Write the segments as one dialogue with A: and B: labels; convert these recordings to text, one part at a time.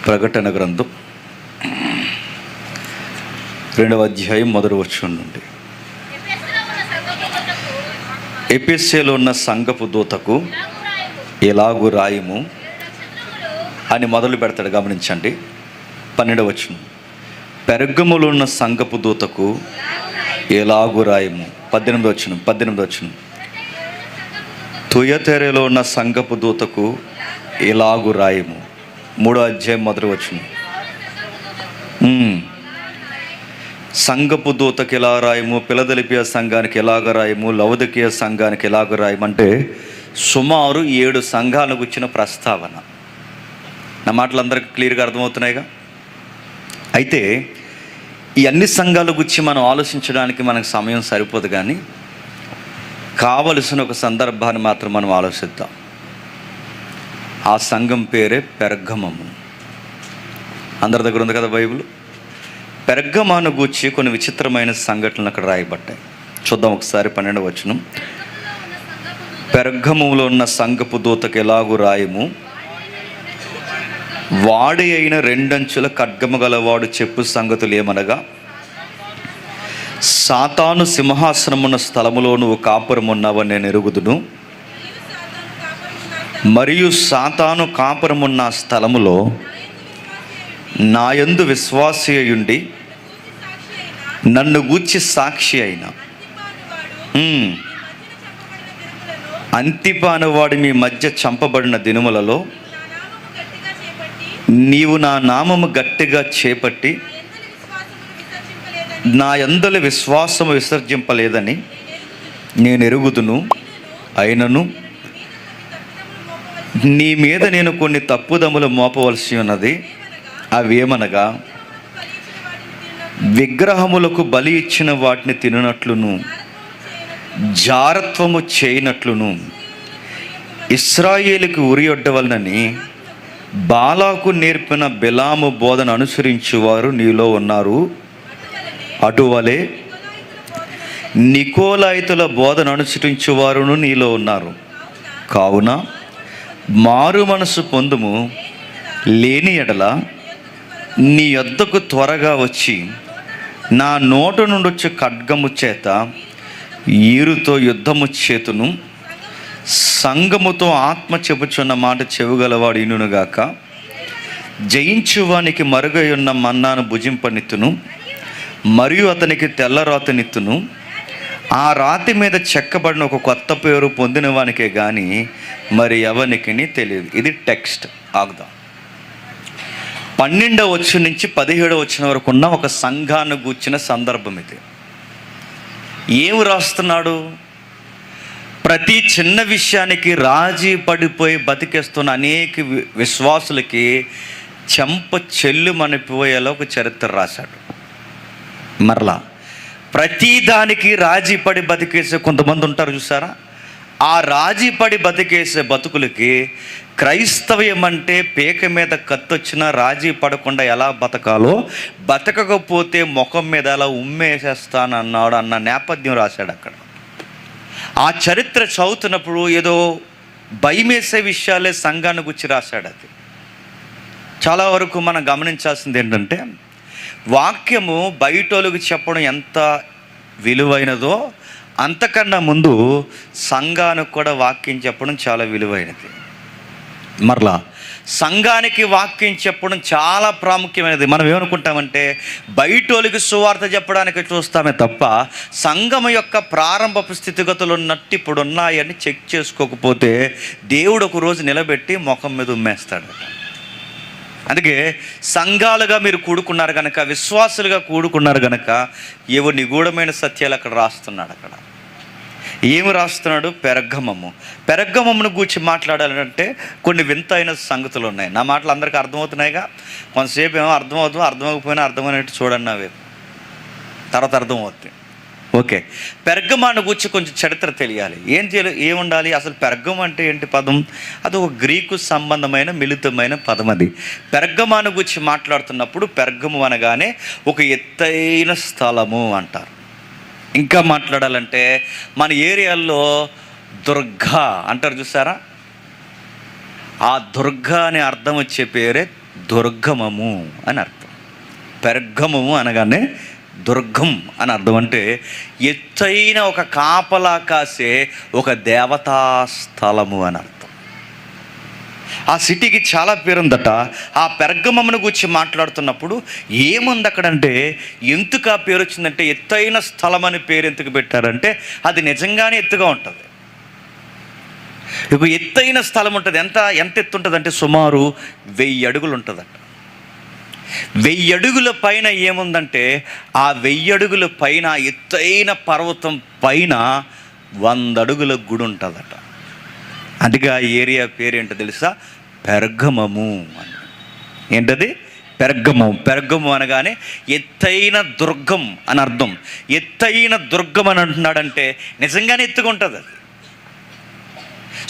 A: ప్రకటన గ్రంథం 2వ అధ్యాయం 1వ వచనం నుండి. ఎఫెసులో ఉన్న సంఘపు దూతకు ఎలాగు రాయము అని మొదలు పెడతాడు. గమనించండి. 12వ వచనం. పెర్గములో ఉన్న సంఘపు దూతకు ఎలాగు రాయము. 18వ వచనం. తుయతెరలో ఉన్న సంఘపు దూతకు ఎలాగు రాయము. 3వ అధ్యాయం 1వ వచనం. సంఘపు దూతకి ఎలా రాయము, ఫిలదెల్ఫియా సంఘానికి ఎలాగ రాయము, లవొదికీయ సంఘానికి ఎలాగ రాయము అంటే సుమారు 7 సంఘాలకు వచ్చిన ప్రస్తావన. నా మాటలు అందరికీ క్లియర్గా అర్థమవుతున్నాయిగా. అయితే ఈ అన్ని సంఘాల గురించి మనం ఆలోచించడానికి మనకు సమయం సరిపోదు, కానీ కావలసిన ఒక సందర్భాన్ని మాత్రం మనం ఆలోచిద్దాం. ఆ సంఘం పేరే పెర్గమము. అందరి దగ్గర ఉంది కదా బైబిల్. పెర్గమాను గూర్చి కొన్ని విచిత్రమైన సంఘటనలు అక్కడ రాయబడ్డాయి. చూద్దాం ఒకసారి. 12వ వచనం. పెర్గములో ఉన్న సంఘపు దూతకు ఎలాగు రాయము, వాడి అయిన 2 అంచుల ఖడ్గము గలవాడు చెప్పు సంగతులు ఏమనగా, సాతాను సింహాసనమున్న స్థలములో నువ్వు కాపురమున్నావని నేను ఎరుగుదును, మరియు సాతాను కాపురమున్న స్థలములో నా యందు విశ్వాసి అయ్యుండి నన్ను గూర్చి సాక్షి అయిన అంతిప అనువాడు మీ మధ్య చంపబడిన దినములలో నీవు నా నామము గట్టిగా చేపట్టి నా యందలి విశ్వాసము విసర్జింపలేదని నేను ఎరుగుదును. అయినను నీ మీద నేను కొన్ని తప్పుదములు మోపవలసి ఉన్నది. అవి ఏమనగా, విగ్రహములకు బలి ఇచ్చిన వాటిని తిననట్లును, జారత్వము చేయనట్లును, ఇశ్రాయేలుకు ఉరియొడ్డవలనని బాలాకు నేర్పిన బిలాము బోధన అనుసరించువారు నీలో ఉన్నారు. అటువలే నికోలాయితుల బోధన అనుసరించువారును నీలో ఉన్నారు. కావున మారు మనసు పొందుము, లేని ఎడల నీ యొద్దకు త్వరగా వచ్చి నా నోట నుండి వచ్చే ఖడ్గము చేత ఈరుతో యుద్ధము చేతును, సంఘముతో ఆత్మ చెప్పుచున్న మాట చెవుగలవాడు ఇనుగాక. జయించువానికి మరుగై ఉన్న మన్నాను భుజింపనిత్తును, మరియు అతనికి తెల్లరాతనిత్తును. ఆ రాతి మీద చెక్కబడిన ఒక కొత్త పేరు పొందిన వానికే కానీ మరి ఎవరికి తెలియదు. ఇది టెక్స్ట్. ఆగుదాం. 12వ వచనం నుంచి 17వ వచనం వరకు ఉన్న ఒక సంఘాన్ని గూర్చిన సందర్భం ఇది. ఏం రాస్తున్నాడు? ప్రతి చిన్న విషయానికి రాజీ పడిపోయి బతికేస్తున్న అనేక విశ్వాసులకి చెంప చెల్లుమనిపోయేలా ఒక చరిత్ర రాశాడు. మరలా ప్రతిదానికి రాజీ పడి బతికేసే కొంతమంది ఉంటారు, చూసారా? ఆ రాజీ పడి బతికేసే బతుకులకి క్రైస్తవ్యం అంటే పేక మీద కత్తొచ్చినా రాజీ పడకుండా ఎలా బతకాలో, బతకకపోతే ముఖం మీద ఎలా ఉమ్మేసేస్తానన్నాడు అన్న నేపథ్యం రాశాడు అక్కడ. ఆ చరిత్ర చదువుతున్నప్పుడు ఏదో భయమేసే విషయాలే సంఘాన్ని గురించి రాశాడు. అది చాలా వరకు మనం గమనించాల్సింది ఏంటంటే, వాక్యము బయటోళ్ళకి చెప్పడం ఎంత విలువైనదో అంతకన్నా ముందు సంఘానికి కూడా వాక్యం చెప్పడం చాలా విలువైనది. మరలా సంఘానికి వాక్యం చెప్పడం చాలా ప్రాముఖ్యమైనది. మనం ఏమనుకుంటామంటే బయటోళ్ళకి సువార్త చెప్పడానికి చూస్తామే తప్ప సంఘం యొక్క ప్రారంభపు స్థితిగతులు ఉన్నట్టు ఇప్పుడు ఉన్నాయని చెక్ చేసుకోకపోతే దేవుడు ఒక రోజు నిలబెట్టి ముఖం మీద ఉమ్మేస్తాడు. అందుకే సంఘాలుగా మీరు కూడుకున్నారు కనుక, విశ్వాసులుగా కూడుకున్నారు కనుక ఏవో నిగూఢమైన సత్యాలు అక్కడ రాస్తున్నాడు. అక్కడ ఏమి రాస్తున్నాడు? పెర్గమమును గూర్చి మాట్లాడాలంటే కొన్ని వింతైన సంగతులు ఉన్నాయి. నా మాటలు అందరికీ అర్థమవుతున్నాయిగా. కొంతసేపు ఏమో అర్థమవకపోయినా అర్థమైనట్టు చూడండి, నా వైపు తర్వాత అర్థమవుతుంది. ఓకే, పెర్గమాను గురించి కొంచెం చరిత్ర తెలియాలి. ఏముండాలి అసలు? పెర్గం అంటే ఏంటి పదం? అది ఒక గ్రీకు సంబంధమైన మిళితమైన పదం. అది పెర్గమాను గురించి మాట్లాడుతున్నప్పుడు పెర్గము అనగానే ఒక ఎత్తైన స్థలము అంటారు. ఇంకా మాట్లాడాలంటే మన ఏరియాల్లో దుర్గా అంటారు, చూసారా? ఆ దుర్గా అనే అర్థం వచ్చే పేరే దుర్గమము అని అర్థం. పెర్గమము అనగానే దుర్గం అని అర్థం. అంటే ఎత్తైన ఒక కాపలా కాసే ఒక దేవతా స్థలము అని అర్థం. ఆ సిటీకి చాలా పేరుందట. ఆ పెర్గమమును గురించి మాట్లాడుతున్నప్పుడు ఏముంది అక్కడంటే, ఎందుకు ఆ పేరు వచ్చిందంటే, ఎత్తైన స్థలం అని పేరు ఎందుకు పెట్టారంటే అది నిజంగానే ఎత్తుగా ఉంటుంది. ఇక ఎత్తైన స్థలం ఉంటుంది. ఎంత ఎత్తు ఉంటుంది అంటే సుమారు 1000 అడుగులు ఉంటుందట. 1000 అడుగుల పైన ఏముందంటే, ఆ 1000 అడుగుల పైన ఎత్తైన పర్వతం పైన 100 అడుగుల గుడి ఉంటుందట. అందుకే ఆ ఏరియా పేరేంటో తెలుసా? పెర్గమము అని. ఏంటది? పెర్గము అనగానే ఎత్తైన దుర్గం అని అర్థం. ఎత్తైన దుర్గం అని అంటున్నాడంటే నిజంగానే ఎత్తుగా ఉంటుంది. అది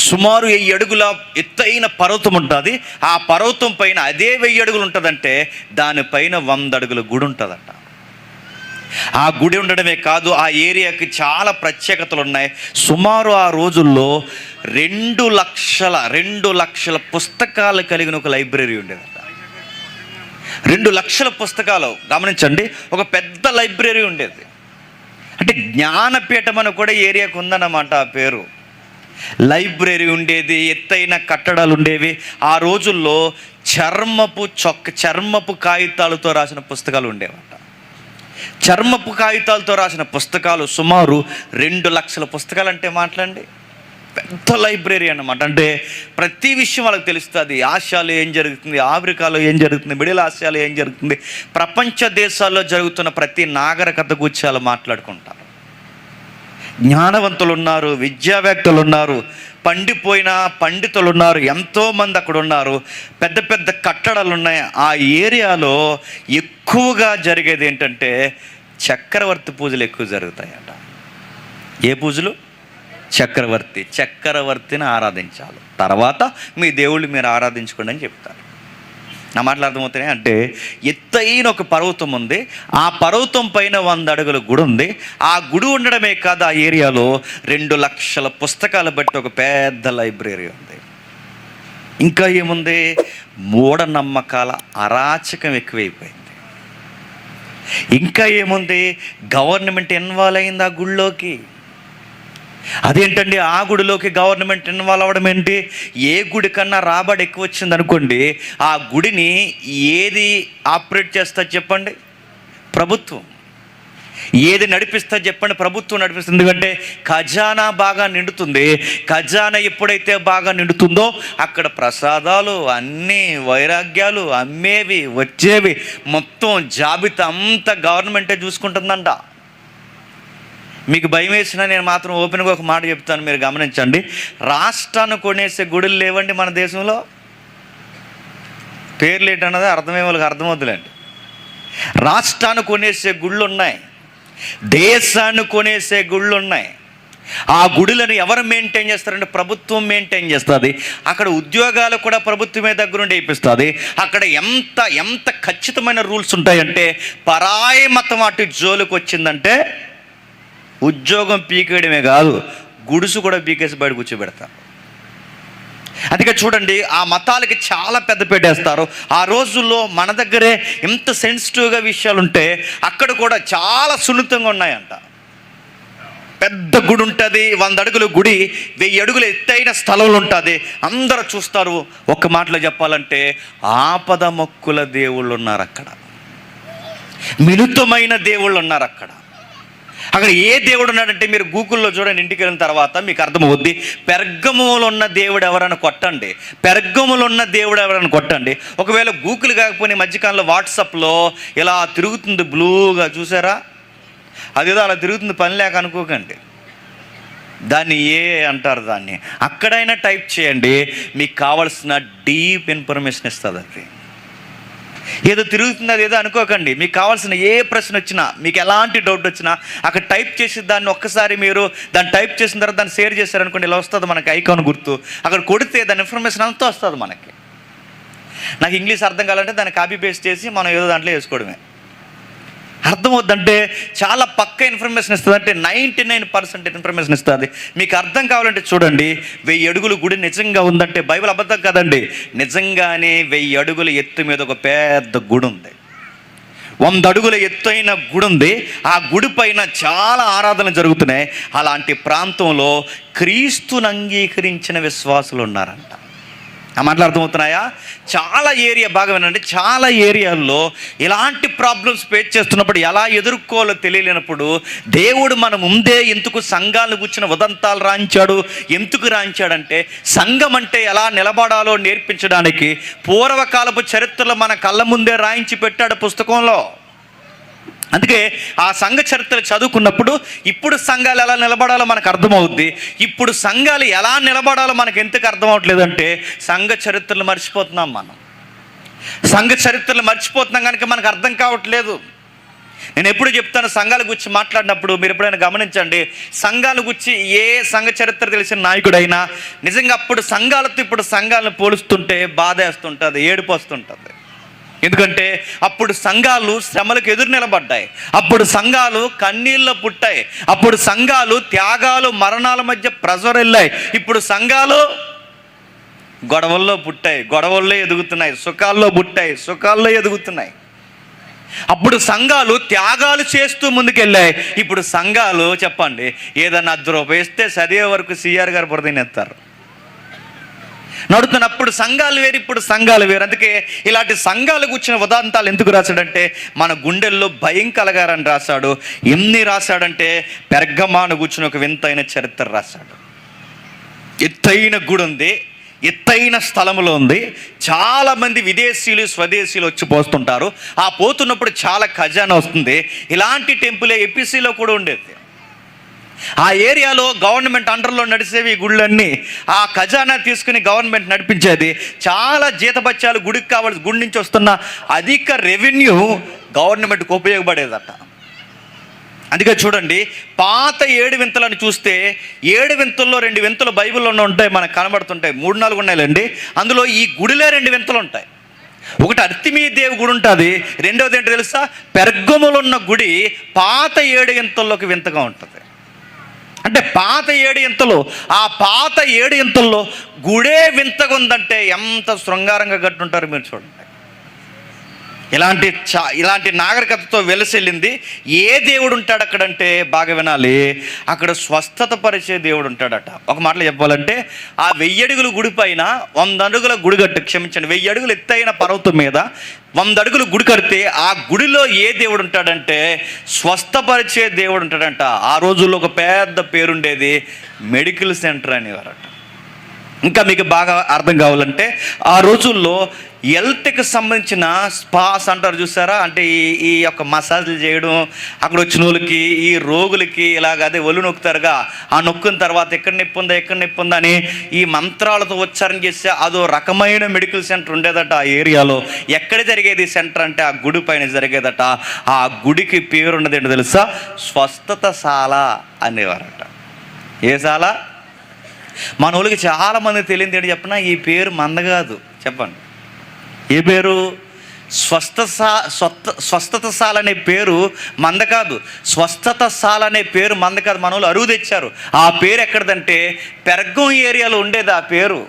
A: సుమారు 1000 అడుగుల ఎత్తైన పర్వతం ఉంటుంది. ఆ పర్వతం పైన అదే 1000 అడుగులు ఉంటుందంటే దానిపైన 100 అడుగుల గుడి ఉంటుందట. ఆ గుడి ఉండడమే కాదు, ఆ ఏరియాకి చాలా ప్రత్యేకతలు ఉన్నాయి. సుమారు ఆ రోజుల్లో 2 లక్షల పుస్తకాలు కలిగిన ఒక లైబ్రరీ ఉండేదట. 2 లక్షల పుస్తకాలు, గమనించండి, ఒక పెద్ద లైబ్రరీ ఉండేది. అంటే జ్ఞానపీఠం అని కూడా ఏరియాకు ఉందన్నమాట ఆ పేరు. లైబ్రరీ ఉండేది, ఎత్తైన కట్టడాలు ఉండేవి. ఆ రోజుల్లో చర్మపు కాగితాలతో రాసిన పుస్తకాలు ఉండేవట. చర్మపు కాగితాలతో రాసిన పుస్తకాలు సుమారు 2 లక్షల పుస్తకాలు. అంటే మాట్లాడండి, పెద్ద లైబ్రరీ అన్నమాట. అంటే ప్రతి విషయం వాళ్ళకి తెలుస్తుంది. ఆసియాలో ఏం జరుగుతుంది, ఆఫ్రికాలో ఏం జరుగుతుంది, మిడిల్ ఆసియాలో ఏం జరుగుతుంది, ప్రపంచ దేశాల్లో జరుగుతున్న ప్రతి నాగరికత గురించి వాళ్ళు మాట్లాడుకుంటారు. జ్ఞానవంతులు ఉన్నారు, విద్యావేత్తలు ఉన్నారు, పండిపోయిన పండితులు ఉన్నారు, ఎంతోమంది అక్కడ ఉన్నారు. పెద్ద పెద్ద కట్టడాలు ఉన్నాయి. ఆ ఏరియాలో ఎక్కువగా జరిగేది ఏంటంటే చక్రవర్తి పూజలు ఎక్కువ జరుగుతాయట. ఏ పూజలు? చక్రవర్తిని ఆరాధించాలి, తర్వాత మీ దేవుళ్ళు మీరు ఆరాధించుకోండి అని చెప్తారు. నా మాటలు అర్థమవుతున్నాయి? అంటే ఎత్తైన ఒక పర్వతం ఉంది. ఆ పర్వతం పైన 100 అడుగుల గుడి ఉంది. ఆ గుడి ఉండడమే కాదు, ఆ ఏరియాలో 2 లక్షల పుస్తకాలు బట్టి ఒక పెద్ద లైబ్రరీ ఉంది. ఇంకా ఏముంది? మూఢనమ్మకాల అరాచకం ఎక్కువైపోయింది. ఇంకా ఏముంది? గవర్నమెంట్ ఇన్వాల్వ్ అయింది ఆ గుడిలోకి. అదేంటండి, ఆ గుడిలోకి గవర్నమెంట్ ఇన్వాల్వ్ అవ్వడం ఏంటి? ఏ గుడి కన్నా రాబడి ఎక్కువ వచ్చింది అనుకోండి, ఆ గుడిని ఏది ఆపరేట్ చేస్తుంది చెప్పండి? ప్రభుత్వం. ఏది నడిపిస్తుంది చెప్పండి? ప్రభుత్వం నడిపిస్తుంది. ఎందుకంటే ఖజానా బాగా నిండుతుంది. ఖజానా ఎప్పుడైతే బాగా నిండుతుందో అక్కడ ప్రసాదాలు, అన్నీ వైరాగ్యాలు, అమ్మేవి వచ్చేవి మొత్తం జాబితా అంతా గవర్నమెంటే చూసుకుంటుందంట. మీకు భయం వేసినా నేను మాత్రం ఓపెన్గా ఒక మాట చెప్తాను, మీరు గమనించండి. రాష్ట్రాన్ని కొనేసే గుడులు లేవండి మన దేశంలో. పేర్లు ఏంటన్నది అర్థమయ్యే వాళ్ళకి అర్థమవుతుందండి. రాష్ట్రాన్ని కొనేసే గుళ్ళు ఉన్నాయి, దేశాన్ని కొనేసే గుళ్ళు ఉన్నాయి. ఆ గుడులను ఎవరు మెయింటైన్ చేస్తారంటే ప్రభుత్వం మెయింటైన్ చేస్తుంది. అక్కడ ఉద్యోగాలు కూడా ప్రభుత్వమే దగ్గరుండి ఇప్పిస్తుంది. అక్కడ ఎంత ఖచ్చితమైన రూల్స్ ఉంటాయంటే, పరాయి మతం అటు జోలికి వచ్చిందంటే ఉద్యోగం పీకేయడమే కాదు, గుడుసు కూడా పీకేసి బయట కూర్చోబెడతారు. అందుకే చూడండి, ఆ మతాలకి చాలా పెద్ద పెట్టేస్తారు. ఆ రోజుల్లో మన దగ్గరే ఎంత సెన్సిటివ్గా విషయాలు ఉంటే అక్కడ కూడా చాలా సున్నితంగా ఉన్నాయంట. పెద్ద గుడి ఉంటుంది, 100 అడుగుల గుడి, 1000 అడుగుల ఎత్తైన స్థలంలో ఉంటుంది. అందరూ చూస్తారు. ఒక్క మాటలో చెప్పాలంటే ఆపద మొక్కుల దేవుళ్ళు ఉన్నారు అక్కడ, మిళితమైన దేవుళ్ళు ఉన్నారు అక్కడ. అక్కడ ఏ దేవుడు ఉన్నాడంటే మీరు గూగుల్లో చూడండి, ఇంటికి వెళ్ళిన తర్వాత మీకు అర్థమవుద్ది. పెర్గములో ఉన్న దేవుడు ఎవరైనా కొట్టండి, పెర్గములో ఉన్న దేవుడు ఎవరైనా కొట్టండి. ఒకవేళ గూగుల్ కాకపోయినా మధ్యకాలంలో వాట్సాప్లో ఇలా తిరుగుతుంది బ్లూగా, చూసారా? అదేదో అలా తిరుగుతుంది, పని లేక అనుకోకండి. దాన్ని అంటారు దాన్ని. అక్కడైనా టైప్ చేయండి, మీకు కావాల్సిన డీప్ ఇన్ఫర్మేషన్ ఇస్తుంది. అది ఏదో తిరుగుతుంది, అది ఏదో అనుకోకండి. మీకు కావాల్సిన ఏ ప్రశ్న వచ్చినా, మీకు ఎలాంటి డౌట్ వచ్చినా అక్కడ టైప్ చేసి దాన్ని ఒక్కసారి మీరు దాన్ని టైప్ చేసిన తర్వాత దాన్ని షేర్ చేశారనుకోండి, ఇలా వస్తుంది మనకి ఐకాన్ గుర్తు. అక్కడ కొడితే దాని ఇన్ఫర్మేషన్ అంతా వస్తుంది మనకి. నాకు ఇంగ్లీష్ అర్థం కావాలంటే దాన్ని కాపీ పేస్ట్ చేసి మనం ఏదో దాంట్లో వేసుకోవడమే. అర్థమవుద్దంటే చాలా పక్క ఇన్ఫర్మేషన్ ఇస్తుంది, అంటే 99% ఇన్ఫర్మేషన్ ఇస్తుంది. మీకు అర్థం కావాలంటే చూడండి, 1000 అడుగులు గుడి నిజంగా ఉందంటే బైబిల్ అబద్ధం కాదండి. నిజంగానే 1000 అడుగుల ఎత్తు మీద ఒక పెద్ద గుడి ఉంది. 100 అడుగుల ఎత్తైన గుడి ఉంది. ఆ గుడి పైన చాలా ఆరాధన జరుగుతున్నాయి. అలాంటి ప్రాంతంలో క్రీస్తుని అంగీకరించిన విశ్వాసులు ఉన్నారంట. ఆ మాటలు అర్థమవుతున్నాయా? చాలా ఏరియా, బాగా వినండి, చాలా ఏరియాల్లో ఇలాంటి ప్రాబ్లమ్స్ ఫేస్ చేస్తున్నప్పుడు ఎలా ఎదుర్కోవాలో తెలియలేనప్పుడు దేవుడు మన ముందే ఎందుకు సంఘాలను కూర్చున్న ఉదంతాలు రాయించాడు. ఎందుకు రాయించాడంటే సంఘం అంటే ఎలా నిలబడాలో నేర్పించడానికి పూర్వకాలపు చరిత్రలో మన కళ్ళ ముందే రాయించి పెట్టాడు పుస్తకంలో. అందుకే ఆ సంఘ చరిత్రలు చదువుకున్నప్పుడు ఇప్పుడు సంఘాలు ఎలా నిలబడాలో మనకు అర్థమవుద్ది. ఇప్పుడు సంఘాలు ఎలా నిలబడాలో మనకు ఎందుకు అర్థం అవట్లేదంటే సంఘ చరిత్రలు మర్చిపోతున్నాం. మనం సంఘ చరిత్రలు మర్చిపోతున్నాం కనుక మనకు అర్థం కావట్లేదు. నేను ఎప్పుడు చెప్తాను, సంఘాల గురించి మాట్లాడినప్పుడు మీరు ఎప్పుడైనా గమనించండి, సంఘాల గురించి ఏ సంఘ చరిత్ర తెలిసిన నాయకుడైనా నిజంగా అప్పుడు సంఘాలతో ఇప్పుడు సంఘాలను పోలుస్తుంటే బాధ వేస్తుంటుంది, ఏడుపు వస్తుంటుంది. ఎందుకంటే అప్పుడు సంఘాలు శ్రమలకు ఎదురు నిలబడ్డాయి, అప్పుడు సంఘాలు కన్నీళ్ళు పుట్టాయి, అప్పుడు సంఘాలు త్యాగాలు మరణాల మధ్య ప్రెజర్ వెళ్ళాయి. ఇప్పుడు సంఘాలు గొడవల్లో పుట్టాయి, గొడవల్లో ఎదుగుతున్నాయి, సుఖాల్లో పుట్టాయి, సుఖాల్లో ఎదుగుతున్నాయి. అప్పుడు సంఘాలు త్యాగాలు చేస్తూ ముందుకెళ్ళాయి. ఇప్పుడు సంఘాలు చెప్పండి, ఏదన్నా ₹10 వేస్తే చదివే వరకు సిఆర్ గారు బురదనేస్తారు నడుతున్నప్పుడు. సంఘాలు వేరు, ఇప్పుడు సంఘాలు వేరు. అందుకే ఇలాంటి సంఘాలు కూర్చున్న ఉదాంతాలు ఎందుకు రాశాడంటే మన గుండెల్లో భయం కలగారని రాశాడు. ఎన్ని రాశాడంటే పెర్గమాను కూర్చుని ఒక వింతైన చరిత్ర రాశాడు. ఎత్తైన గుడి ఉంది, ఎత్తైన స్థలంలో ఉంది. చాలామంది విదేశీయులు స్వదేశీయులు వచ్చి పోస్తుంటారు. ఆ పోతున్నప్పుడు చాలా ఖజానా వస్తుంది. ఇలాంటి టెంపులే ఎపిసిలో కూడా ఉండేది. ఆ ఏరియాలో గవర్నమెంట్ అండర్లో నడిచేవి ఈ గుళ్ళన్నీ. ఆ ఖజానా తీసుకుని గవర్నమెంట్ నడిపించేది. చాలా జీతబత్యాలు గుడికి కావాల్సి, గుడి నుంచి వస్తున్న అధిక రెవెన్యూ గవర్నమెంట్కి ఉపయోగపడేదట. అందుకే చూడండి, పాత 7 వింతలను చూస్తే 7 వింతల్లో 2 వింతలు బైబిల్లోనే ఉంటాయి, మనకు కనబడుతుంటాయి. 3-4 ఉన్నాయండి. అందులో ఈ గుడిలే 2 వింతలు ఉంటాయి. ఒకటి అర్తిమీ దేవి గుడి ఉంటుంది, రెండవది ఏంటో తెలుసా, పెర్గములో ఉన్న గుడి పాత 7 వింతల్లోకి వింతగా ఉంటుంది. అంటే పాత 7 వింతలు, ఆ పాత 7 వింతల్లో గుడే వింతగా ఉందంటే ఎంత శృంగారంగా కట్టుంటారు మీరు చూడండి. ఇలాంటి నాగరికతతో వెలసెళ్ళింది. ఏ దేవుడు ఉంటాడు అక్కడంటే బాగా వినాలి, అక్కడ స్వస్థత పరిచే దేవుడు ఉంటాడట. ఒక మాటలో చెప్పాలంటే ఆ 1000 అడుగుల గుడి పైన 100 అడుగుల గుడి కట్టు, క్షమించండి, 1000 అడుగులు ఎత్తైన పర్వతం మీద 100 అడుగులు గుడి కడితే ఆ గుడిలో ఏ దేవుడు ఉంటాడంటే స్వస్థపరిచే దేవుడు ఉంటాడంట. ఆ రోజుల్లో ఒక పెద్ద పేరుండేది, మెడికల్ సెంటర్ అనేవారట. ఇంకా మీకు బాగా అర్థం కావాలంటే ఆ రోజుల్లో హెల్త్కి సంబంధించిన స్పాస్ అంటారు చూసారా, అంటే ఈ యొక్క మసాజ్లు చేయడం, అక్కడ వచ్చిన వాళ్ళకి ఈ రోగులకి ఇలాగ అదే ఒళ్ళు నొక్కుతారుగా, ఆ నొక్కిన తర్వాత ఎక్కడ నొప్పి ఉందా అని ఈ మంత్రాలతో ఉచ్చారణ చేస్తే అదో రకమైన మెడికల్ సెంటర్ ఉండేదట ఆ ఏరియాలో. ఎక్కడ జరిగేది సెంటర్ అంటే ఆ గుడి పైన జరిగేదట. ఆ గుడికి పేరు ఉన్నది ఏంటో తెలుసా, స్వస్థతశాల అనేవారట. ఏ శాల? మన వాళ్ళకి చాలామంది తెలియదు ఏంటి చెప్పిన, ఈ పేరు మంద కాదు. చెప్పండి, ఏ పేరు? స్వస్థతశాల అనే పేరు మంద కాదు, స్వస్థతశాల అనే పేరు మంద కాదు. మన వాళ్ళు అరువు తెచ్చారు. ఆ పేరు ఎక్కడదంటే పెర్గం ఏరియాలో ఉండేది ఆ పేరు.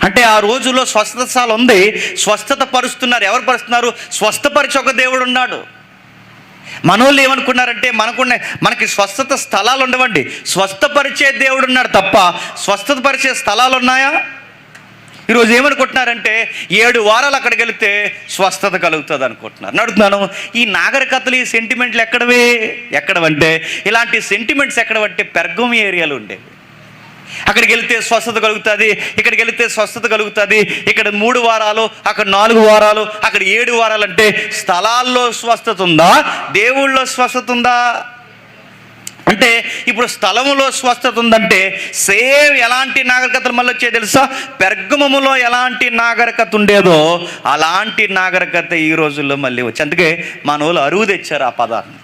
A: అంటే ఆ రోజుల్లో స్వస్థతశాల ఉంది, స్వస్థత పరుస్తున్నారు. ఎవరు పరుస్తున్నారు? స్వస్థపరిచి ఒక దేవుడు ఉన్నాడు. మనోళ్ళు ఏమనుకున్నారంటే మనకి స్వస్థత స్థలాలు ఉండవండి, స్వస్థపరిచే దేవుడు ఉన్నాడు తప్ప స్వస్థతపరిచే స్థలాలు ఉన్నాయా? ఈరోజు ఏమనుకుంటున్నారంటే 7 వారాలు అక్కడికి వెళితే స్వస్థత కలుగుతుంది అనుకుంటున్నారు. నడుతున్నాను, ఈ నాగరికతలు, ఈ సెంటిమెంట్లు ఎక్కడవంటే ఇలాంటి సెంటిమెంట్స్ ఎక్కడవంటే పెర్గం ఏరియాలో ఉండేవి. అక్కడికి వెళితే స్వస్థత కలుగుతుంది, ఇక్కడికి వెళితే స్వస్థత కలుగుతుంది. ఇక్కడ 3 వారాలు, అక్కడ 4 వారాలు, అక్కడ 7 వారాలు. అంటే స్థలాల్లో స్వస్థత ఉందా, దేవుళ్ళలో స్వస్థత ఉందా? అంటే ఇప్పుడు స్థలములో స్వస్థత ఉందంటే సేమ్ ఎలాంటి నాగరికతలు మళ్ళీ వచ్చే తెలుసా, పెర్గములో ఎలాంటి నాగరికత ఉండేదో అలాంటి నాగరికత ఈ రోజుల్లో మళ్ళీ వచ్చి. అందుకే మన వాళ్ళు అరువు తెచ్చారు ఆ పదాన్ని.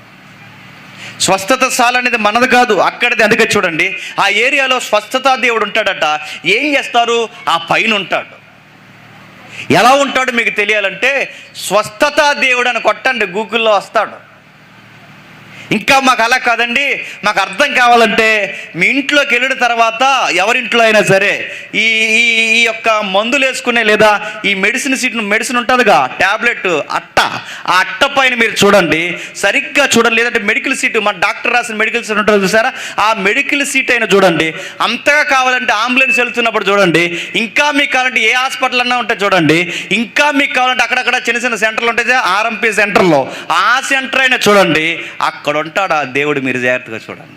A: స్వస్థతశాల అనేది మనది కాదు, అక్కడిది. అందుకే చూడండి, ఆ ఏరియాలో స్వస్థతా దేవుడు ఉంటాడట. ఏం చేస్తారు? ఆ పైన ఉంటాడు. ఎలా ఉంటాడో మీకు తెలియాలంటే స్వస్థత దేవుడు అని కొట్టండి, గూగుల్లో వస్తాడు. ఇంకా మాకు అలా కాదండి, మాకు అర్థం కావాలంటే మీ ఇంట్లోకి వెళ్ళిన తర్వాత ఎవరింట్లో అయినా సరే ఈ ఈ యొక్క మందులు వేసుకునే లేదా ఈ మెడిసిన్ ఉంటుందిగా, ట్యాబ్లెట్ అట్ట, ఆ అట్ట పైన మీరు చూడండి, సరిగ్గా చూడండి. లేదంటే మెడికల్ సీట్, మన డాక్టర్ రాసిన మెడికల్ సీట్ ఉంటుంది చూసారా, ఆ మెడికల్ సీట్ అయినా చూడండి. అంతగా కావాలంటే అంబులెన్స్ వెళ్తున్నప్పుడు చూడండి. ఇంకా మీకు కావాలంటే ఏ హాస్పిటల్ అన్నా ఉంటే చూడండి. ఇంకా మీకు కావాలంటే అక్కడక్కడ చిన్న చిన్న సెంటర్లు ఉంటాయి, ఆర్ఎంపీ సెంటర్లో, ఆ సెంటర్ అయినా చూడండి. అక్కడ ఉంటాడు ఆ దేవుడు, మీరు జాగ్రత్తగా చూడండి.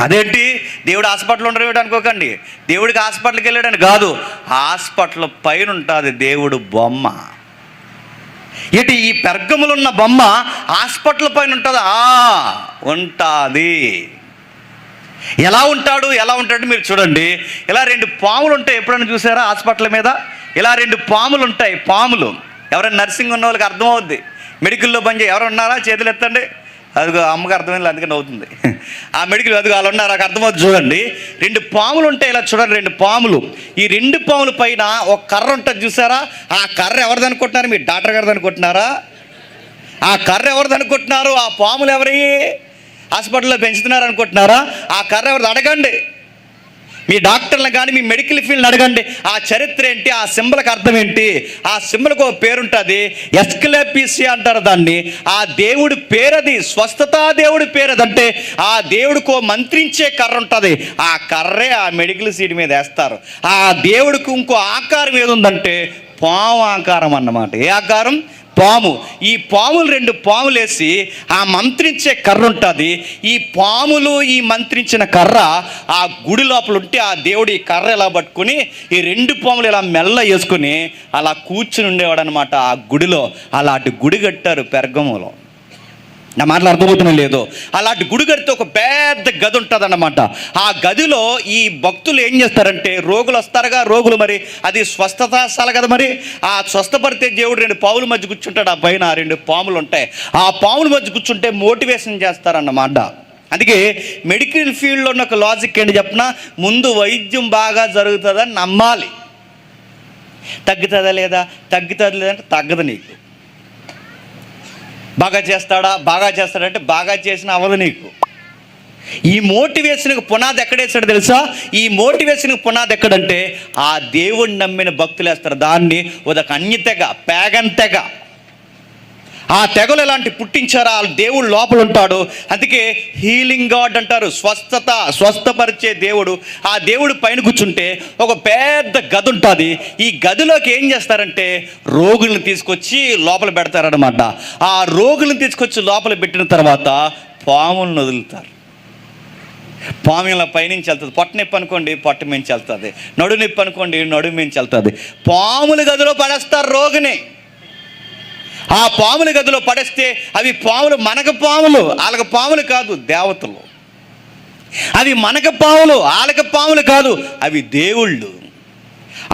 A: అదేంటి దేవుడు హాస్పిటల్ ఉండడం అనుకోకండి, దేవుడికి హాస్పిటల్కి వెళ్ళాడని కాదు, హాస్పిటల్ పైన ఉంటుంది దేవుడు బొమ్మ. ఏంటి ఈ పెర్గములు ఉన్న బొమ్మ హాస్పిటల్ పైన ఉంటుందా? ఉంటుంది. ఎలా ఉంటాడు మీరు చూడండి. ఇలా 2 పాములు ఉంటాయి, ఎప్పుడైనా చూసారా హాస్పిటల్ మీద? ఇలా 2 పాములు ఉంటాయి. పాములు ఎవరైనా నర్సింగ్ ఉన్న వాళ్ళకి అర్థమవుద్ది, మెడికల్లో పనిచేయ ఎవరు ఉన్నారా చేతులు ఎత్తండి. అదిగో అమ్మకి అర్థమైంది, అందుకని అవుతుంది. ఆ మెడికల్ అదిగో వాళ్ళు ఉన్నారు, నాకు అర్థమవుతుంది. చూడండి 2 పాములు ఉంటాయి, ఇలా చూడండి 2 పాములు. ఈ 2 పాముల పైన ఒక కర్ర ఉంటుంది చూసారా? ఆ కర్ర ఎవరిది అనుకుంటున్నారు? మీ డాక్టర్ గారిది అనుకుంటున్నారా? ఆ కర్ర ఎవరిది అనుకుంటున్నారు? ఆ పాములు ఎవరి హాస్పిటల్లో పెంచుతున్నారు అనుకుంటున్నారా? ఆ కర్ర ఎవరిది అడగండి, మీ డాక్టర్లను కానీ మీ మెడికల్ ఫీల్డ్ని అడగండి. ఆ చరిత్ర ఏంటి, ఆ సింబల్కి అర్థం ఏంటి? ఆ సింబల్కి ఒక పేరు ఉంటుంది, ఎస్క్లేపిసి అంటారు దాన్ని. ఆ దేవుడి పేరది, స్వస్థతా దేవుడి పేరది. అంటే ఆ దేవుడికి మంత్రించే కర్ర ఉంటుంది, ఆ కర్రే ఆ మెడికల్ సీట్ మీద వేస్తారు. ఆ దేవుడికి ఇంకో ఆకారం ఏది ఉందంటే పాము ఆకారం అన్నమాట. ఏ ఆకారం? పాము. ఈ పాములు 2 పాములు వేసి ఆ మంత్రించే కర్ర ఉంటుంది. ఈ పాములు ఈ మంత్రించిన కర్ర ఆ గుడి లోపల ఉంటే ఆ దేవుడు ఈ కర్ర ఎలా పట్టుకుని ఈ 2 పాములు ఇలా మెల్ల వేసుకుని అలా కూర్చుని ఉండేవాడు అనమాట. ఆ గుడిలో అలాంటి గుడి కట్టారు పెర్గములో. నా మాటలు అర్థమవుతున్నా లేదో? అలాంటి గుడి కడితే ఒక పెద్ద గది ఉంటుంది అన్నమాట. ఆ గదిలో ఈ భక్తులు ఏం చేస్తారంటే, రోగులు వస్తారుగా, రోగులు మరి అది స్వస్థతాశాల కదా, మరి ఆ స్వస్థపడితే దేవుడు 2 పాముల మధ్య కూర్చుంటాడు. ఆ పైన 2 పాములు ఉంటాయి. ఆ పాముల మధ్య కూర్చుంటే మోటివేషన్ చేస్తారన్నమాట. అందుకే మెడికల్ ఫీల్డ్లో ఉన్న ఒక లాజిక్ ఏంటి చెప్పిన, ముందు వైద్యం బాగా జరుగుతుందని నమ్మాలి. తగ్గుతుందా లేదా అంటే తగ్గదు. నీకు బాగా చేస్తాడంటే బాగా చేసిన అవ్వదు నీకు. ఈ మోటివేషన్కి పునాది ఎక్కడేస్తాడు తెలుసా? ఈ మోటివేషన్కి పునాది ఎక్కడంటే ఆ దేవుడిని నమ్మిన భక్తులు వేస్తారు. దాన్ని ఒక అన్యతెగ, పేగన్ తెగ. ఆ తెగలు ఎలాంటి పుట్టించారు? ఆ దేవుడు లోపల ఉంటాడు. అందుకే హీలింగ్ గాడ్ అంటారు, స్వస్థపరిచే దేవుడు. ఆ దేవుడు పైన కూర్చుంటే ఒక పెద్ద గది ఉంటుంది. ఈ గదిలోకి ఏం చేస్తారంటే రోగులను తీసుకొచ్చి లోపల పెడతారనమాట. ఆ రోగులను తీసుకొచ్చి లోపల పెట్టిన తర్వాత పాములను వదులుతారు. పాము ఇలా పైనుంచి వెళ్తుంది. పొట్ట నొప్పి అనుకోండి, పొట్ట మించి వెళ్తుంది. నడు నొప్పి అనుకోండి, నడుము మించి వెళ్తుంది. పాముల గదిలో పడేస్తారు రోగిని. ఆ పాముల గదిలో పడేస్తే అవి పాములు మనకు పాములు, వాళ్ళకి పాములు కాదు, దేవతలు. అవి మనకు పాములు, వాళ్ళకి పాములు కాదు, అవి దేవుళ్ళు.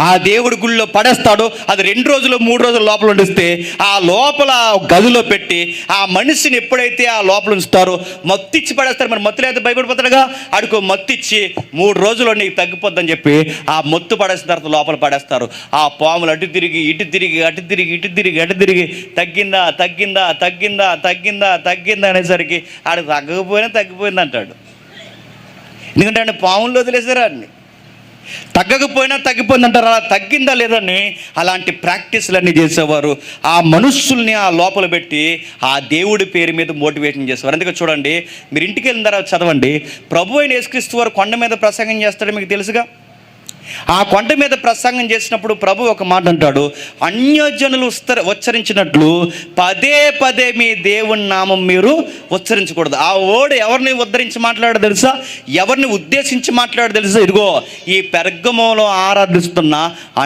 A: ఆ దేవుడి గుళ్ళో పడేస్తాడు. అది 2 రోజులు 3 రోజులు లోపల ఉండిస్తే ఆ లోపల గదిలో పెట్టి ఆ మనిషిని ఎప్పుడైతే ఆ లోపల ఉంచుతారో మత్తిచ్చి పడేస్తారు. మరి మత్తులు అయితే భయపడిపోతాడుగా, అడుకో మత్తిచ్చి 3 రోజుల్లో నీకు తగ్గిపోద్దని చెప్పి ఆ మత్తు పడేసిన తర్వాత లోపల పడేస్తారు. ఆ పాములు అటు తిరిగి ఇటు తిరిగి తగ్గిందా అనేసరికి ఆడికి తగ్గిపోయింది అంటాడు. ఎందుకంటే ఆయన పాముల్లో వదిలేసారు అన్ని. తగ్గకపోయినా తగ్గిపోయింది అంటారు. అలా తగ్గిందా లేదని అలాంటి ప్రాక్టీస్లన్నీ చేసేవారు. ఆ మనుషుల్ని ఆ లోపల పెట్టి ఆ దేవుడి పేరు మీద మోటివేషన్ చేసేవారు. అందుకే చూడండి, మీరు ఇంటికి వెళ్ళిన తర్వాత చదవండి, ప్రభు అయిన యేసుక్రీస్తు వారు కొండ మీద ప్రసంగం చేస్తాడు, మీకు తెలుసుగా. ఆ కొండ మీద ప్రసంగం చేసినప్పుడు ప్రభు ఒక మాట అంటాడు, అన్యజనులు ఉచ్చరించినట్లు పదే మీ దేవుని నామం మీరు ఉచ్చరించకూడదు. ఆ ఓడు ఎవరిని ఉద్ధరించి మాట్లాడాడు తెలుసా? ఎవరిని ఉద్దేశించి మాట్లాడాడు తెలుసా? ఇదిగో ఈ పెర్గమోలో ఆరాధిస్తున్న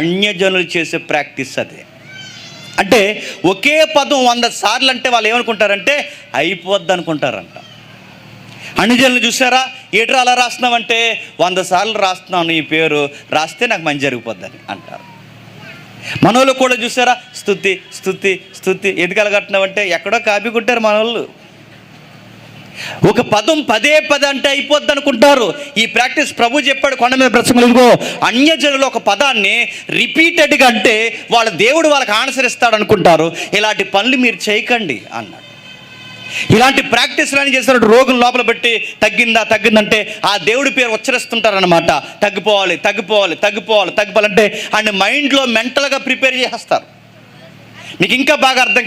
A: అన్యజనులు చేసే ప్రాక్టీస్ అదే. అంటే ఒకే పదం 100 సార్లు అంటే వాళ్ళు ఏమనుకుంటారంటే అయిపోద్ది అనుకుంటారంట. అన్యజనులు చూసారా, ఏట్రా అలా రాస్తున్నావంటే 100 సార్లు రాస్తున్నాను ఈ పేరు, రాస్తే నాకు మంచి జరిగిపోద్దని అంటారు. మనోళ్ళు కూడా చూసారా, స్తుతి ఎందుకు అలగట్టినావంటే ఎక్కడో కాపీ కొట్టారు మనోళ్ళు. ఒక పదం పదే అంటే అయిపోద్ది అనుకుంటారు. ఈ ప్రాక్టీస్ ప్రభు చెప్పాడు కొండ మీద ప్రసంగంలో, ఇదిగో అన్యజనులు ఒక పదాన్ని రిపీటెడ్గా అంటే వాళ్ళ దేవుడు వాళ్ళకి ఆన్సర్ ఇస్తాడు అనుకుంటారు. ఇలాంటి పనులు మీరు చేయకండి అన్నాడు. ఇలాంటి ప్రాక్టీస్లు అని చేస్తున్నట్టు రోగులు లోపల పెట్టి తగ్గిందంటే ఆ దేవుడి పేరు ఉచ్చరిస్తుంటారనమాట. తగ్గిపోవాలంటే ఆయన మైండ్లో మెంటల్గా ప్రిపేర్ చేస్తారు. మీకు బాగా అర్థం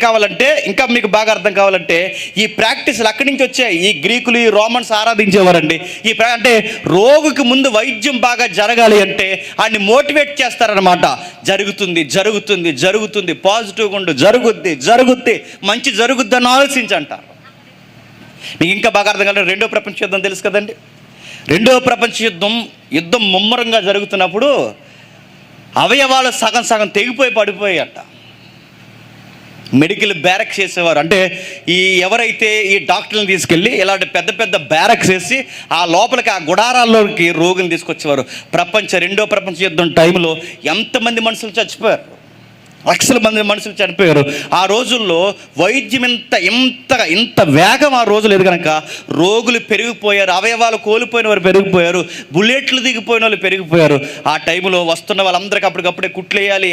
A: కావాలంటే ఈ ప్రాక్టీసులు అక్కడి నుంచి వచ్చాయి. ఈ గ్రీకులు, ఈ రోమన్స్ ఆరాధించేవారండి. అంటే రోగుకి ముందు వైద్యం బాగా జరగాలి అంటే ఆయన్ని మోటివేట్ చేస్తారనమాట. జరుగుతుంది, పాజిటివ్గా ఉండు, జరుగుద్ది, మంచి జరుగుద్ది అని ఆలోచించంటారు. మీకు ఇంకా బాగా అర్థం కావాలంటే రెండో ప్రపంచ యుద్ధం తెలుసు కదండి. రెండో ప్రపంచ యుద్ధం ముమ్మరంగా జరుగుతున్నప్పుడు అవయవాలు సగం తెగిపోయి పడిపోయాయట. మెడికల్ బ్యారక్స్ చేసేవారు. అంటే ఎవరైతే ఈ డాక్టర్లను తీసుకెళ్ళి ఇలాంటి పెద్ద బ్యారక్స్ వేసి ఆ లోపలికి, ఆ గుడారాల్లోకి రోగులు తీసుకొచ్చేవారు. రెండో ప్రపంచ యుద్ధం టైంలో ఎంతమంది మనుషులు చచ్చిపోయారు, లక్షల మంది మనుషులు చనిపోయారు. ఆ రోజుల్లో వైద్యం ఇంత వేగం ఆ రోజులు లేదు కనుక రోగులు పెరిగిపోయారు, అవయవాలు కోల్పోయిన వారు పెరిగిపోయారు, బుల్లెట్లు దిగిపోయిన వాళ్ళు పెరిగిపోయారు. ఆ టైంలో వస్తున్న వాళ్ళందరికీ అప్పటికప్పుడే కుట్లేయాలి,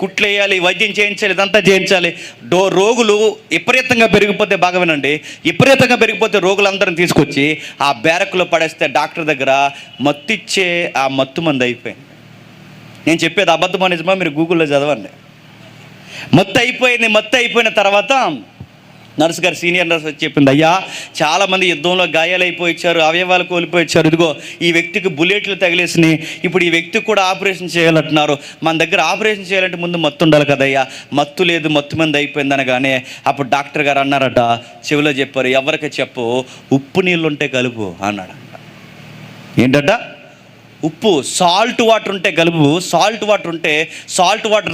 A: కుట్లేయాలి, వైద్యం చేయించాలి, ఇదంతా చేయించాలి. రోగులు విపరీతంగా పెరిగిపోతే, బాగా వినండి, విపరీతంగా పెరిగిపోతే రోగులందరిని తీసుకొచ్చి ఆ బ్యారక్లో పడేస్తే డాక్టర్ దగ్గర మత్తిచ్చే ఆ మత్తు మంది అయిపోయింది. నేను చెప్పేది అబద్ధమా నిజమా మీరు గూగుల్లో చదవండి. మత్తు అయిపోయిన తర్వాత నర్సు గారు, సీనియర్ నర్సు వచ్చి చెప్పింది, అయ్యా చాలామంది యుద్ధంలో గాయాలైపోయిచ్చారు, అవయవాలు కోల్పోయిచ్చారు, ఇదిగో ఈ వ్యక్తికి బుల్లెట్లు తగిలేసినాయి, ఇప్పుడు ఈ వ్యక్తికి కూడా ఆపరేషన్ చేయాలంటున్నారు. మన దగ్గర ఆపరేషన్ చేయాలంటే ముందు మత్తు ఉండాలి కదయ్యా, మత్తు లేదు, మత్తు మంది అయిపోయింది అనగానే అప్పుడు డాక్టర్ గారు అన్నారట, చెవిలో చెప్పారు, ఎవరికి చెప్పు, ఉప్పు నీళ్ళు ఉంటే కలుపు అన్నాడంట. ఏంటట? ఉప్పు, సాల్ట్ వాటర్ ఉంటే కలుపు, సాల్ట్ వాటర్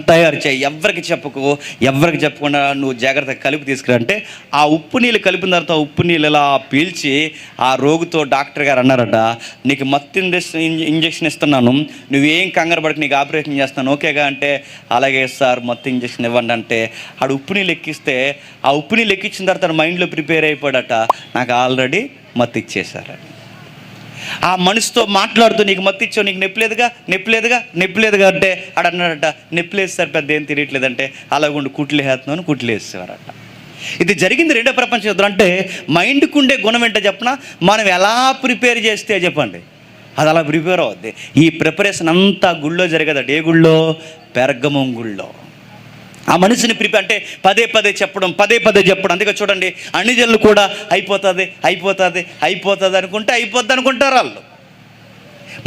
A: తయారు చేయి, ఎవరికి చెప్పకుండా నువ్వు జాగ్రత్తగా కలిపి తీసుకురా అంటే ఆ ఉప్పు నీళ్ళు కలిపిన తర్వాత ఉప్పు నీళ్ళు ఇలా పీల్చి ఆ రోగితో డాక్టర్ గారు అన్నారట, నీకు మత్తు ఇంజక్షన్ ఇస్తున్నాను, నువ్వేం కంగారు పడకు, నీకు ఆపరేషన్ చేస్తాను ఓకేగా అంటే, అలాగే సార్ మత్తు ఇంజక్షన్ ఇవ్వండి అంటే ఆడు ఉప్పు నీళ్ళు ఎక్కిస్తే ఆ ఉప్పు నీళ్ళు ఎక్కించిన తర్వాత మైండ్లో ప్రిపేర్ అయిపోయాడట, నాకు ఆల్రెడీ మత్తు ఇచ్చేశారని. ఆ మనిషితో మాట్లాడుతూ, నీకు మత్తు ఇచ్చావు, నీకు నొప్పి లేదుగా అంటే ఆడు అన్నాడట, నొప్పి లేదు సార్, పెద్ద ఏం తిరగట్లేదంటే అలాగుండి కుట్లేస్తున్నాను, కుట్లేసేవారట. ఇది జరిగింది రెండో ప్రపంచ యుద్ధం. అంటే మైండ్కు ఉండే గుణం ఏంటో చెప్పిన, మనం ఎలా ప్రిపేర్ చేస్తే చెప్పండి అది అలా ప్రిపేర్ అవుద్ది. ఈ ప్రిపరేషన్ అంతా గుళ్ళో జరగదట. ఏ గుళ్ళో? పెర్గమం గుళ్ళో. ఆ మనిషిని అంటే పదే చెప్పడం. అందుకే చూడండి, అన్ని జనులు కూడా అయిపోతుంది అనుకుంటారు. వాళ్ళు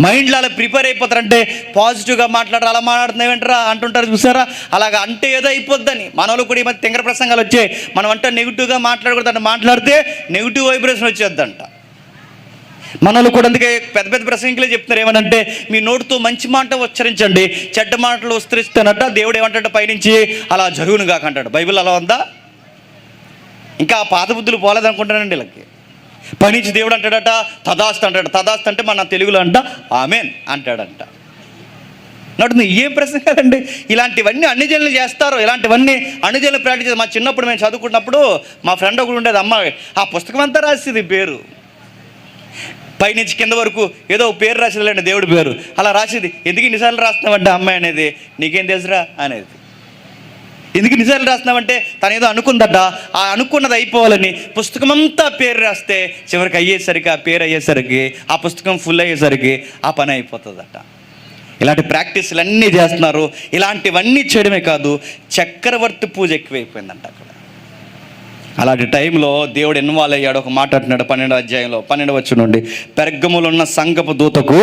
A: మైండ్లో అలా ప్రిపేర్ అయిపోతారంటే పాజిటివ్గా మాట్లాడారు, అలా మాట్లాడుతున్నావేంటరా అంటుంటారు చూసారా, అలాగా అంటే ఏదో అయిపోద్దని. మన వాళ్ళు కూడా ఈ మధ్య తెంగర ప్రసంగాలు వచ్చాయి, మనం అంటే నెగిటివ్గా మాట్లాడకూడదంట, మాట్లాడితే నెగిటివ్ వైబ్రేషన్ వచ్చేద్దంట. మనలు కూడా అందుకే పెద్ద ప్రసంగికులే చెప్తున్నారు, ఏమనంటే మీ నోటితో మంచి మాట ఉచ్చరించండి, చెడ్డ మాటలు ఉచ్చరిస్తానట దేవుడు ఏమంటాడు పైనుంచి, అలా జరుగును కాకంటాడు. బైబిల్ అలా ఉందా? ఇంకా పాత బుద్ధులు పోలేదనుకుంటానండి వీళ్ళకి. పైనుంచి దేవుడు అంటాడట తదాస్తు అంటాడు. తదాస్తు అంటే మన తెలుగులో అంట ఆమెన్ అంటాడంట. నడుతుంది ఏం ప్రసంగాలండి ఇలాంటివన్నీ. అన్ని జనులు చేస్తారు ఇలాంటివన్నీ, అన్ని జనులు ప్రాక్టీస్ చేస్తారు. మా చిన్నప్పుడు మేము చదువుకున్నప్పుడు మా ఫ్రెండ్ ఒకడు ఉండేది, అమ్మాయి ఆ పుస్తకం అంతా రాసేది పేరు, పైనుంచి కింద వరకు ఏదో పేరు రాసేదిలేండి, దేవుడి పేరు అలా రాసేది. ఎందుకు ఇన్నిసార్లు రాస్తున్నావంటే అమ్మాయి అనేది, నీకేం తెలుసురా అనేది. ఎందుకు ఇన్నిసార్లు రాస్తున్నావంటే తను ఏదో అనుకుందట, ఆ అనుకున్నది అయిపోవాలని పుస్తకమంతా పేరు రాస్తే చివరికి అయ్యేసరికి, ఆ పేరు అయ్యేసరికి, ఆ పుస్తకం ఫుల్ అయ్యేసరికి ఆ పని అయిపోతుందట. ఇలాంటి ప్రాక్టీసులు అన్నీ చేస్తున్నారు. ఇలాంటివన్నీ చేయడమే కాదు, చక్రవర్తి పూజ ఎక్కువైపోయిందంట అక్కడ. అలాంటి టైంలో దేవుడు ఇన్వాల్వ్ అయ్యాడు. ఒక మాట అంటున్నాడు 12వ అధ్యాయంలో 12వ వచనం నుండి, పెర్గములో ఉన్న సంఘపు దూతకు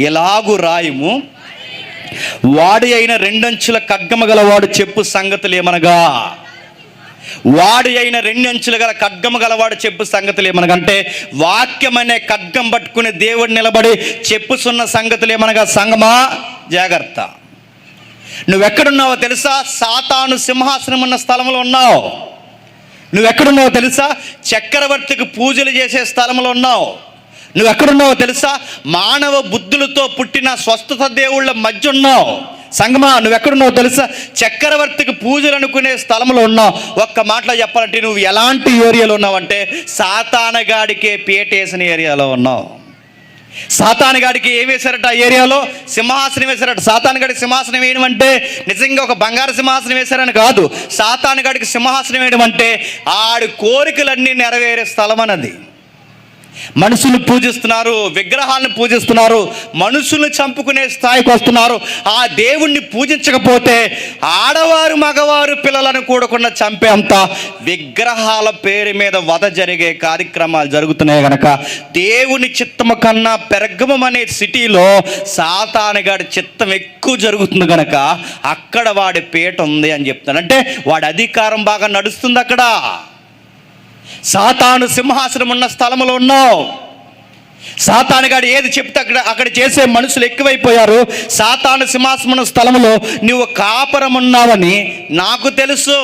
A: ఎలాగు రాయము, వాడి అయిన 2 అంచుల ఖడ్గము గలవాడు చెప్పు సంగతులు ఏమనగా, వాడి అయిన 2 అంచులు గల ఖడ్గము గలవాడు చెప్పు సంగతులు ఏమనగా, అంటే వాక్యం అనే ఖడ్గం పట్టుకుని దేవుడు నిలబడి చెప్పుతున్న సంగతులు ఏమనగా, సంగమా జాగ్రత్త, నువ్వెక్కడున్నావో తెలుసా? సాతాను సింహాసనం ఉన్న స్థలంలో ఉన్నావు. నువ్వెక్కడున్నావో తెలుసా? చక్రవర్తికి పూజలు చేసే స్థలంలో ఉన్నావు. నువ్వెక్కడున్నావో తెలుసా? మానవ బుద్ధులతో పుట్టిన స్వస్థత దేవుళ్ళ మధ్య ఉన్నావు. సంగమా, నువ్వెక్కడున్నావు తెలుసా? చక్రవర్తికి పూజలు అనుకునే స్థలంలో ఉన్నావు. ఒక్క మాటలో చెప్పాలంటే నువ్వు ఎలాంటి ఏరియాలో ఉన్నావంటే సాతానగాడికే పీటేసిన ఏరియాలో ఉన్నావు. సాతానుగాడికి ఏం వేశారట? ఆ ఏరియాలో సింహాసనం వేశారట. సాతానుగాడికి సింహాసనం వేయడం అంటే నిజంగా ఒక బంగారు సింహాసనం వేశారని కాదు. సాతానుగాడికి సింహాసనం వేయడం అంటే ఆడి కోరికలన్నీ నెరవేరే స్థలం అన్నది. మనుషులు పూజిస్తున్నారు, విగ్రహాలను పూజిస్తున్నారు, మనుషుల్ని చంపుకునే స్థాయికి వస్తున్నారు. ఆ దేవుణ్ణి పూజించకపోతే ఆడవారు మగవారు పిల్లలను కూడకుండా చంపేంత విగ్రహాల పేరు మీద వధ జరిగే కార్యక్రమాలు జరుగుతున్నాయి కనుక దేవుని చిత్తము కన్నా పెర్గమం అనే సిటీలో సాతానుగాడి చిత్తం ఎక్కువ జరుగుతుంది కనుక అక్కడ వాడి పీట ఉంది అని చెప్తాను. అంటే వాడి అధికారం బాగా నడుస్తుంది అక్కడ. సాతాను సింహాసనం ఉన్న స్థలంలో ఉన్నావు. సాతానుగాడు ఏది చెప్తే అక్కడ చేసే మనుషులు ఎక్కువైపోయారు. సాతాను సింహాసనం స్థలంలో నువ్వు కాపురం ఉన్నావని నాకు తెలుసు.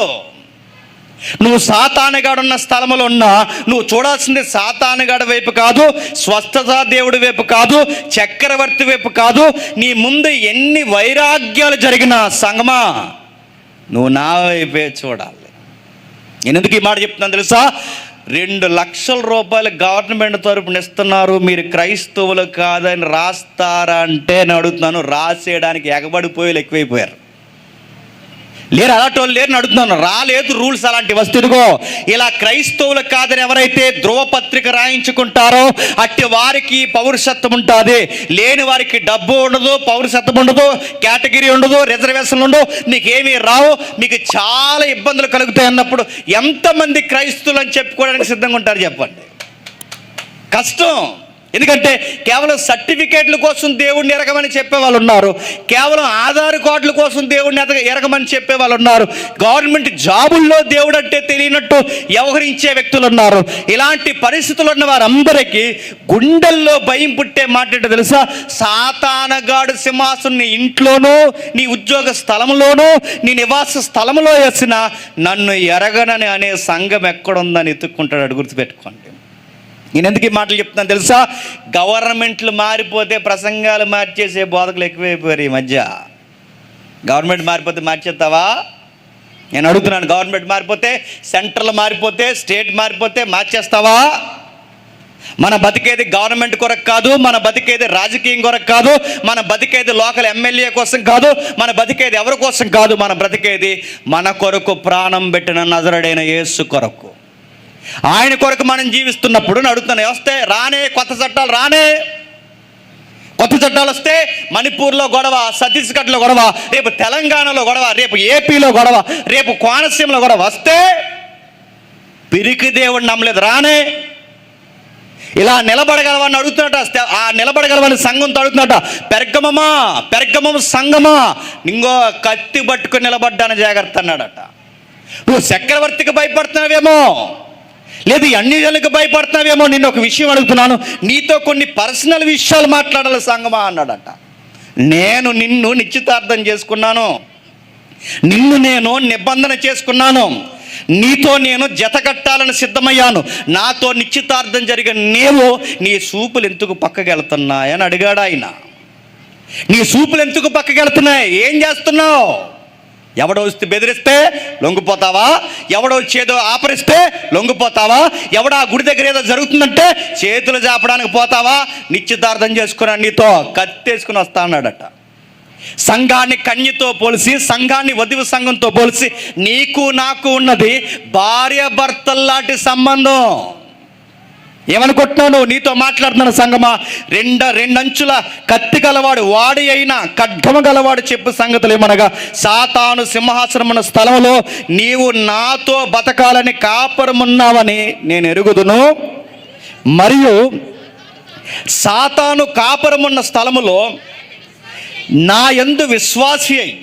A: నువ్వు సాతానుగాడున్న స్థలంలో ఉన్నా నువ్వు చూడాల్సింది సాతానుగాడి వైపు కాదు, స్వస్థత దేవుడి వైపు కాదు, చక్రవర్తి వైపు కాదు. నీ ముందు ఎన్ని వైరాగ్యాలు జరిగినా సంగమా నువ్వు నా వైపే చూడాలి. నేను ఎందుకు ఈ మాట చెప్తున్నాను తెలుసా? 2 లక్షల రూపాయలు గవర్నమెంట్ తరపున ఇస్తున్నారు, మీరు క్రైస్తవులు కాదని రాస్తారా అంటే నేను అడుగుతున్నాను. రాసేయడానికి ఎగబడిపోయి ఎక్కువైపోయారు. లేరు, అలాంటి వాళ్ళు లేరు అడుగుతున్నాను. రాలేదు రూల్స్ అలాంటి వస్తువుకో. ఇలా క్రైస్తవులు కాదని ఎవరైతే ధ్రువపత్రిక రాయించుకుంటారో అట్టి వారికి పౌరసత్వం ఉంటుంది. లేని వారికి డబ్బు ఉండదు, పౌరసత్వం ఉండదు, కేటగిరీ ఉండదు, రిజర్వేషన్లు ఉండవు, నీకేమీ రావు, మీకు చాలా ఇబ్బందులు కలుగుతాయి అన్నప్పుడు ఎంతమంది క్రైస్తవులు అని చెప్పుకోవడానికి సిద్ధంగా ఉంటారు చెప్పండి? కష్టం. ఎందుకంటే కేవలం సర్టిఫికేట్ల కోసం దేవుడిని ఎరగమని చెప్పేవాళ్ళు ఉన్నారు, కేవలం ఆధార్ కార్డుల కోసం దేవుడిని ఎరగమని చెప్పేవాళ్ళు ఉన్నారు, గవర్నమెంట్ జాబుల్లో దేవుడు అంటే తెలియనట్టు వ్యవహరించే వ్యక్తులు ఉన్నారు. ఇలాంటి పరిస్థితులు ఉన్న వారందరికీ గుండెల్లో భయం పుట్టే మాట తెలుసా? సాతానుగాడు సింహాసనం నీ ఇంట్లోనూ, నీ ఉద్యోగ స్థలంలోనూ, నీ నివాస స్థలంలో వేసిన నన్ను ఎరగనని అనే సంఘం ఎక్కడుందని ఎత్తుక్కుంటాడు. గుర్తుపెట్టుకోండి. నేను ఎందుకు ఈ మాటలు చెప్తున్నాను తెలుసా? గవర్నమెంట్లు మారిపోతే ప్రసంగాలు మార్చేసే బోధకులు ఎక్కువైపోయారు ఈ మధ్య. గవర్నమెంట్ మారిపోతే మార్చేస్తావా? నేను అడుగుతున్నాను. గవర్నమెంట్ మారిపోతే, సెంట్రల్ మారిపోతే, స్టేట్ మారిపోతే మార్చేస్తావా? మన బతికేది గవర్నమెంట్ కొరకు కాదు, మన బతికేది రాజకీయం కొరకు కాదు, మన బతికేది లోకల్ ఎమ్మెల్యే కోసం కాదు, మన బతికేది ఎవరి కోసం కాదు, మన బ్రతికేది మన కొరకు ప్రాణం పెట్టిన నజరుడైన యేసు కొరకు. ఆయన కొరకు మనం జీవిస్తున్నప్పుడు అడుగుతున్నాయి వస్తే రానే కొత్త చట్టాలు, రానే కొత్త చట్టాలు వస్తే మణిపూర్లో గొడవ, ఛత్తీస్గఢ్లో గొడవ, రేపు తెలంగాణలో గొడవ, రేపు ఏపీలో గొడవ, రేపు కోనసీమలో గొడవ వస్తే పిరికి దేవుడిని నమ్మలేదు, రానే ఇలా నిలబడగలవని అడుగుతున్నట. ఆ నిలబడగలవని సంఘంతో అడుగుతున్నట. పెర్గమము సంఘమా, ఇంకో కత్తి పట్టుకుని నిలబడ్డాను జాగ్రత్త అన్నాడట. నువ్వు చక్రవర్తికి భయపడుతున్నావేమో, లేదు అన్ని జనులకు భయపడుతున్నావేమో. నిన్ను ఒక విషయం అడుగుతున్నాను, నీతో కొన్ని పర్సనల్ విషయాలు మాట్లాడాలి సంగమా అన్నాడట. నేను నిన్ను నిశ్చితార్థం చేసుకున్నాను, నిన్ను నేను నిబంధన చేసుకున్నాను, నీతో నేను జత కట్టాలని సిద్ధమయ్యాను, నాతో నిశ్చితార్థం జరిగిన నీవు నీ చూపులు ఎందుకు పక్కకి వెళ్తున్నాయని అడిగాడు ఆయన. నీ చూపులు ఎందుకు పక్కకి వెళ్తున్నాయి? ఏం చేస్తున్నావు? ఎవడో వస్తే బెదిరిస్తే లొంగిపోతావా? ఎవడో వచ్చేదో ఆపరిస్తే లొంగిపోతావా? ఎవడో ఆ గుడి దగ్గర ఏదో జరుగుతుందంటే చేతులు చాపడానికి పోతావా? నిశ్చితార్థం చేసుకున్నా నీతో కత్తేసుకుని వస్తా అన్నాడట. సంఘాన్ని కన్యతో పోల్చి, సంఘాన్ని వధువు సంఘంతో పోల్చి నీకు నాకు ఉన్నది భార్య భర్తల్లాంటి సంబంధం. ఏమనుకుంటున్నావు? నీతో మాట్లాడుతున్నాను సంగమా. రెండంచుల కత్తి గలవాడు, వాడి అయినా ఖడ్గము గలవాడు చెప్పు సంగతులు ఏమనగా, సాతాను సింహాసనమున్న స్థలంలో నీవు నాతో బతకాలని కాపురమున్నావని నేను ఎరుగుదును, మరియు సాతాను కాపురమున్న స్థలములో నా యందు విశ్వాసి అయి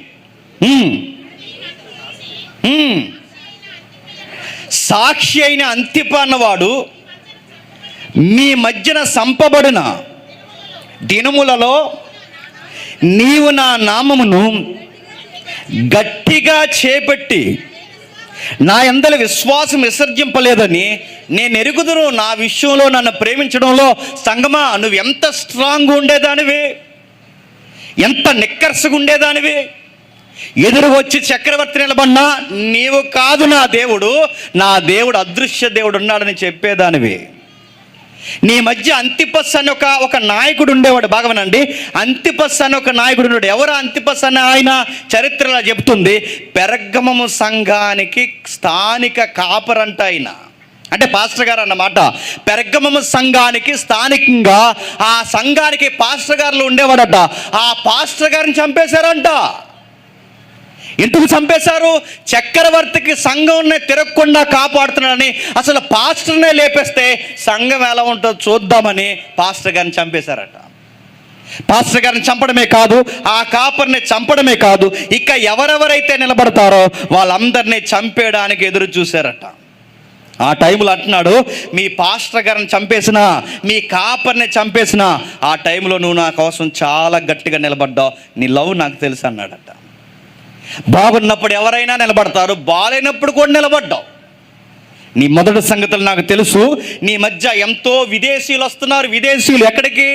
A: సాక్షి అయిన అంతిప అన్నవాడు మీ మధ్యన సంపబడిన దినములలో నీవు నా నామమును గట్టిగా చేపట్టి నా యందలి విశ్వాసం విసర్జింపలేదని నేను ఎరుగుదును. నా విషయంలో నన్ను ప్రేమించడంలో సంగమా నువ్వు ఎంత స్ట్రాంగ్ ఉండేదానివి, ఎంత నిక్కర్సుగా ఉండేదానివి. ఎదురు వచ్చి చక్రవర్తి నిలబడినా నీవు కాదు నా దేవుడు అదృశ్య దేవుడు ఉన్నాడని చెప్పేదానివి. నీ మధ్య అంతిపస్ అని ఒక నాయకుడు ఉండేవాడు. బాగా వినండి, అంతిపస్ అని ఒక నాయకుడు ఉన్నాడు. ఎవరు అంతిపస్ అని ఆయన చరిత్రలా చెప్తుంది, పెర్గమము సంఘానికి స్థానిక కాపరంట ఆయన, అంటే పాస్టర్ గారు అన్నమాట. పెర్గమము సంఘానికి స్థానికంగా ఆ సంఘానికి పాస్టర్ గారులు ఉండేవాడట. ఆ పాస్టర్ గారిని చంపేశారంట. ఎందుకు చంపేశారు? చక్రవర్తికి సంఘంనే తిరగకుండా కాపాడుతున్నాడని. అసలు పాస్టర్నే లేపేస్తే సంఘం ఎలా ఉంటుందో చూద్దామని పాస్టర్ గారిని చంపేశారట. పాస్టర్ గారిని చంపడమే కాదు, ఆ కాపర్ని చంపడమే కాదు, ఇక ఎవరెవరైతే నిలబడతారో వాళ్ళందరినీ చంపేయడానికి ఎదురు చూశారట. ఆ టైంలో అంటున్నాడు, మీ పాస్టర్ గారిని చంపేసినా, మీ కాపర్ని చంపేసినా, ఆ టైంలో నువ్వు నా కోసం చాలా గట్టిగా నిలబడ్డావు, నీ లవ్ నాకు తెలుసు అన్నాడట. బాగున్నప్పుడు ఎవరైనా నిలబడతారు, బాగాలేనప్పుడు కూడా నిలబడ్డావు. నీ మొదటి సంగతులు నాకు తెలుసు. నీ మధ్య ఎంతో విదేశీయులు వస్తున్నారు. విదేశీయులు ఎక్కడికి?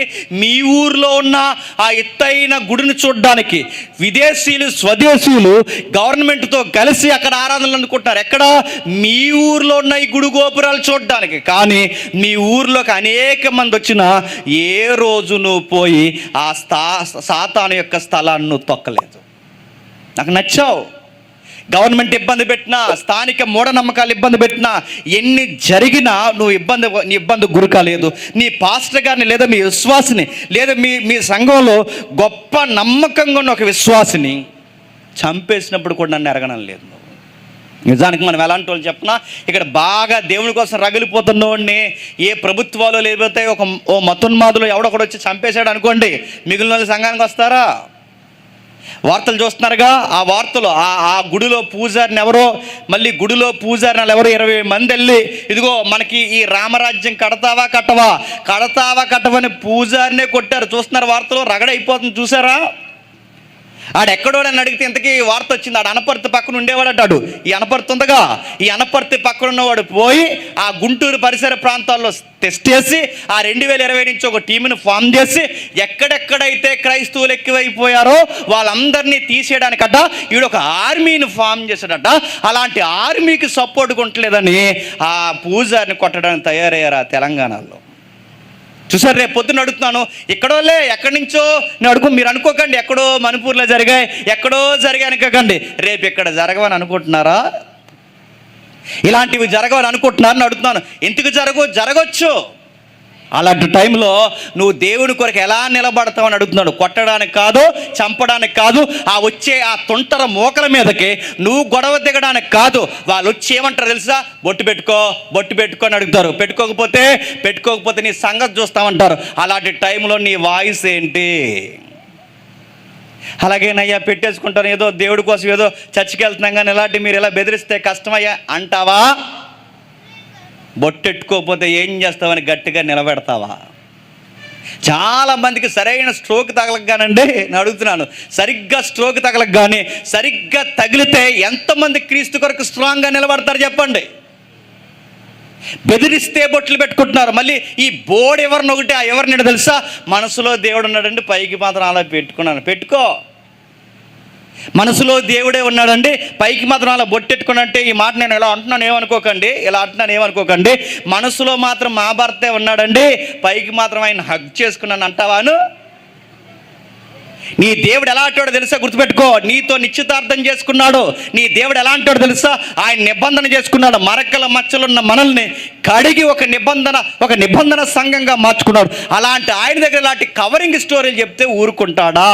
A: మీ ఊర్లో ఉన్న ఆ ఎత్తైన గుడిని చూడడానికి. విదేశీయులు స్వదేశీయులు గవర్నమెంట్తో కలిసి అక్కడ ఆరాధనలు అనుకుంటున్నారు. ఎక్కడ? మీ ఊర్లో ఉన్న ఈ గుడి గోపురాలు చూడడానికి. కానీ మీ ఊర్లోకి అనేక మంది వచ్చినా ఏ రోజు నువ్వు పోయి ఆ సాతాను యొక్క స్థలాన్ని నువ్వు తొక్కలేదు. నాకు నచ్చావు. గవర్నమెంట్ ఇబ్బంది పెట్టినా, స్థానిక మూఢనమ్మకాలు ఇబ్బంది పెట్టినా, ఎన్ని జరిగినా నువ్వు నీ ఇబ్బంది గురి కాలేదు. నీ పాస్టర్ గారిని లేదా మీ విశ్వాసిని లేదా మీ సంఘంలో గొప్ప నమ్మకంగా ఉన్న ఒక విశ్వాసిని చంపేసినప్పుడు కూడా నన్ను ఎరగడం లేదు. నిజానికి మనం ఎలాంటి వాళ్ళు చెప్పినా, ఇక్కడ బాగా దేవుని కోసం రగిలిపోతున్నోడిని ఏ ప్రభుత్వాలు లేకపోతే ఓ మతోన్మాదులు ఎవడొకడు వచ్చి చంపేశాడు అనుకోండి, మిగిలిన వాళ్ళు సంఘానికి వస్తారా? వార్తలు చూస్తున్నారుగా. ఆ వార్తలు ఆ గుడిలో పూజారిని ఎవరో, మళ్ళీ గుడిలో పూజారిని ఎవరో 20 మంది వెళ్ళి, ఇదిగో మనకి ఈ రామరాజ్యం కడతావా కట్టవని పూజారినే కొట్టారు. చూస్తున్నారు వార్తలు, రగడైపోతుంది. చూసారా? ఆడెక్కడో అని అడిగితే ఇంతకీ వార్త వచ్చింది. ఆడు అనపర్తి పక్కన ఉండేవాడటాడు. ఈ అనపర్తి ఉందగా, ఈ అనపర్తి పక్కన ఉన్నవాడు పోయి ఆ గుంటూరు పరిసర ప్రాంతాల్లో టెస్ట్ చేసి ఆ 2020 నుంచి ఒక టీంను ఫామ్ చేసి ఎక్కడెక్కడైతే క్రైస్తవులు ఎక్కువైపోయారో వాళ్ళందరినీ తీసేయడానికట వీడు ఒక ఆర్మీని ఫామ్ చేశాడట. అలాంటి ఆర్మీకి సపోర్ట్ కొట్టలేదని ఆ పూజారిని కొట్టడానికి తయారయ్యారు ఆ తెలంగాణలో. చూసారు, రేపు పొద్దున్న అడుగుతున్నాను, ఎక్కడోలే ఎక్కడి నుంచో నేను మీరు అనుకోకండి ఎక్కడో మణిపూర్లో జరిగాయి, ఎక్కడో జరిగాయి అనుకోకండి. రేపు ఇక్కడ జరగవని అనుకుంటున్నారా? ఇలాంటివి జరగవని అనుకుంటున్నారని అడుగుతున్నాను. ఎందుకు జరగవచ్చు. అలాంటి టైంలో నువ్వు దేవుని కొరకు ఎలా నిలబడతావు అని అడుగుతున్నాడు. కొట్టడానికి కాదు, చంపడానికి కాదు, వచ్చే ఆ తొంటర మోకల మీదకి నువ్వు గొడవ దిగడానికి కాదు. వాళ్ళు వచ్చి ఏమంటారు తెలుసా? బొట్టు పెట్టుకో అని అడుగుతారు. పెట్టుకోకపోతే నీ సంగతి చూస్తామంటారు. అలాంటి టైంలో నీ వాయిస్ ఏంటి? అలాగేనయ్యా పెట్టేసుకుంటాను, ఏదో దేవుడి కోసం ఏదో చర్చికి వెళ్తున్నాం కానీ ఇలాంటి మీరు ఇలా బెదిరిస్తే కష్టమయ్యా అంటావా? బొట్టెట్టుకోకపోతే ఏం చేస్తావని గట్టిగా నిలబెడతావా? చాలామందికి సరైన స్ట్రోక్ తగలగానండి నేను అడుగుతున్నాను, సరిగ్గా స్ట్రోక్ తగలగానే సరిగ్గా తగిలితే ఎంతమంది క్రీస్తు కొరకు స్ట్రాంగ్గా నిలబడతారు చెప్పండి? బెదిరిస్తే బొట్లు పెట్టుకుంటున్నారు. మళ్ళీ ఈ బోర్డు ఎవరినొకటి ఎవరిని తెలుసా? మనసులో దేవుడు ఉన్నాడండి, పైకి మాత్రం అలా పెట్టుకో. మనసులో దేవుడే ఉన్నాడండి, పైకి మాత్రం అలా బొట్టెట్టుకుని. అంటే ఈ మాట నేను ఇలా అంటున్నాను ఏమనుకోకండి. మనసులో మాత్రం మా భర్తే ఉన్నాడండి, పైకి మాత్రం ఆయన హగ్ చేసుకున్నాను అంటావాను? నీ దేవుడు ఎలా అంటాడో తెలుసా? గుర్తుపెట్టుకో. నీతో నిశ్చితార్థం చేసుకున్నాడు. నీ దేవుడు ఎలా అంటాడో తెలుసా? ఆయన నిబంధన చేసుకున్నాడు. మరకల మచ్చలున్న మనల్ని కడిగి ఒక నిబంధన సంఘంగా మార్చుకున్నాడు. అలాంటి ఆయన దగ్గర ఇలాంటి కవరింగ్ స్టోరీలు చెప్తే ఊరుకుంటాడా?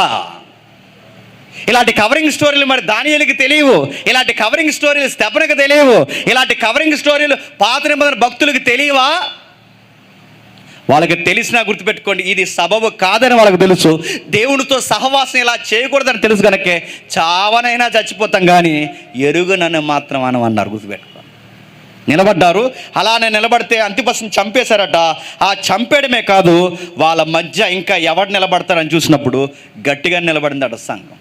A: ఇలాంటి కవరింగ్ స్టోరీలు మరి దానియేలుకి తెలియవు. ఇలాంటి కవరింగ్ స్టోరీలు స్తెఫనుకి తెలియవు. ఇలాంటి కవరింగ్ స్టోరీలు పాత నిబంధన భక్తులకు తెలియవా? వాళ్ళకి తెలిసినా గుర్తుపెట్టుకోండి, ఇది సబబు కాదని వాళ్ళకి తెలుసు. దేవునితో సహవాసం ఇలా చేయకూడదని తెలుసు కనుకే చావనైనా చచ్చిపోతాం కానీ ఎరుగునని మాత్రం అనమన్నారు. గుర్తుపెట్టుకోండి. నిలబడ్డారు. అలానే నిలబడితే అంతిపస్ని చంపేశారట. ఆ చంపేయడమే కాదు, వాళ్ళ మధ్య ఇంకా ఎవరు నిలబడతారని చూసినప్పుడు గట్టిగా నిలబడిందట సంఘం.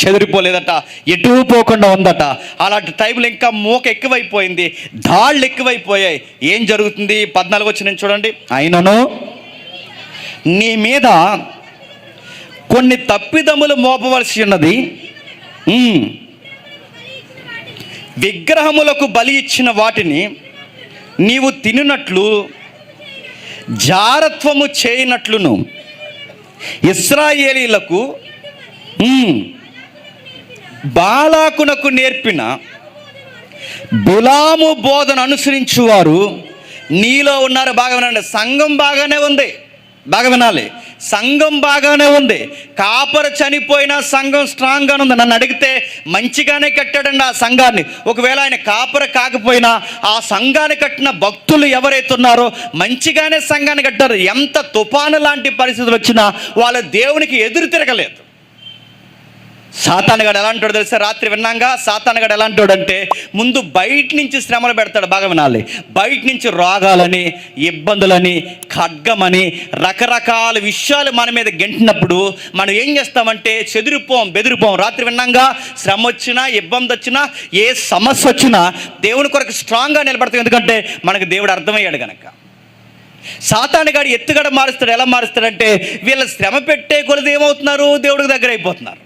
A: చెదిరిపోలేదట, ఎటు పోకుండా ఉందట. అలాంటి టైంలో ఇంకా మోక ఎక్కువైపోయింది, దాళ్ళు ఎక్కువైపోయాయి. ఏం జరుగుతుంది? 14 వచ్చిన చూడండి. అయినను నీ మీద కొన్ని తప్పిదములు మోపవలసి ఉన్నది. విగ్రహములకు బలి ఇచ్చిన వాటిని నీవు తినునట్లు జారత్వము చేయనట్లును ఇశ్రాయేలీలకు బాలాకునకు నేర్పిన బిలాము బోధన అనుసరించువారు నీలో ఉన్నారు. బాగా వినండి, సంఘం బాగానే ఉంది, బాగా వినాలి. సంఘం బాగానే ఉంది, కాపర చనిపోయినా సంఘం స్ట్రాంగ్గానే ఉంది. నన్ను అడిగితే మంచిగానే కట్టాడండి ఆ సంఘాన్ని. ఒకవేళ ఆయన కాపర కాకపోయినా ఆ సంఘాన్ని కట్టిన భక్తులు ఎవరైతే ఉన్నారో మంచిగానే సంఘాన్ని కట్టారు. ఎంత తుఫాను లాంటి పరిస్థితులు వచ్చినా వాళ్ళ దేవునికి ఎదురు తిరగలేదు. సాతానుగాడు ఎలాంటోడు తెలుసా? రాత్రి విన్నాగా, సాతానుగాడు ఎలాంటోడు అంటే ముందు బయట నుంచి శ్రమలు పెడతాడు. బాగా వినాలి, బయట నుంచి రోగాలని, ఇబ్బందులని, ఖడ్గమని, రకరకాల విషయాలు మన మీద గెంటినప్పుడు మనం ఏం చేస్తామంటే బెదిరిపోం. రాత్రి విన్నాగా, శ్రమ వచ్చినా, ఇబ్బంది వచ్చినా, ఏ సమస్య వచ్చినా దేవుని కొరకు స్ట్రాంగ్గా నిలబడతాం. ఎందుకంటే మనకు దేవుడు అర్థమయ్యాడు కనుక. సాతానుగాడు ఎత్తుగడ మారుస్తాడు. ఎలా మారుస్తాడంటే వీళ్ళ శ్రమ పెట్టే కొలది ఏమవుతున్నారు? దేవుడికి దగ్గర అయిపోతున్నారు.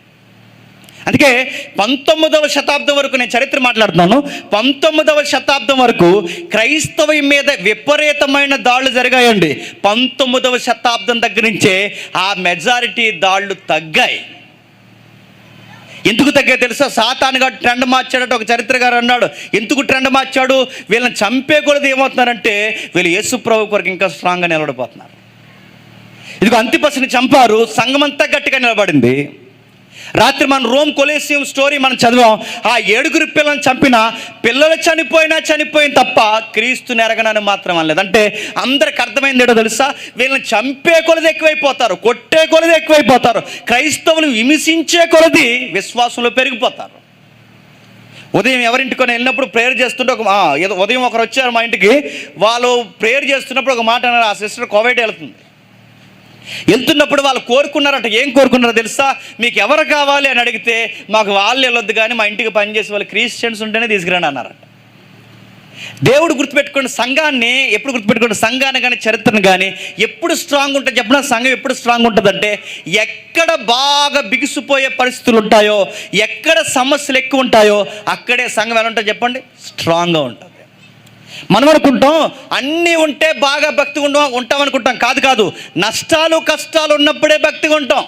A: అందుకే 19వ శతాబ్దం వరకు, నేను చరిత్ర మాట్లాడుతున్నాను, 19వ శతాబ్దం వరకు క్రైస్తవం మీద విపరీతమైన దాడులు జరిగాయండి. 19వ శతాబ్దం దగ్గర నుంచే ఆ మెజారిటీ దాడులు తగ్గాయి. ఎందుకు తగ్గాయి తెలుసా? సాతానుగాడు ట్రెండ్ మార్చాడట. ఒక చరిత్రకారు అన్నాడు, ఎందుకు ట్రెండ్ మార్చాడు? వీళ్ళని చంపేకూడదు. ఏమవుతున్నారంటే వీళ్ళు యేసు ప్రభు కొరకు ఇంకా స్ట్రాంగ్గా నిలబడిపోతున్నారు. ఇదిగో అంతిపస్సుని చంపారు, సంఘం అంతా గట్టిగా నిలబడింది. రాత్రి మనం రోమ్ కొలీసియం స్టోరీ మనం చదివాం. ఆ 7 పిల్లలను చంపిన పిల్లలు చనిపోయిన తప్ప క్రీస్తుని ఎరగనని మాత్రం అనలేదు. అంటే అందరికి అర్థమైంది ఏంటో తెలుసా? వీళ్ళని చంపే కొలది ఎక్కువైపోతారు, కొట్టే కొలది ఎక్కువైపోతారు, క్రైస్తవులు హింసించే కొలది విశ్వాసంలో పెరిగిపోతారు. ఉదయం ఎవరింటికొని వెళ్ళినప్పుడు ప్రేయర్ చేస్తుంటే ఉదయం ఒకరు వచ్చారు మా ఇంటికి. వాళ్ళు ప్రేయర్ చేస్తున్నప్పుడు ఒక మాట అన్నారు, ఆ సిస్టర్ కోవిడ్ వెళ్తున్నప్పుడు వాళ్ళు కోరుకున్నారట. ఏం కోరుకున్నారో తెలుసా? మీకు ఎవరు కావాలి అని అడిగితే మాకు వాళ్ళు వెళ్ళొద్దు, కానీ మా ఇంటికి పనిచేసే వాళ్ళు క్రిస్టియన్స్ ఉంటేనే తీసుకురండి అన్నారట. దేవుడు గుర్తుపెట్టుకోండి, సంఘాన్ని ఎప్పుడు గుర్తుపెట్టుకోండి, సంఘాన్ని కానీ చరిత్రను కానీ ఎప్పుడు స్ట్రాంగ్ ఉంటుంది చెప్పిన సంఘం ఎప్పుడు స్ట్రాంగ్ ఉంటుందంటే ఎక్కడ బాగా బిగిసిపోయే పరిస్థితులు ఉంటాయో, ఎక్కడ సమస్యలు ఎక్కువ ఉంటాయో అక్కడే సంఘం ఎలా ఉంటుంది చెప్పండి? స్ట్రాంగ్గా ఉంటుంది. మనం అనుకుంటాం అన్నీ ఉంటే బాగా భక్తిగా ఉంటాం అనుకుంటాం. కాదు, నష్టాలు కష్టాలు ఉన్నప్పుడే భక్తిగా ఉంటాం,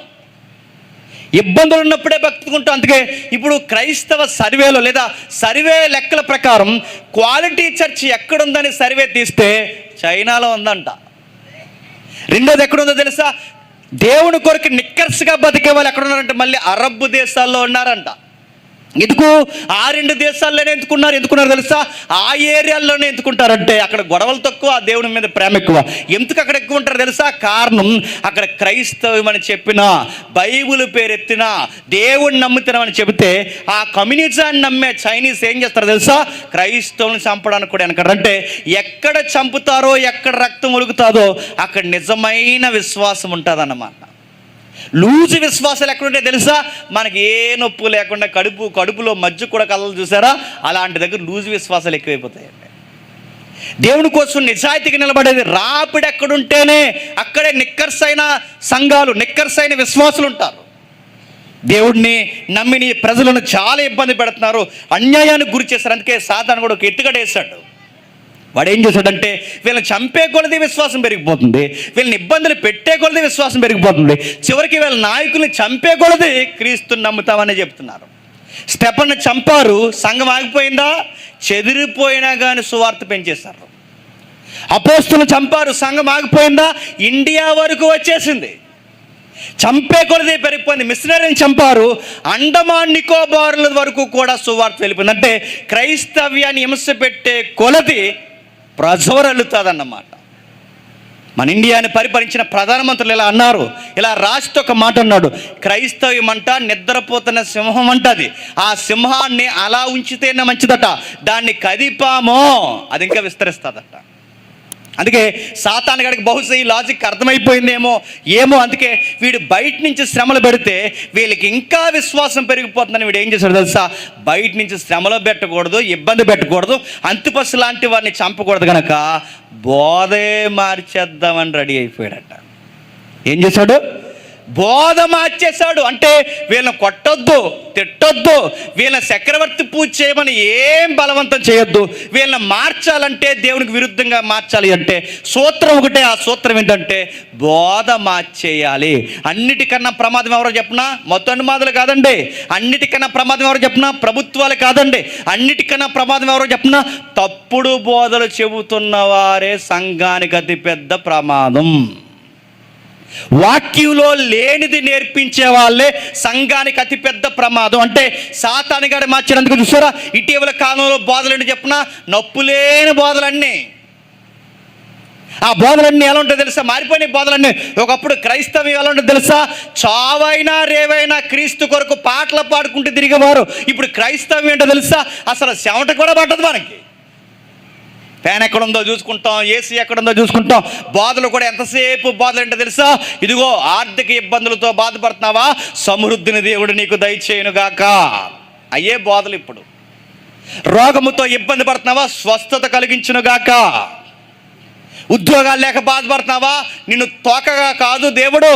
A: ఇబ్బందులు ఉన్నప్పుడే భక్తిగా ఉంటాం. అందుకే ఇప్పుడు క్రైస్తవ సర్వేలో లేదా సర్వే లెక్కల ప్రకారం క్వాలిటీ చర్చ్ ఎక్కడుందని సర్వే తీస్తే చైనాలో ఉందంట. రెండోది ఎక్కడుందో తెలుసా? దేవుని కొరకు నిక్కర్స్గా బతికే వాళ్ళు ఎక్కడున్నారంటే మళ్ళీ అరబ్ దేశాల్లో ఉన్నారంట. ఎందుకు? ఆ 2 దేశాల్లోనే ఎందుకున్నారు తెలుసా? ఆ ఏరియాల్లోనే ఎందుకుంటారంటే అక్కడ గొడవలు తక్కువ, ఆ దేవుని మీద ప్రేమ ఎక్కువ. ఎందుకు అక్కడ ఎక్కువ ఉంటారు తెలుసా? కారణం అక్కడ క్రైస్తవం అని చెప్పిన, బైబిల్ పేరెత్తిన, దేవుడిని నమ్ముతున్నామని చెబితే ఆ కమ్యూనిజాన్ని నమ్మే చైనీస్ ఏం చేస్తారో తెలుసా? క్రైస్తవుని చంపడానికి కూడా వెనకారు. ఎక్కడ చంపుతారో, ఎక్కడ రక్తం ఒలుగుతాదో అక్కడ నిజమైన విశ్వాసం ఉంటుందన్నమాట. లూజు విశ్వాసాలు ఎక్కడుంటే తెలుసా? మనకి ఏ నొప్పు లేకుండా కడుపులో మధ్య కూడా కళ్ళలు చూసారా? అలాంటి దగ్గర లూజు విశ్వాసాలు ఎక్కువైపోతాయండి. దేవుని కోసం నిజాయితీగా నిలబడేది రాపిడి ఎక్కడుంటేనే అక్కడే నిక్కర్సైన సంఘాలు, నిక్కర్సైన విశ్వాసులు ఉంటారు. దేవుడిని నమ్మిని ప్రజలను చాలా ఇబ్బంది పెడుతున్నారు, అన్యాయానికి గురి చేస్తారు. అందుకే సాతాను కూడా ఒక ఎత్తుగడేశాడు. వాడు ఏం చేశాడంటే వీళ్ళని చంపే కొలది విశ్వాసం పెరిగిపోతుంది, వీళ్ళని ఇబ్బందులు పెట్టే కొలది విశ్వాసం పెరిగిపోతుంది. చివరికి వీళ్ళ నాయకుల్ని చంపే కొలది క్రీస్తుని నమ్ముతామని చెప్తున్నారు. స్టెఫన్ను చంపారు, సంఘం ఆగిపోయిందా? చెదిరిపోయినా కానీ సువార్త పెంచేశారు. అపోస్తులను చంపారు, సంఘం ఆగిపోయిందా? ఇండియా వరకు వచ్చేసింది. చంపే కొలది పెరిగిపోయింది. మిషనరీని చంపారు, అండమాన్ నికోబార్ల వరకు కూడా సువార్త వెళ్ళిపోయింది. అంటే క్రైస్తవ్యాన్ని హింస పెట్టే కొలది ప్రజ్వరలుతుందన్నమాట. మన ఇండియాని పరిపాలించిన ప్రధానమంత్రులు ఇలా అన్నారు, ఇలా రాష్ట్ర ఒక మాట అన్నాడు, క్రైస్తవ్యం అంట నిద్రపోతున్న సింహం అంటది, ఆ సింహాన్ని అలా ఉంచితేనే మంచిదట, దాన్ని కదిపామో అది ఇంకా విస్తరిస్తుందట. అందుకే సాతాను గడికి బహుశా ఈ లాజిక్ అర్థమైపోయిందేమో ఏమో. అందుకే వీడు బయట నుంచి శ్రమలు పెడితే వీళ్ళకి ఇంకా విశ్వాసం పెరిగిపోతుందని వీడు ఏం చేశాడు తెలుసా? బయట నుంచి శ్రమలు పెట్టకూడదు, ఇబ్బంది పెట్టకూడదు, అంతిపస్సు లాంటి వారిని చంపకూడదు కనుక బోధే మార్చేద్దామని రెడీ అయిపోయాడట. ఏం చేశాడు? బోధ మార్చేశాడు. అంటే వీళ్ళని కొట్టొద్దు, తిట్టొద్దు, వీళ్ళని చక్రవర్తి పూజ చేయమని ఏం బలవంతం చేయొద్దు. వీళ్ళని మార్చాలంటే దేవునికి విరుద్ధంగా మార్చాలి అంటే సూత్రం ఒకటే. ఆ సూత్రం ఏంటంటే బోధ మార్చేయాలి. అన్నిటికన్నా ప్రమాదం ఎవరో చెప్పినా మతోన్మాదులు కాదండి. అన్నిటికన్నా ప్రమాదం ఎవరో చెప్పినా ప్రభుత్వాలు కాదండి. అన్నిటికన్నా ప్రమాదం ఎవరో చెప్పినా తప్పుడు బోధలు చెబుతున్న వారే సంఘానికి అతిపెద్ద ప్రమాదం. వాక్యంలో లేనిది నేర్పించే వాళ్ళే సంఘానికి అతిపెద్ద ప్రమాదం. అంటే సాతాను గారు మార్చినందుకు చూసారా, ఇటీవల కాలంలో బోధలంటే చెప్పిన నొప్పులేని బోధలన్నీ. ఆ బోధలన్నీ ఎలా ఉంటాయో తెలుసా? మారిపోయిన బోధలన్నీ. ఒకప్పుడు క్రైస్తవం ఎలా ఉంటుందో తెలుసా? చావైనా రేవైనా క్రీస్తు కొరకు పాటలు పాడుకుంటూ తిరిగేవారు. ఇప్పుడు క్రైస్తవం ఏంటో తెలుసా? అసలు చెమట కూడా పట్టదు మనకి. ఫ్యాన్ ఎక్కడుందో చూసుకుంటాం, ఏసీ ఎక్కడుందో చూసుకుంటాం. బోధలు కూడా ఎంతసేపు బోధలు ఏంటో తెలుసా? ఇదిగో ఆర్థిక ఇబ్బందులతో బాధపడుతున్నావా, సమృద్ధిని దేవుడు నీకు దయచేయునుగాక. అయ్యే బోధలు. ఇప్పుడు రోగముతో ఇబ్బంది పడుతున్నావా, స్వస్థత కలిగించునుగాక. ఉద్యోగాలు లేక బాధపడుతున్నావా, నిన్ను తోకగా కాదు దేవుడు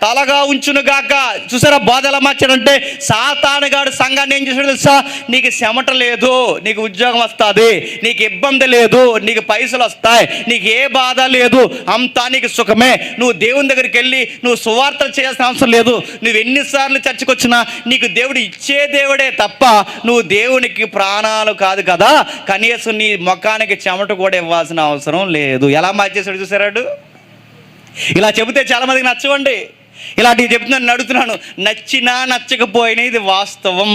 A: తలగా ఉంచునుగాక. చూసారా బోధ ఎలా మార్చాడంటే? సాతానుగాడు సంఘాన్ని ఏం చేశాడు తెలుసా? నీకు చెమట లేదు, నీకు ఉద్యోగం వస్తుంది, నీకు ఇబ్బంది లేదు, నీకు పైసలు వస్తాయి, నీకు ఏ బాధ లేదు, అంతా నీకు సుఖమే, నువ్వు దేవుని దగ్గరికి వెళ్ళి నువ్వు సువార్తలు చేయాల్సిన అవసరం లేదు, నువ్వు ఎన్నిసార్లు చర్చకు వచ్చినా నీకు దేవుడు ఇచ్చే దేవుడే తప్ప నువ్వు దేవునికి ప్రాణాలు కాదు కదా, కనీసం నీ ముఖానికి చెమట కూడా ఇవ్వాల్సిన అవసరం లేదు. ఎలా మార్చేసాడు చూసారాడు? ఇలా చెబితే చాలామందికి నచ్చవండి. ఇలాంటివి చెప్తున్నాను, అడుగుతున్నాను. నచ్చినా నచ్చకపోయినా ఇది వాస్తవం.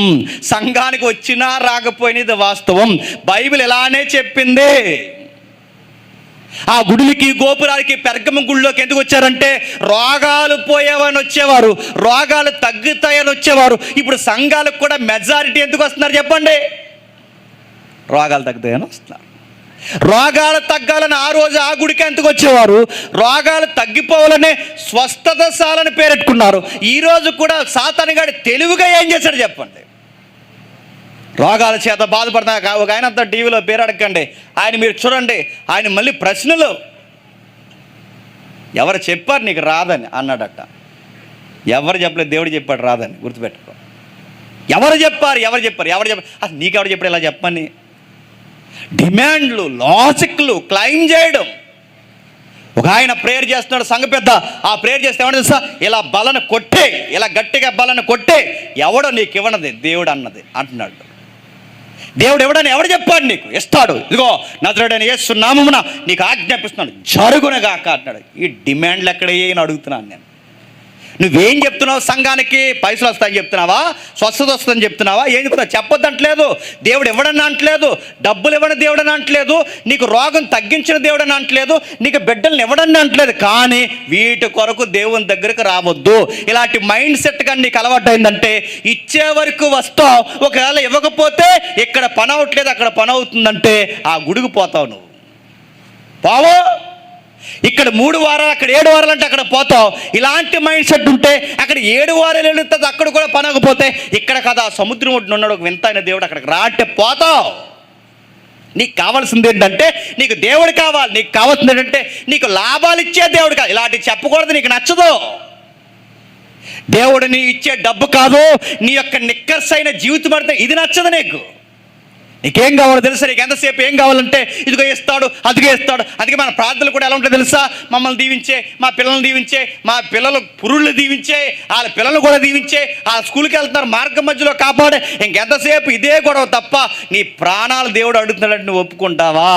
A: సంఘానికి వచ్చినా రాకపోయినా ఇది వాస్తవం. బైబిల్ ఇలానే చెప్పింది. ఆ గుడికి గోపురాలకి పెర్గమ గుడిలోకి ఎందుకు వచ్చారంటే రోగాలు పోయేవని వచ్చేవారు, రోగాలు తగ్గుతాయని వచ్చేవారు. ఇప్పుడు సంఘాలకు కూడా మెజారిటీ ఎందుకు వస్తున్నారు చెప్పండి? రోగాలు తగ్గుతాయని వస్తున్నారు. రోగాలు తగ్గాలని ఆ రోజు ఆ గుడికి ఎందుకు వచ్చేవారు? రోగాలు తగ్గిపోవాలనే స్వస్థతశాలని పేరెట్టుకున్నారు. ఈరోజు కూడా సాతానుగాడు తెలివిగా ఏం చేశాడు చెప్పండి? రోగాల చేత బాధపడుతున్నా ఒక ఆయన అంతా టీవీలో పేరు అడగండి, ఆయన మీరు చూడండి, ఆయన మళ్ళీ ప్రశ్నలు ఎవరు చెప్పారు నీకు రాదని అన్నాడట. ఎవరు చెప్పలేదు, దేవుడు చెప్పాడు రాదని. గుర్తుపెట్టుకో. ఎవరు చెప్పారు? అసలు నీకెవరు చెప్పాడు ఇలా చెప్పని? డిమాండ్లు, లాజిక్లు క్లైమ్ చేయడం. ఒక ఆయన ప్రేయర్ చేస్తున్నాడు, సంఘ పెద్ద. ఆ ప్రేయర్ చేస్తే ఏమన్నా తెలుసా? ఇలా బలను కొట్టే, ఇలా గట్టిగా బలను కొట్టే, ఎవడో నీకు ఇవ్వనది దేవుడు అన్నది అంటున్నాడు. దేవుడు ఎవడని ఎవడు చెప్పాడు? నీకు ఇస్తాడు. ఇదిగో నజరేయుడైన యేసు నామమున నీకు ఆజ్ఞాపిస్తున్నాడు, జరుగునుగాక అంటున్నాడు. ఈ డిమాండ్లు ఎక్కడయ్యాయి అని అడుగుతున్నాను నేను. నువ్వేం చెప్తున్నావు? సంఘానికి పైసలు వస్తాయని చెప్తున్నావా? స్వస్థత వస్తుందని చెప్తున్నావా? ఏం చెప్తున్నావు? చెప్పొద్దంటలేదు. దేవుడు ఇవ్వడని అంటలేదు, డబ్బులు ఇవ్వని దేవుడని అంటలేదు, నీకు రోగం తగ్గించిన దేవుడని అంటలేదు, నీకు బిడ్డలను ఇవ్వడని అంటలేదు. కానీ వీటి కొరకు దేవుని దగ్గరకు రావద్దు. ఇలాంటి మైండ్ సెట్ కానీ నీకు అలవాటు అయిందంటే ఇచ్చే వరకు వస్తావు. ఒకవేళ ఇవ్వకపోతే ఇక్కడ పని అవట్లేదు, అక్కడ పని అవుతుందంటే ఆ గుడికి పోతావు. నువ్వు పోవో. ఇక్కడ 3 వారాలు, అక్కడ 7 వారాలు అంటే అక్కడ పోతావు. ఇలాంటి మైండ్ సెట్ ఉంటే అక్కడ 7 వారాలు వెళుతుంది, అక్కడ కూడా పనకపోతే ఇక్కడ కదా సముద్రం ఒడ్డున ఉన్నాడు ఒక వింత అయిన దేవుడు, అక్కడికి రా అంటే పోతావు. నీకు కావాల్సింది ఏంటంటే నీకు దేవుడు కావాలి. నీకు కావాల్సింది ఏంటంటే నీకు లాభాలు ఇచ్చే దేవుడు కాదు. ఇలాంటివి చెప్పకూడదు, నీకు నచ్చదు. దేవుడు నీ ఇచ్చే డబ్బు కాదు, నీ యొక్క నిక్కర్స్ అయిన జీవితం పడితే ఇది నచ్చదు నీకు. నీకేం కావాలో తెలుసా? నీకు ఎంతసేపు ఏం కావాలంటే ఇదిగో ఇస్తాడు, అదిగో ఇస్తాడు. అందుకే మన ప్రార్థనలు కూడా ఎలా ఉంటాయి తెలుసా? మమ్మల్ని దీవించే, మా పిల్లల్ని దీవించే, మా పిల్లలు పురుళ్ళు దీవించే, వాళ్ళ పిల్లలు కూడా దీవించే, ఆ స్కూల్కి వెళ్తున్నారు మార్గం మధ్యలో కాపాడే. ఇంకెంతసేపు ఇదే గొడవ తప్ప నీ ప్రాణాలు దేవుడు అడుగుతున్నాడంటే నువ్వు ఒప్పుకుంటావా?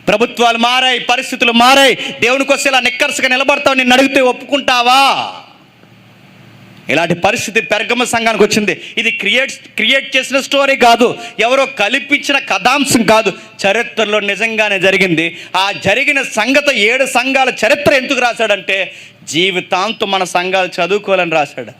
A: ప్రభుత్వాలు మారాయి, పరిస్థితులు మారాయి, దేవునికి వస్తే ఇలా నిక్కర్స్గా నిలబడతావు, నిన్ను అడిగితే ఒప్పుకుంటావా? ఇలాంటి పరిస్థితి పెర్గమ సంఘానికి వచ్చింది. ఇది క్రియేట్ చేసిన స్టోరీ కాదు, ఎవరో కల్పించిన కథాంశం కాదు, చరిత్రలో నిజంగానే జరిగింది. ఆ జరిగిన సంగతి 7 సంఘాల చరిత్ర ఎందుకు రాశాడంటే జీవితాంతం మన సంఘాలు చదువుకోవాలని రాశాడు.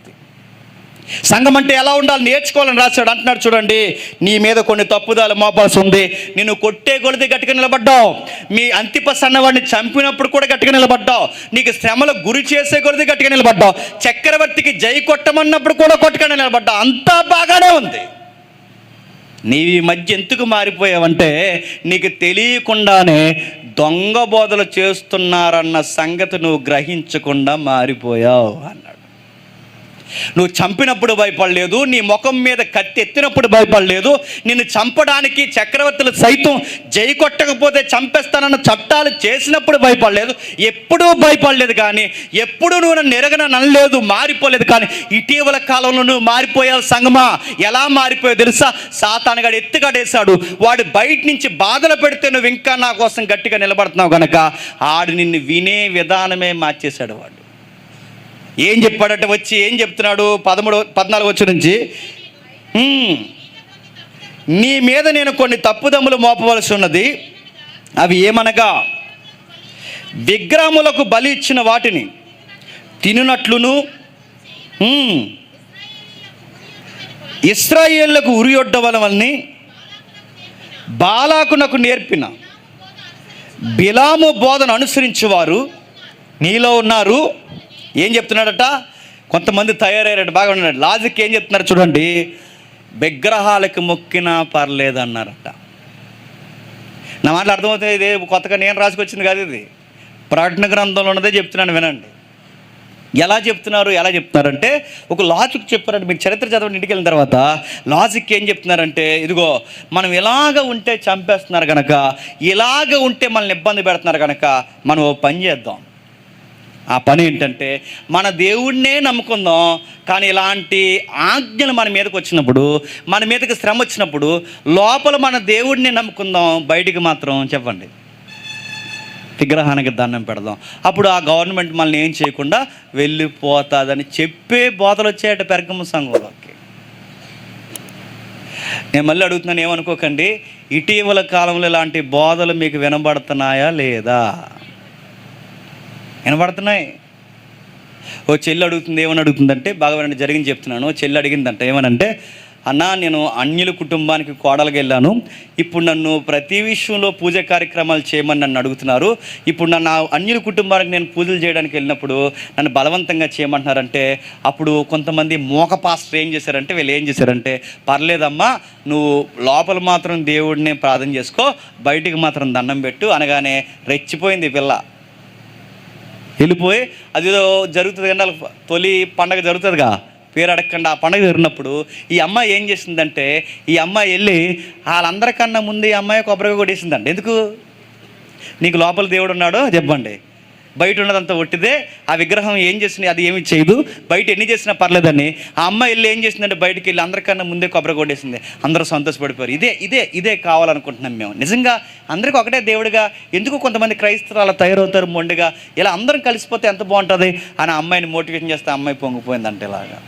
A: సంఘం అంటే ఎలా ఉండాలి నేర్చుకోవాలని రాశాడు. అంటున్నాడు చూడండి, నీ మీద కొన్ని తప్పుదాలు మోపాల్సి ఉంది, నిన్ను కొట్టే కొలిది గట్టిగా నిలబడ్డావు, మీ అంతిపస్ అన్నవాడిని చంపినప్పుడు కూడా గట్టిగా నిలబడ్డావు, నీకు శ్రమలు గురి చేసే కొలిది గట్టిగా నిలబడ్డావు, చక్రవర్తికి జై కొట్టమన్నప్పుడు కూడా కొట్టగానే నిలబడ్డావు. అంతా బాగానే ఉంది. నీవు ఈ మధ్య ఎందుకు మారిపోయావంటే నీకు తెలియకుండానే దొంగ బోధలు చేస్తున్నారన్న సంగతి నువ్వు గ్రహించకుండా మారిపోయావు అన్నాడు. నువ్వు చంపినప్పుడు భయపడలేదు, నీ ముఖం మీద కత్తి ఎత్తినప్పుడు భయపడలేదు, నిన్ను చంపడానికి చక్రవర్తులు సైతం జై కొట్టకపోతే చంపేస్తానన్న చట్టాలు చేసినప్పుడు భయపడలేదు, ఎప్పుడూ భయపడలేదు. కానీ ఎప్పుడు నువ్వు నన్ను ఎరగననలేదు, మారిపోలేదు. కానీ ఇటీవల కాలంలో నువ్వు మారిపోయావు సంగమా. ఎలా మారిపోయావు తెలుసా? సాతానుగాడు ఎత్తుగడేశాడు. వాడు బయట నుంచి బాధలు పెడితే నువ్వు ఇంకా నా కోసం గట్టిగా నిలబడుతున్నావు కనుక ఆడు నిన్ను వినే విధానమే మార్చేశాడు. వాడు ఏం చెప్పాడట, వచ్చి ఏం చెప్తున్నాడు? 14 వచ్చి నుంచి, నీ మీద నేను కొన్ని తప్పుదమ్ములు మోపవలసి ఉన్నది. అవి ఏమనగా, విగ్రహములకు బలి ఇచ్చిన వాటిని తినునట్లును, ఇశ్రాయేళ్లకు ఉరియొడ్డవలవని బాలాకునకు నేర్పిన బిలాము బోధన అనుసరించేవారు నీలో ఉన్నారు. ఏం చెప్తున్నాడట? కొంతమంది తయారయ్యారట, బాగా ఉన్నాడు. లాజిక్ ఏం చెప్తున్నారు చూడండి. విగ్రహాలకు మొక్కినా పర్లేదు అన్నారట. నా మాటలు అర్థమవుతుంది. ఇదే కొత్తగా నేను రాసుకొచ్చింది కాదు, ఇది ప్రకటన గ్రంథంలో ఉన్నదే చెప్తున్నాను, వినండి. ఎలా చెప్తున్నారంటే ఒక లాజిక్ చెప్పారంటే, మీకు చరిత్ర చదవండి ఇంటికి వెళ్ళిన తర్వాత. లాజిక్ ఏం చెప్తున్నారంటే, ఇదిగో మనం ఇలాగ ఉంటే చంపేస్తున్నారు కనుక, ఇలాగ ఉంటే మనల్ని ఇబ్బంది పెడుతున్నారు కనుక మనం ఓ పని చేద్దాం. ఆ పని ఏంటంటే, మన దేవుడినే నమ్ముకుందాం. కానీ ఇలాంటి ఆజ్ఞలు మన మీదకి వచ్చినప్పుడు, మన మీదకి శ్రమ వచ్చినప్పుడు, లోపల మన దేవుడిని నమ్ముకుందాం, బయటికి మాత్రం చెప్పండి విగ్రహానికి దండం పెడదాం. అప్పుడు ఆ గవర్నమెంట్ మనల్ని ఏం చేయకుండా వెళ్ళిపోతుందని చెప్పే బోధలు వచ్చాయట పెర్గము సంఘంలోకి. నేను మళ్ళీ అడుగుతున్నాను, ఏమనుకోకండి. ఇటీవల కాలంలో ఇలాంటి బోధలు మీకు వినబడుతున్నాయా లేదా? వినబడుతున్నాయి. ఓ చెల్లి అడుగుతుంది, ఏమని అడుగుతుందంటే, బాగా జరిగింది చెప్తున్నాను. చెల్లి అడిగిందంట, ఏమనంటే, అన్నా నేను అన్యుల కుటుంబానికి కోడలుగా వెళ్ళాను, ఇప్పుడు నన్ను ప్రతి విషయంలో పూజ కార్యక్రమాలు చేయమని నన్ను అడుగుతున్నారు. ఇప్పుడు నన్ను అన్యుల కుటుంబానికి నేను పూజలు చేయడానికి వెళ్ళినప్పుడు నన్ను బలవంతంగా చేయమంటున్నారంటే, అప్పుడు కొంతమంది మోక పాస్టర్ వీళ్ళు ఏం చేశారంటే, పర్లేదమ్మా నువ్వు లోపల మాత్రం దేవుడిని ప్రార్థన చేసుకో, బయటికి మాత్రం దండం పెట్టు అనగానే రెచ్చిపోయింది పిల్ల. వెళ్ళిపోయి అదేదో జరుగుతుంది కానీ వాళ్ళకి తొలి పండగ జరుగుతుందిగా, పేరు అడగకుండా ఆ పండగ జరిగినప్పుడు ఈ అమ్మాయి ఏం చేసిందంటే, ఈ అమ్మాయి వెళ్ళి వాళ్ళందరికన్నా ముందు ఈ అమ్మాయి కొబ్బరిగా కొట్టేసిందండి. ఎందుకు? నీకు లోపల దేవుడు ఉన్నాడో చెప్పండి, బయట ఉన్నదంతా ఒట్టిదే. ఆ విగ్రహం ఏం చేసింది, అది ఏమి చేయదు, బయట ఎన్ని చేసినా పర్లేదని ఆ అమ్మాయి వెళ్ళి ఏం చేసిందంటే, బయటికి వెళ్ళి అందరికన్నా ముందే కొబ్బరి కొట్టేసింది. అందరూ సంతోషపడిపోయారు. ఇదే కావాలనుకుంటున్నాం మేము. నిజంగా అందరికీ ఒకటే దేవుడిగా, ఎందుకు కొంతమంది క్రైస్తవులు తయారవుతారు మొండిగా, ఇలా అందరం కలిసిపోతే ఎంత బాగుంటుంది అని అమ్మాయిని మోటివేషన్ చేస్తే అమ్మాయి పొంగిపోయిందంటే ఇలాగా.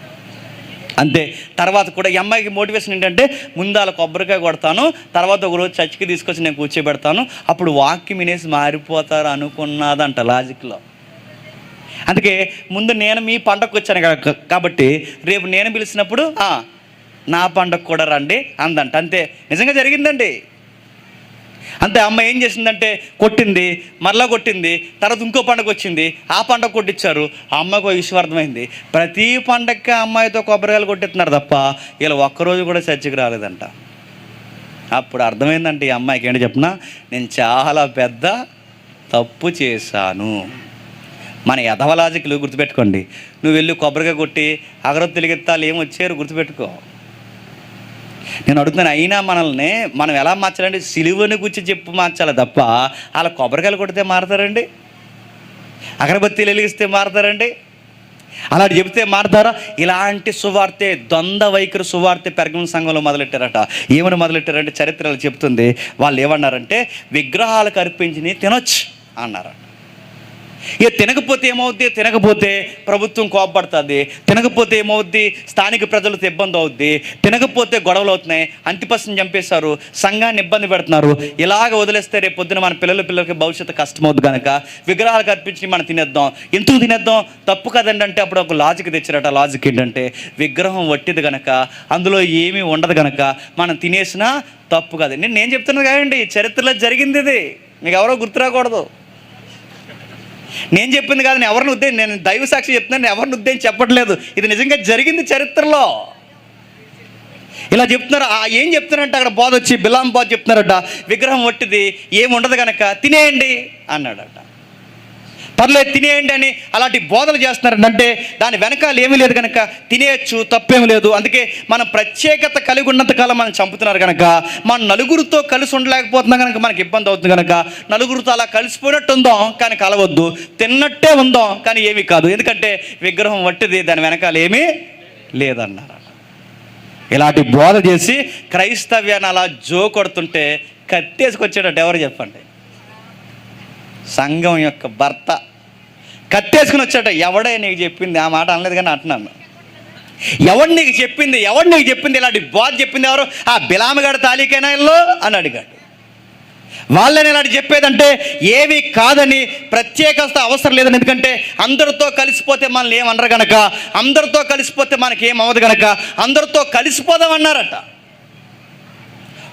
A: అంతే. తర్వాత కూడా ఈ అమ్మాయికి మోటివేషన్ ఏంటంటే, ముందాల కొబ్బరికాయ కొడతాను, తర్వాత ఒకరోజు చర్చికి తీసుకొచ్చి నేను కూర్చోబెడతాను, అప్పుడు వాక్యం వినేసి మారిపోతారు అనుకున్నదంట లాజిక్లో. అందుకే ముందు నేను మీ పండగకు వచ్చాను కాబట్టి రేపు నేను పిలిచినప్పుడు నా పండగ కూడా రండి అందంట. అంతే, నిజంగా జరిగిందండి. అంతే. అమ్మాయి ఏం చేసిందంటే, కొట్టింది, మరలా కొట్టింది, తర్వాత ఇంకో పండగ వచ్చింది, ఆ పండగ కొట్టించారు. ఆ అమ్మాయికి విషయం అర్థమైంది, ప్రతి పండగకి అమ్మాయితో కొబ్బరికాయలు కొట్టిస్తున్నారు తప్ప ఇలా ఒక్కరోజు కూడా చర్చికి రాలేదంట. అప్పుడు అర్థమైందంటే ఈ అమ్మాయికి ఏంటి చెప్పినా, నేను చాలా పెద్ద తప్పు చేశాను. మన యథవలాజికలు గుర్తుపెట్టుకోండి. నువ్వు వెళ్ళి కొబ్బరికాయ కొట్టి అగరొత్తులు వెలిగిత్తాలు ఏమొచ్చారు గుర్తుపెట్టుకో. నేను అడుగుతున్నాను, అయినా మనల్ని మనం ఎలా మార్చాలంటే సిలువని గురించి చెప్పు మార్చాలి తప్ప అలా కొబ్బరికాయలు కొడితే మారుతారండి? అగరబత్తీలు వెలిగిస్తే మారుతారండి? అలాంటి చెబితే మారుతారా? ఇలాంటి సువార్తే, ద్వంద్వ వైఖరి సువార్తే పెర్గము సంఘంలో మొదలెట్టారట. ఏమని మొదలెట్టారంటే, చరిత్రలు చెప్తుంది, వాళ్ళు ఏమన్నారంటే, విగ్రహాలకు అర్పించి తినొచ్చు అన్నారట. ఇక తినకపోతే ప్రభుత్వం కోపపడుతుంది, తినకపోతే ఏమవుద్ది, స్థానిక ప్రజలతో ఇబ్బంది అవుద్ది, తినకపోతే గొడవలు అవుతున్నాయి, అంతిపస్సుని చంపేశారు, సంఘాన్ని ఇబ్బంది పెడుతున్నారు. ఇలాగ వదిలేస్తే రేపు పొద్దున మన పిల్లలకి భవిష్యత్తు కష్టమవుద్ది కనుక విగ్రహాలకు అర్పించి మనం తినేద్దాం. ఎందుకు తినేద్దాం? తప్పు కదండి అంటే అప్పుడు ఒక లాజిక్ తెచ్చారట. లాజిక్ ఏంటంటే, విగ్రహం వట్టిది కనుక అందులో ఏమీ ఉండదు కనుక మనం తినేసినా తప్పు కాదు. నేను చెప్తున్నది కాదండి, చరిత్రలో జరిగింది ఇది, మీకు ఎవరో గుర్తురాకూడదు. నేను చెప్పింది కాదు, నేను దైవ సాక్షి చెప్తున్నాను, ఎవరిని ఉద్దేశించి చెప్పట్లేదు. ఇది నిజంగా జరిగింది చరిత్రలో. ఇలా చెప్తున్నారు. ఏం చెప్తున్నారంటే అక్కడ బోధ వచ్చి బిలాం బోధ చెప్తున్నారట, విగ్రహం వట్టిది ఏముండదు కనుక తినేయండి అన్నాడట. పర్లేదు తినేయండి అని అలాంటి బోధలు చేస్తున్నారండి. అంటే దాని వెనకాల ఏమీ లేదు కనుక తినేయచ్చు, తప్పేమీ లేదు. అందుకే మనం ప్రత్యేకత కలిగి ఉన్నంతకాలం మనం చంపుతున్నారు కనుక, మనం నలుగురితో కలిసి ఉండలేకపోతున్నాం కనుక మనకి ఇబ్బంది అవుతుంది కనుక, నలుగురితో అలా కలిసిపోయినట్టు ఉందాం కానీ కలవద్దు, తిన్నట్టే ఉందాం కానీ ఏమీ కాదు, ఎందుకంటే విగ్రహం వట్టిది, దాని వెనకాల ఏమీ లేదన్నారు. ఇలాంటి బోధ చేసి క్రైస్తవ్యాన్ని అలా కొడుతుంటే కత్తేసుకొచ్చాడట. ఎవరు చెప్పండి? సంఘం యొక్క భర్త కత్తేసుకుని వచ్చాట. ఎవడే నీకు చెప్పింది? ఆ మాట అనలేదు కానీ అంటున్నాను. ఎవడు నీకు చెప్పింది ఇలాంటి బోధ చెప్పింది ఎవరు? ఆ బిలామగాడు తాలీకైనా ఇల్లు అని అడిగాడు. వాళ్ళని ఇలాంటి చెప్పేదంటే ఏవి కాదని, ప్రత్యేకత అవసరం లేదని, ఎందుకంటే అందరితో కలిసిపోతే మనల్ని ఏమనరు గనక, అందరితో కలిసిపోతే మనకి ఏమవ్వదు గనక అందరితో కలిసిపోదామన్నారట.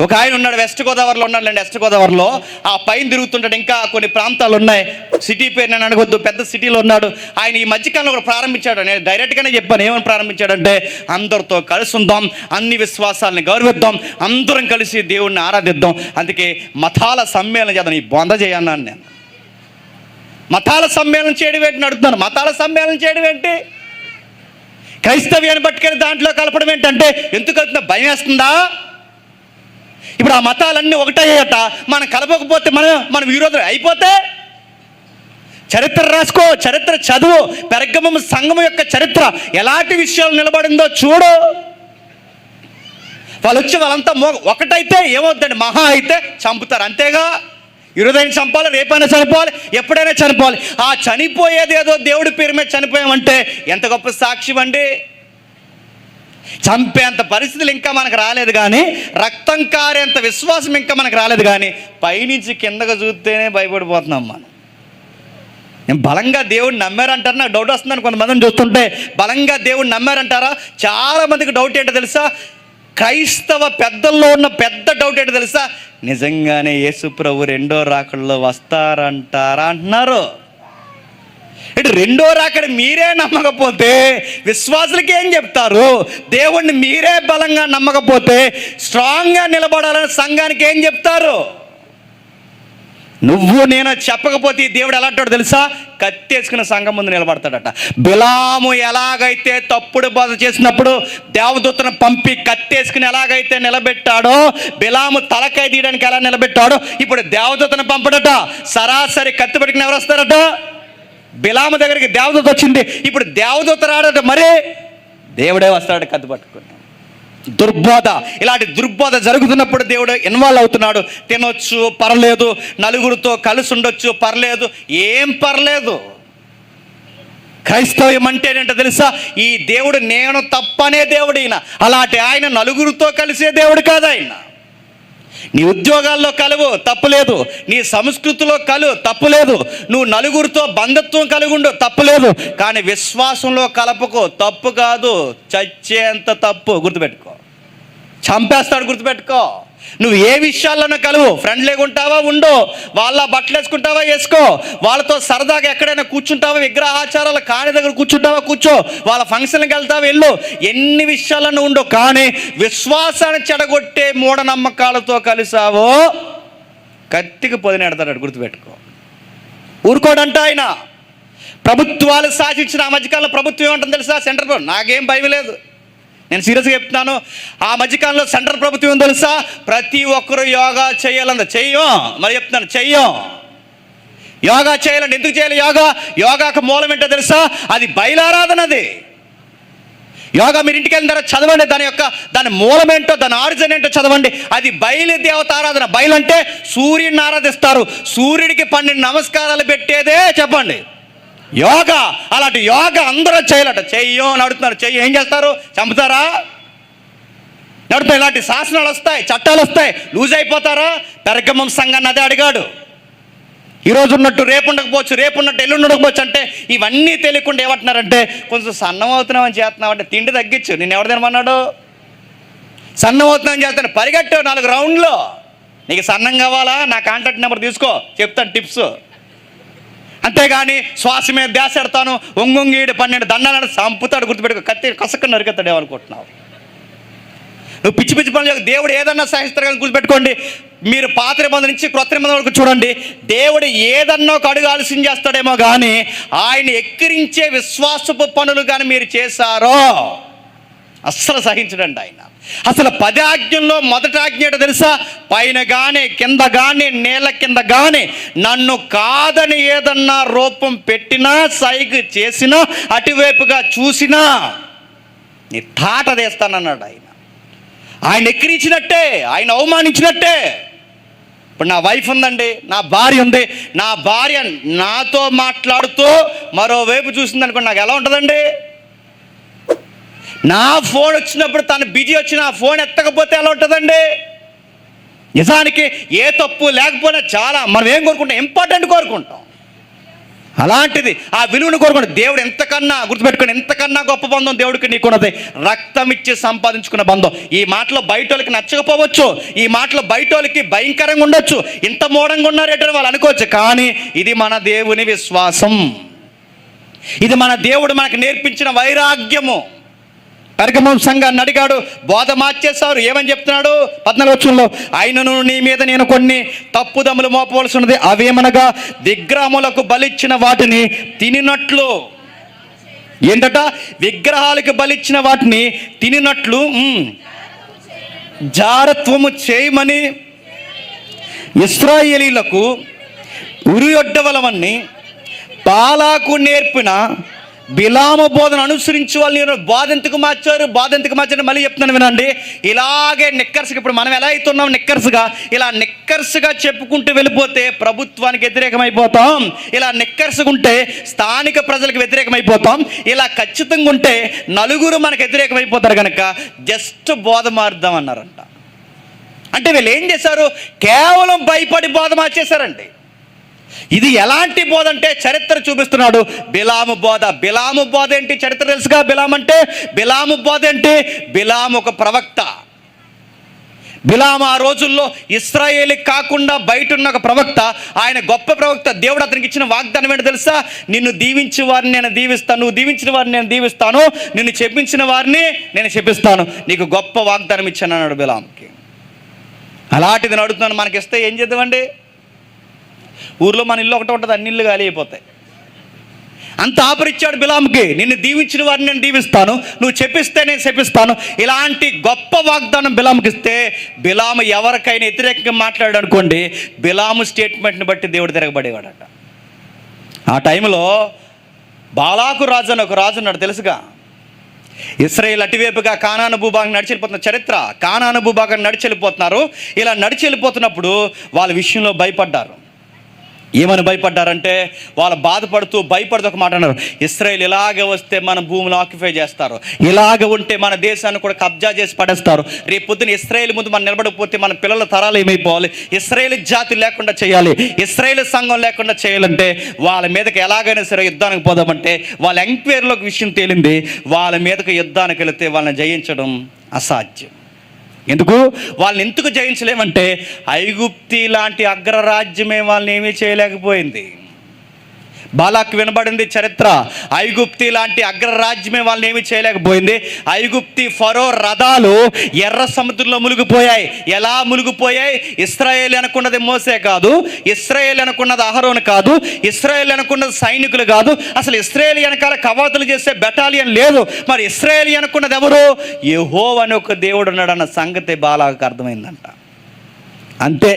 A: ఒక ఆయన ఉన్నాడు, వెస్ట్ గోదావరిలో ఉన్నాడులేండి. వెస్ట్ గోదావరిలో ఆ పైన తిరుగుతుంటాడు. ఇంకా కొన్ని ప్రాంతాలు ఉన్నాయి, సిటీ పేరు నేను అడగొద్దు, పెద్ద సిటీలో ఉన్నాడు ఆయన. ఈ మధ్యకాలంలో కూడా ప్రారంభించాడు. నేను డైరెక్ట్గానే చెప్పాను ఏమని ప్రారంభించాడంటే, అందరితో కలిసి ఉందాం, అన్ని విశ్వాసాలని గౌరవిద్దాం, అందరం కలిసి దేవుణ్ణి ఆరాధిద్దాం, అందుకే మతాల సమ్మేళనం చేద్దాం. ఈ బొంద చేయన్నాను నేను. మతాల సమ్మేళనం చేయడం ఏంటి అడుగుతున్నాను. మతాల సమ్మేళనం చేయడం ఏంటి? క్రైస్తవ్యాన్ని పట్టుకొని దాంట్లో కలపడం ఏంటంటే, ఎందుకు కలుపుతున్నా? భయం వేస్తుందా? ఇప్పుడు ఆ మతాలన్నీ ఒకటయ్యాయట, మనం కలపకపోతే మనం విరోధులు అయిపోతే, చరిత్ర రాసుకో, చరిత్ర చదువు, పెర్గమము సంఘం యొక్క చరిత్ర ఎలాంటి విషయాలు నిలబడిందో చూడు. వాళ్ళు వచ్చి వాళ్ళంతా ఒకటైతే ఏమవుతుందండి? మహా అయితే చంపుతారు, అంతేగా. ఈరోజైనా చంపాలి, రేపైనా చనిపోవాలి, ఎప్పుడైనా చనిపోవాలి. ఆ చనిపోయేది ఏదో దేవుడి పేరు మీద చనిపోయామంటే ఎంత గొప్ప సాక్ష్యం అండి. చంపేంత పరిస్థితులు ఇంకా మనకు రాలేదు కానీ, రక్తం కారేంత విశ్వాసం ఇంకా మనకు రాలేదు కానీ, పైనుంచి కిందకు చూస్తేనే భయపడిపోతున్నాం మనం. నేను బలంగా దేవుడిని నమ్మారంటారా? నాకు డౌట్ వస్తుందని కొంతమందిని చూస్తుంటే, బలంగా దేవుడిని నమ్మారంటారా? చాలామందికి డౌట్ ఏంటో తెలుసా? క్రైస్తవ పెద్దల్లో ఉన్న పెద్ద డౌట్ ఏంటో తెలుసా? నిజంగానే యేసు ప్రభు రెండో రాకడలో వస్తారంటారా అంటున్నారు. ఇటు రెండో రాకడ మీరే నమ్మకపోతే విశ్వాసులకి ఏం చెప్తారు? దేవుణ్ణి మీరే బలంగా నమ్మకపోతే, స్ట్రాంగ్గా నిలబడాలని సంఘానికి ఏం చెప్తారు? నువ్వు నేను చెప్పకపోతే దేవుడు ఎలాంటాడు తెలుసా? కత్తేసుకున్న సంఘం ముందు నిలబడతాడట. బిలాము ఎలాగైతే తప్పుడు బోధ చేసినప్పుడు దేవదూతను పంపి కత్తేసుకుని ఎలాగైతే నిలబెట్టాడో, బిలాము తలకాయ తీయడానికి ఎలా నిలబెట్టాడో, ఇప్పుడు దేవదూతను పంపడట. సరాసరి కత్తి పట్టుకుని ఎవరు వస్తారట? బిలాము దగ్గరికి దేవదూత వచ్చింది, ఇప్పుడు దేవదూత రాడట, మరే దేవుడే వస్తాడు కత్తి పట్టుకుని. దుర్బోధ, ఇలాంటి దుర్బోధ జరుగుతున్నప్పుడు దేవుడు ఇన్వాల్వ్ అవుతున్నాడు. తినొచ్చు పర్లేదు, నలుగురితో కలిసి ఉండొచ్చు పర్లేదు, ఏం పర్లేదు. క్రైస్తవ్యం అంటే ఏంటో తెలుసా? ఈ దేవుడు నేను తప్పనే దేవుడు. ఈయన అలాంటి ఆయన నలుగురితో కలిసే దేవుడు కాదు ఆయన. నీ ఉద్యోగాల్లో కలువు తప్పులేదు, నీ సంస్కృతిలో కలువు తప్పులేదు, నువ్వు నలుగురితో బంధుత్వం కలిగి ఉండు తప్పులేదు, కానీ విశ్వాసంలో కలపకు, తప్పు కాదు, చచ్చేంత తప్పు. గుర్తుపెట్టుకో, చంపేస్తాడు, గుర్తుపెట్టుకో. నువ్వు ఏ విషయాల్లోనూ కలువు. ఫ్రెండ్లీగా ఉంటావా ఉండు, వాళ్ళ బట్టలు వేసుకుంటావా వేసుకో, వాళ్ళతో సరదాగా ఎక్కడైనా కూర్చుంటావా, విగ్రహాచారాల కాని దగ్గర కూర్చుంటావా కూర్చో, వాళ్ళ ఫంక్షన్కి వెళ్తావా వెళ్ళు, ఎన్ని విషయాలను ఉండు. కానీ విశ్వాసాన్ని చెడగొట్టే మూఢనమ్మకాలతో కలిసావో కత్తికి పొదినెడతాడు, గుర్తుపెట్టుకో. ఊరుకోడంట ఆయన. ప్రభుత్వాలు శాసించిన ఆ మధ్యకాలంలో ప్రభుత్వం ఏమంటుంది తెలుసా? సెంట్రల్, నాకేం భయం లేదు, నేను సీరియస్గా చెప్తున్నాను. ఆ మధ్యకాలంలో సెంట్రల్ ప్రభుత్వం తెలుసా? ప్రతి ఒక్కరూ యోగా చేయాలంద. చెయ్యం, మరి చెప్తున్నాను, చెయ్యం. యోగా చేయాలండి. ఎందుకు చేయాలి యోగా? యోగాకు మూలం ఏంటో తెలుసా? అది బయలారాధనది. యోగా మీరు ఇంటికి వెళ్ళిన తర్వాత చదవండి, దాని మూలం ఏంటో, దాని ఆరిజిన్ ఏంటో చదవండి. అది బయలు దేవత ఆరాధన. బయలు అంటే సూర్యుడిని ఆరాధిస్తారు, సూర్యుడికి 12 నమస్కారాలు పెట్టేదే చెప్పండి యోగా. అలాంటి యోగా అందరూ చేయాలట. చెయ్యం అని అడుగుతున్నారు. చెయ్యి ఏం చేస్తారు? చంపుతారా? నడుపుతారు. ఇలాంటి శాసనాలు వస్తాయి, చట్టాలు వస్తాయి, లూజ్ అయిపోతారా? పెర్గమం సంఘాన్ని అదే అడిగాడు. ఈరోజు ఉన్నట్టు రేపు ఉండకపోవచ్చు, రేపు ఉన్నట్టు ఎల్లుండి ఉండకపోవచ్చు. అంటే ఇవన్నీ తెలియకుండా ఏమంటున్నారంటే, కొంచెం సన్నం అవుతున్నామని చేస్తున్నావు అంటే తిండి తగ్గించు. నేను ఎవరు తినమన్నాడు? సన్నం అవుతున్నామని చేస్తాను, పరిగెట్టు 4 రౌండ్లు. నీకు సన్నం కావాలా? నా కాంటాక్ట్ నెంబర్ తీసుకో, చెప్తాను టిప్స్. అంతేగాని శ్వాస మీద ధ్యాస పెడతాను, ఒంగొంగీడు 12 దండాలను చంపుతాడు, గుర్తుపెట్టుకో. కత్తి కసక్క నరికెత్తాడు ఏమనుకుంటున్నావు? నువ్వు పిచ్చి పిచ్చి పనులు దేవుడు ఏదన్నా సహిస్తారు కానీ గుర్తుపెట్టుకోండి. మీరు పాత నిబంధన నుంచి క్రొత్త నిబంధన వరకు చూడండి, దేవుడు ఏదన్నా ఒక అడుగు ఆలస్యం చేస్తాడేమో కానీ ఆయన ఎక్కిరించే విశ్వాసపు పనులు కానీ మీరు చేశారో అస్సలు సహించడండి ఆయన. అసలు 10 ఆజ్ఞల్లో మొదటి ఆజ్ఞ ఏంటో తెలుసా? పైన కానీ కింద కానీ నేల కింద కానీ నన్ను కాదని ఏదన్నా రూపం పెట్టినా సైగ చేసినా అటువైపుగా చూసినా నీ తాట తీస్తానన్నాడు ఆయన. ఆయన ఎక్కిరించినట్టే, ఆయన అవమానించినట్టే. ఇప్పుడు నా వైఫ్ ఉందండి, నా భార్య ఉంది, నా భార్య నాతో మాట్లాడుతూ మరోవైపు చూసింది అనుకోండి, నాకు ఎలా ఉంటుందండి? నా ఫోన్ వచ్చినప్పుడు తను బిజీ వచ్చి నా ఫోన్ ఎత్తకపోతే ఎలా ఉంటుందండి? నిజానికి ఏ తప్పు లేకపోయినా చాలా మనం ఏం కోరుకుంటాం? ఇంపార్టెంట్ కోరుకుంటాం. అలాంటిది ఆ విలువను కోరుకుంటాం. దేవుడు ఎంతకన్నా గుర్తుపెట్టుకుని, ఎంతకన్నా గొప్ప బంధం దేవుడికి నీకున్నది, రక్తం ఇచ్చి సంపాదించుకున్న బంధం. ఈ మాటలో బయట వాళ్ళకి నచ్చకపోవచ్చు, ఈ మాటలో బయట వాళ్ళకి భయంకరంగా ఉండొచ్చు, ఇంత మూఢంగా ఉన్నారేటని వాళ్ళు అనుకోవచ్చు. కానీ ఇది మన దేవుని విశ్వాసం, ఇది మన దేవుడు మనకు నేర్పించిన వైరాగ్యము. పెరగమం సంఘాన్ని అడిగాడు, బోధ మార్చేశారు. ఏమని చెప్తున్నాడు 14వ వచనంలో? ఆయనను నీ మీద నేను కొన్ని తప్పుదములు మోపవలసి ఉన్నది, అవేమనగా విగ్రహములకు బలిచ్చిన వాటిని తినినట్లు. ఏంటట? విగ్రహాలకు బలిచ్చిన వాటిని తినినట్లు జారత్వము చేయమని ఇశ్రాయేలీలకు ఉరియొడ్డవలమని బాలాకు నేర్పిన బిలాము బోధన అనుసరించి వాళ్ళు బాధ ఎందుకు మార్చారు మళ్ళీ చెప్తున్నాను వినండి. ఇలాగే నిక్కర్స్గా, ఇప్పుడు మనం ఎలా అవుతున్నాం నిక్కర్స్గా, ఇలా నిక్కర్స్గా చెప్పుకుంటూ వెళ్ళిపోతే ప్రభుత్వానికి వ్యతిరేకమైపోతాం, ఇలా నిక్కర్స్గా ఉంటే స్థానిక ప్రజలకు వ్యతిరేకమైపోతాం, ఇలా ఖచ్చితంగా ఉంటే నలుగురు మనకు వ్యతిరేకమైపోతారు కనుక జస్ట్ బోధ మారుద్దాం అన్నారంట. అంటే వీళ్ళు ఏం చేశారు? కేవలం భయపడి బోధ మార్చేశారండి. ఇది ఎలాంటి బోధ అంటే చరిత్ర చూపిస్తున్నాడు. బిలాము బోధ. బిలాము బోధ ఏంటి? చరిత్ర తెలుసుగా. బిలాము అంటే, బిలాము బోధ ఏంటి? బిలాము ఒక ప్రవక్త. బిలాము ఆ రోజుల్లో ఇశ్రాయేలుకి కాకుండా బయట ఉన్న ఒక ప్రవక్త. ఆయన గొప్ప ప్రవక్త. దేవుడు అతనికి ఇచ్చిన వాగ్దానం ఏంటో తెలుసా? నిన్ను దీవించిన వారిని నేను దీవిస్తాను, నువ్వు దీవించిన వారిని నేను దీవిస్తాను, నిన్ను చెప్పించిన వారిని నేను చెప్పిస్తాను, నీకు గొప్ప వాగ్దానం ఇచ్చాను అన్నాడు బిలాముకి. అలాంటిది నడుతున్నాను మనకిస్తే ఏం చేద్దామండి? ఊర్లో మన ఇల్లు ఒకటి ఉంటుంది, అన్ని ఇల్లు ఖాళీ అయిపోతాయి. అంత ఆపరిచ్చాడు బిలాముకి. నిన్ను దీవించిన వారిని నేను దీవిస్తాను, నువ్వు చెప్పిస్తే నేను చెప్పిస్తాను. ఇలాంటి గొప్ప వాగ్దానం బిలాముకి ఇస్తే బిలాము ఎవరికైనా వ్యతిరేకంగా మాట్లాడాడు అనుకోండి, బిలాము స్టేట్మెంట్ని బట్టి దేవుడు తిరగబడేవాడట. ఆ టైంలో బాలాకు రాజు అని ఒక రాజు ఉన్నాడు తెలుసుగా. ఇశ్రాయేల్ అటువైపుగా కానాను భూభాగం నడిచి వెళ్ళిపోతున్న చరిత్ర. కానాను భూభాగం నడిచి వెళ్ళిపోతున్నారు. ఇలా నడిచి వెళ్ళిపోతున్నప్పుడు వాళ్ళ విషయంలో భయపడ్డారు. ఏమని భయపడ్డారంటే, వాళ్ళు బాధపడుతూ భయపడుతూ ఒక మాట అన్నారు, ఇశ్రాయేల్ ఇలాగ వస్తే మన భూములు ఆక్యుపై చేస్తారు, ఇలాగ ఉంటే మన దేశాన్ని కూడా కబ్జా చేసి పడేస్తారు, రేపు పొద్దున ఇశ్రాయేల్ ముందు మనం నిలబడకపోతే మన పిల్లల తరాలు ఏమైపోవాలి, ఇశ్రాయేల్ జాతి లేకుండా చేయాలి, ఇశ్రాయేల్ సంఘం లేకుండా చేయాలంటే వాళ్ళ మీదకి ఎలాగైనా సరే యుద్ధానికి పోదామంటే వాళ్ళ ఎంక్వైరీలోకి విషయం తేలింది, వాళ్ళ మీదకి యుద్ధానికి వెళితే వాళ్ళని జయించడం అసాధ్యం. ఎందుకు? వాళ్ళని ఎందుకు జయించలేమంటే ఐగుప్తి లాంటి అగ్రరాజ్యమే వాళ్ళని ఏమీ చేయలేకపోయింది. బాలాకు వినబడింది చరిత్ర. ఐగుప్తి లాంటి అగ్రరాజ్యమే వాళ్ళని ఏమీ చేయలేకపోయింది. ఐగుప్తి ఫరో రథాలు ఎర్ర సముద్రంలో మునిగిపోయాయి. ఎలా మునిగిపోయాయి? ఇశ్రాయేల్ అనుకున్నది మోసే కాదు, ఇశ్రాయేల్ అనుకున్నది అహరోను కాదు, ఇశ్రాయేల్ అనుకున్నది సైనికులు కాదు, అసలు ఇశ్రాయేల్ వెనకాల కవాతులు చేసే బెటాలియన్ లేదు. మరి ఇశ్రాయేల్ అనుకున్నది ఎవరు? యెహోవా అని ఒక దేవుడు ఉన్నాడన్న సంగతి బాలాకు అర్థమైందంట. అంతే,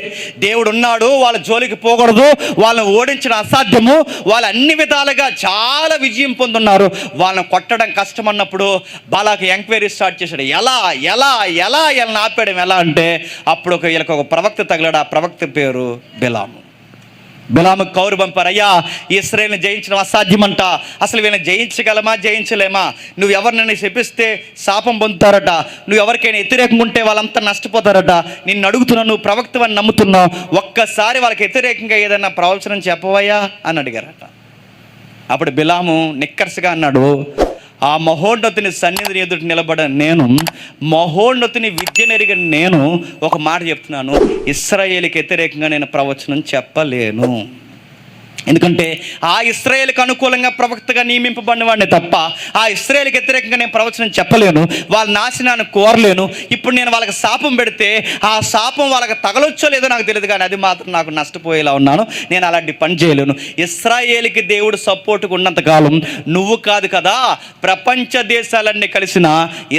A: దేవుడు ఉన్నాడు, వాళ్ళ జోలికి పోకూడదు, వాళ్ళని ఓడించడం అసాధ్యము, వాళ్ళు అన్ని విధాలుగా చాలా విజయం పొందున్నారు, వాళ్ళని కొట్టడం కష్టం అన్నప్పుడు బాలాకు ఎంక్వైరీ స్టార్ట్ చేశాడు. ఎలా ఎలా ఎలా వీళ్ళని ఆపేయడం ఎలా అంటే అప్పుడు వీళ్ళకి ఒక ప్రవక్త తగిలాడు. ఆ ప్రవక్త పేరు బిలాము. బిలాముకు కౌరు పంపారు, అయ్యా ఇశ్రాయేలుని జయించడం అసాధ్యమంట, అసలు వీళ్ళని జయించగలమా జయించలేమా, నువ్వు ఎవరినైనా శపిస్తే శాపం పొందుతారట, నువ్వు ఎవరికైనా వ్యతిరేకంగా ఉంటే వాళ్ళంతా నష్టపోతారట, నిన్ను అడుగుతున్నావు, నువ్వు ప్రవక్తవని నమ్ముతున్నావు, ఒక్కసారి వాళ్ళకి వ్యతిరేకంగా ఏదైనా ప్రవచనం చెప్పవయ్యా అని అడిగారట. అప్పుడు బిలాము నిక్కర్స్గా అన్నాడు, ఆ మహోన్నతుని సన్నిధిని ఎదుటి నిలబడని నేను, మహోన్నతుని విద్యనెరిగిన నేను ఒక మాట చెప్తున్నాను, ఇశ్రాయేలుకి వ్యతిరేకంగా నేను ప్రవచనం చెప్పలేను. ఎందుకంటే ఆ ఇశ్రాయేలుకు అనుకూలంగా ప్రవక్తగా నియమింపబడిన వాడిని తప్ప ఆ ఇశ్రాయేలుకి వ్యతిరేకంగా నేను ప్రవచనం చెప్పలేను, వాళ్ళ నాశనాన్ని కోరలేను. ఇప్పుడు నేను వాళ్ళకి శాపం పెడితే ఆ శాపం వాళ్ళకి తగలొచ్చో లేదో నాకు తెలియదు, కానీ అది మాత్రం నాకు నష్టపోయేలా ఉన్నాను. నేను అలాంటి పని చేయలేను. ఇశ్రాయేలుకి దేవుడు సపోర్ట్గా ఉన్నంతకాలం నువ్వు కాదు కదా, ప్రపంచ దేశాలన్నీ కలిసిన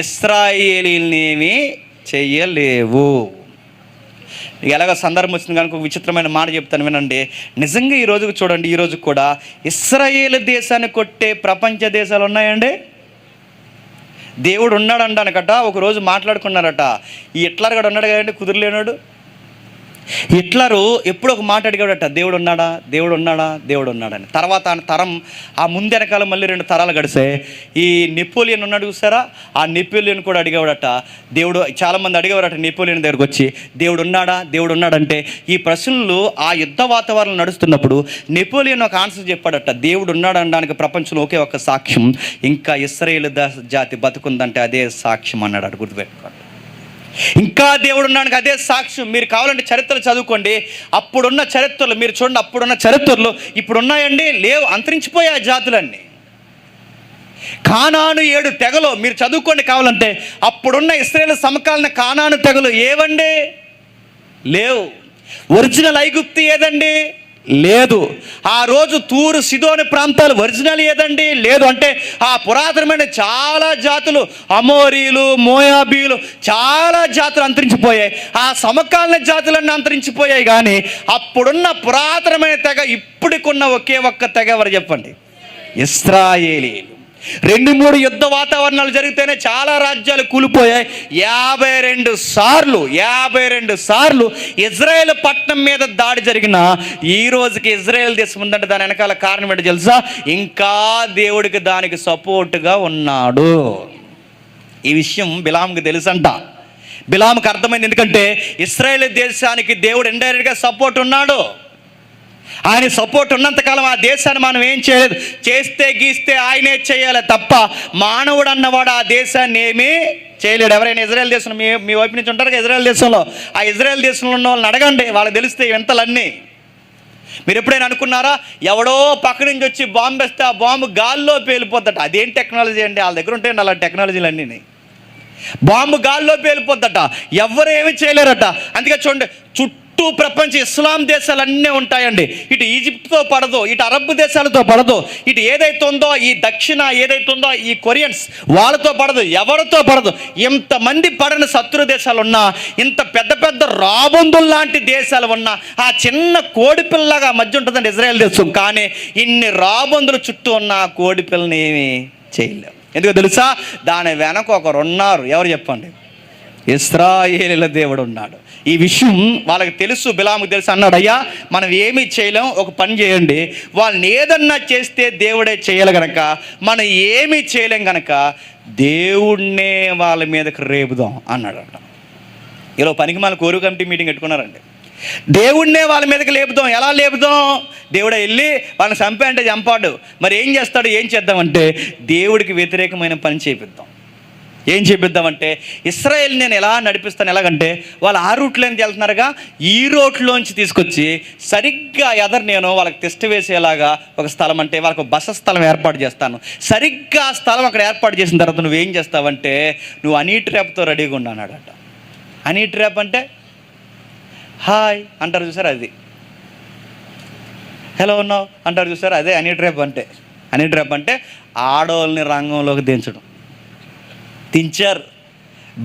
A: ఇశ్రాయేలీనేమీ చెయ్యలేవు. ఎలాగ సందర్భం వచ్చింది కనుక ఒక విచిత్రమైన మాట చెప్తాను వినండి. నిజంగా ఈ రోజుకు చూడండి, ఈ రోజు కూడా ఇశ్రాయేలు దేశాన్ని కొట్టే ప్రపంచ దేశాలు ఉన్నాయండి. దేవుడు ఉన్నాడు అనడానికట ఒకరోజు మాట్లాడుకున్నారట. ఈ హిట్లర్ గడు ఉన్నాడు కదండి, కుదురులేనాడు. హిట్లరు ఎప్పుడు ఒక మాట అడిగాడట, దేవుడు ఉన్నాడా, దేవుడు ఉన్నాడా, దేవుడు ఉన్నాడని. తర్వాత ఆ తరం ఆ ముందెనకాల మళ్ళీ 2 తరాలు గడిసే ఈ నెపోలియన్ ఉన్నాడు చూసారా, ఆ నెపోలియన్ కూడా అడిగేవాడట దేవుడు. చాలామంది అడిగేవారట నెపోలియన్ దగ్గరకు వచ్చి, దేవుడు ఉన్నాడా, దేవుడు ఉన్నాడంటే. ఈ ప్రశ్నలు ఆ యుద్ధ వాతావరణం నడుస్తున్నప్పుడు నెపోలియన్ ఒక ఆన్సర్ చెప్పాడట, దేవుడు ఉన్నాడు అనడానికి ప్రపంచంలో ఒకే ఒక సాక్ష్యం, ఇంకా ఇశ్రాయేలు జాతి బతుకుందంటే అదే సాక్ష్యం అన్నాడు. గుర్తుపెట్టుకోండి, ఇంకా దేవుడు ఉన్నానికి అదే సాక్ష్యం. మీరు కావాలంటే చరిత్రలు చదువుకోండి, అప్పుడున్న చరిత్రలు మీరు చూడండి. అప్పుడున్న చరిత్రలు ఇప్పుడు ఉన్నాయండి, లేవు, అంతరించిపోయే ఆ జాతులన్నీ. కానాను 7 తెగలు మీరు చదువుకోండి కావాలంటే. అప్పుడున్న ఇశ్రాయేలు సమకాలీన కానాను తెగలు ఏవండి, లేవు. ఒరిజినల్ ఐగుప్తు ఏదండి, లేదు. ఆ రోజు తూరు సిదోని ప్రాంతాలు ఒరిజినల్ ఏదండి, లేదు. అంటే ఆ పురాతనమైన చాలా జాతులు, అమోరీలు, మోయాబీలు, చాలా జాతులు అంతరించిపోయాయి. ఆ సమకాలీన జాతులన్నీ అంతరించిపోయాయి. కానీ అప్పుడున్న పురాతనమైన తెగ ఇప్పటికున్న ఒకే ఒక్క తెగ ఎవరు చెప్పండి, ఇశ్రాయేలీలు. 2-3 యుద్ధ వాతావరణాలు జరిగితేనే చాలా రాజ్యాలు కూలిపోయాయి. 52 సార్లు ఇజ్రాయేల్ పట్టణం మీద దాడి జరిగిన ఈ రోజుకి ఇజ్రాయేల్ దేశం ఉందంటే దాని వెనకాల కారణం ఏంటో తెలుసా, ఇంకా దేవుడికి దానికి సపోర్ట్గా ఉన్నాడు. ఈ విషయం బిలాముకి తెలుసంట. బిలాముకి అర్థమైంది, ఎందుకంటే ఇశ్రాయేల్ దేశానికి దేవుడు ఇండైరెక్ట్గా సపోర్ట్ ఉన్నాడు. ఆయన సపోర్ట్ ఉన్నంతకాలం ఆ దేశాన్ని మనం ఏం చేయలేదు. చేస్తే గీస్తే ఆయనే చేయాలి తప్ప మానవుడు అన్నవాడు ఆ దేశాన్ని ఏమీ చేయలేడు. ఎవరైనా ఇజ్రాయెల్ దేశంలో మీ వైపు నుంచి ఉంటారు కదా, ఇజ్రాయెల్ దేశంలో, ఆ ఇజ్రాయెల్ దేశంలో ఉన్న వాళ్ళని అడగండి, వాళ్ళకి తెలిస్తే వింతలన్నీ. మీరు ఎప్పుడైనా అనుకున్నారా, ఎవడో పక్క నుంచి వచ్చి బాంబు వేస్తే ఆ బాంబు గాల్లో పేలిపోద్దట. అదేం టెక్నాలజీ అండి, వాళ్ళ దగ్గర ఉంటాయండి అలా టెక్నాలజీలు అన్నీ. బాంబు గాల్లో పేలిపోద్దట, ఎవరు ఏమి చేయలేరట. అందుకే చూడండి, చుట్టూ ప్రపంచ ఇస్లాం దేశాలన్నీ ఉంటాయండి. ఇటు ఈజిప్ట్తో పడదు, ఇటు అరబ్ దేశాలతో పడదు, ఇటు ఏదైతే ఉందో ఈ దక్షిణ ఏదైతే ఉందో ఈ కొరియన్స్ వాళ్ళతో పడదు, ఎవరితో పడదు. ఇంతమంది పడని శత్రు దేశాలు ఉన్నా, ఇంత పెద్ద పెద్ద రాబందులు లాంటి దేశాలు ఉన్నా, ఆ చిన్న కోడిపిల్లగా మధ్య ఉంటుందండి ఇజ్రాయెల్ దేశం. కానీ ఇన్ని రాబందులు చుట్టూ ఉన్న కోడిపిల్లని ఏమీ చేయలేవు. ఎందుకో తెలుసా, దాని వెనక ఒకరు ఉన్నారు. ఎవరు చెప్పండి, ఇశ్రాయేలీల దేవుడు ఉన్నాడు. ఈ విషయం వాళ్ళకి తెలుసు, బిలాముకు తెలుసు. అన్నాడు, అయ్యా మనం ఏమీ చేయలేం, ఒక పని చేయండి, వాళ్ళని ఏదన్నా చేస్తే దేవుడే చేయాలి గనక మనం ఏమీ చేయలేం గనక దేవుడినే వాళ్ళ మీదకి రేపుదాం అన్నాడట. ఇలా పనికి మన కోరు కమిటీ మీటింగ్ పెట్టుకున్నారండి. దేవుడినే వాళ్ళ మీదకి లేపుదాం. ఎలా లేపుదాం, దేవుడే వెళ్ళి వాళ్ళని చంపే అంటే చంపాడు. మరి ఏం చేస్తాడు, ఏం చేద్దామంటే దేవుడికి వ్యతిరేకమైన పని చేపిద్దాం. ఏం చేపిద్దామంటే ఇశ్రాయేల్ నేను ఎలా నడిపిస్తాను, ఎలాగంటే వాళ్ళు ఆ రూట్లోంచి వెళ్తున్నారుగా, ఈ రోడ్లోంచి తీసుకొచ్చి సరిగ్గా నేను వాళ్ళకి టెస్ట్ వేసేలాగా ఒక స్థలం, అంటే వాళ్ళకు బస స్థలం ఏర్పాటు చేస్తాను. సరిగ్గా ఆ స్థలం అక్కడ ఏర్పాటు చేసిన తర్వాత నువ్వేం చేస్తావంటే, నువ్వు హనీ ట్రాప్తో రెడీగా ఉన్నాడట. హనీ ట్రాప్ అంటే హాయ్ అంటారు చూసారు, అది హలో ఉన్నావు అంటారు చూసారు, అదే హనీ ట్రాప్ అంటే. హనీ ట్రాప్ అంటే ఆడవాళ్ళని రంగంలోకి దించారు.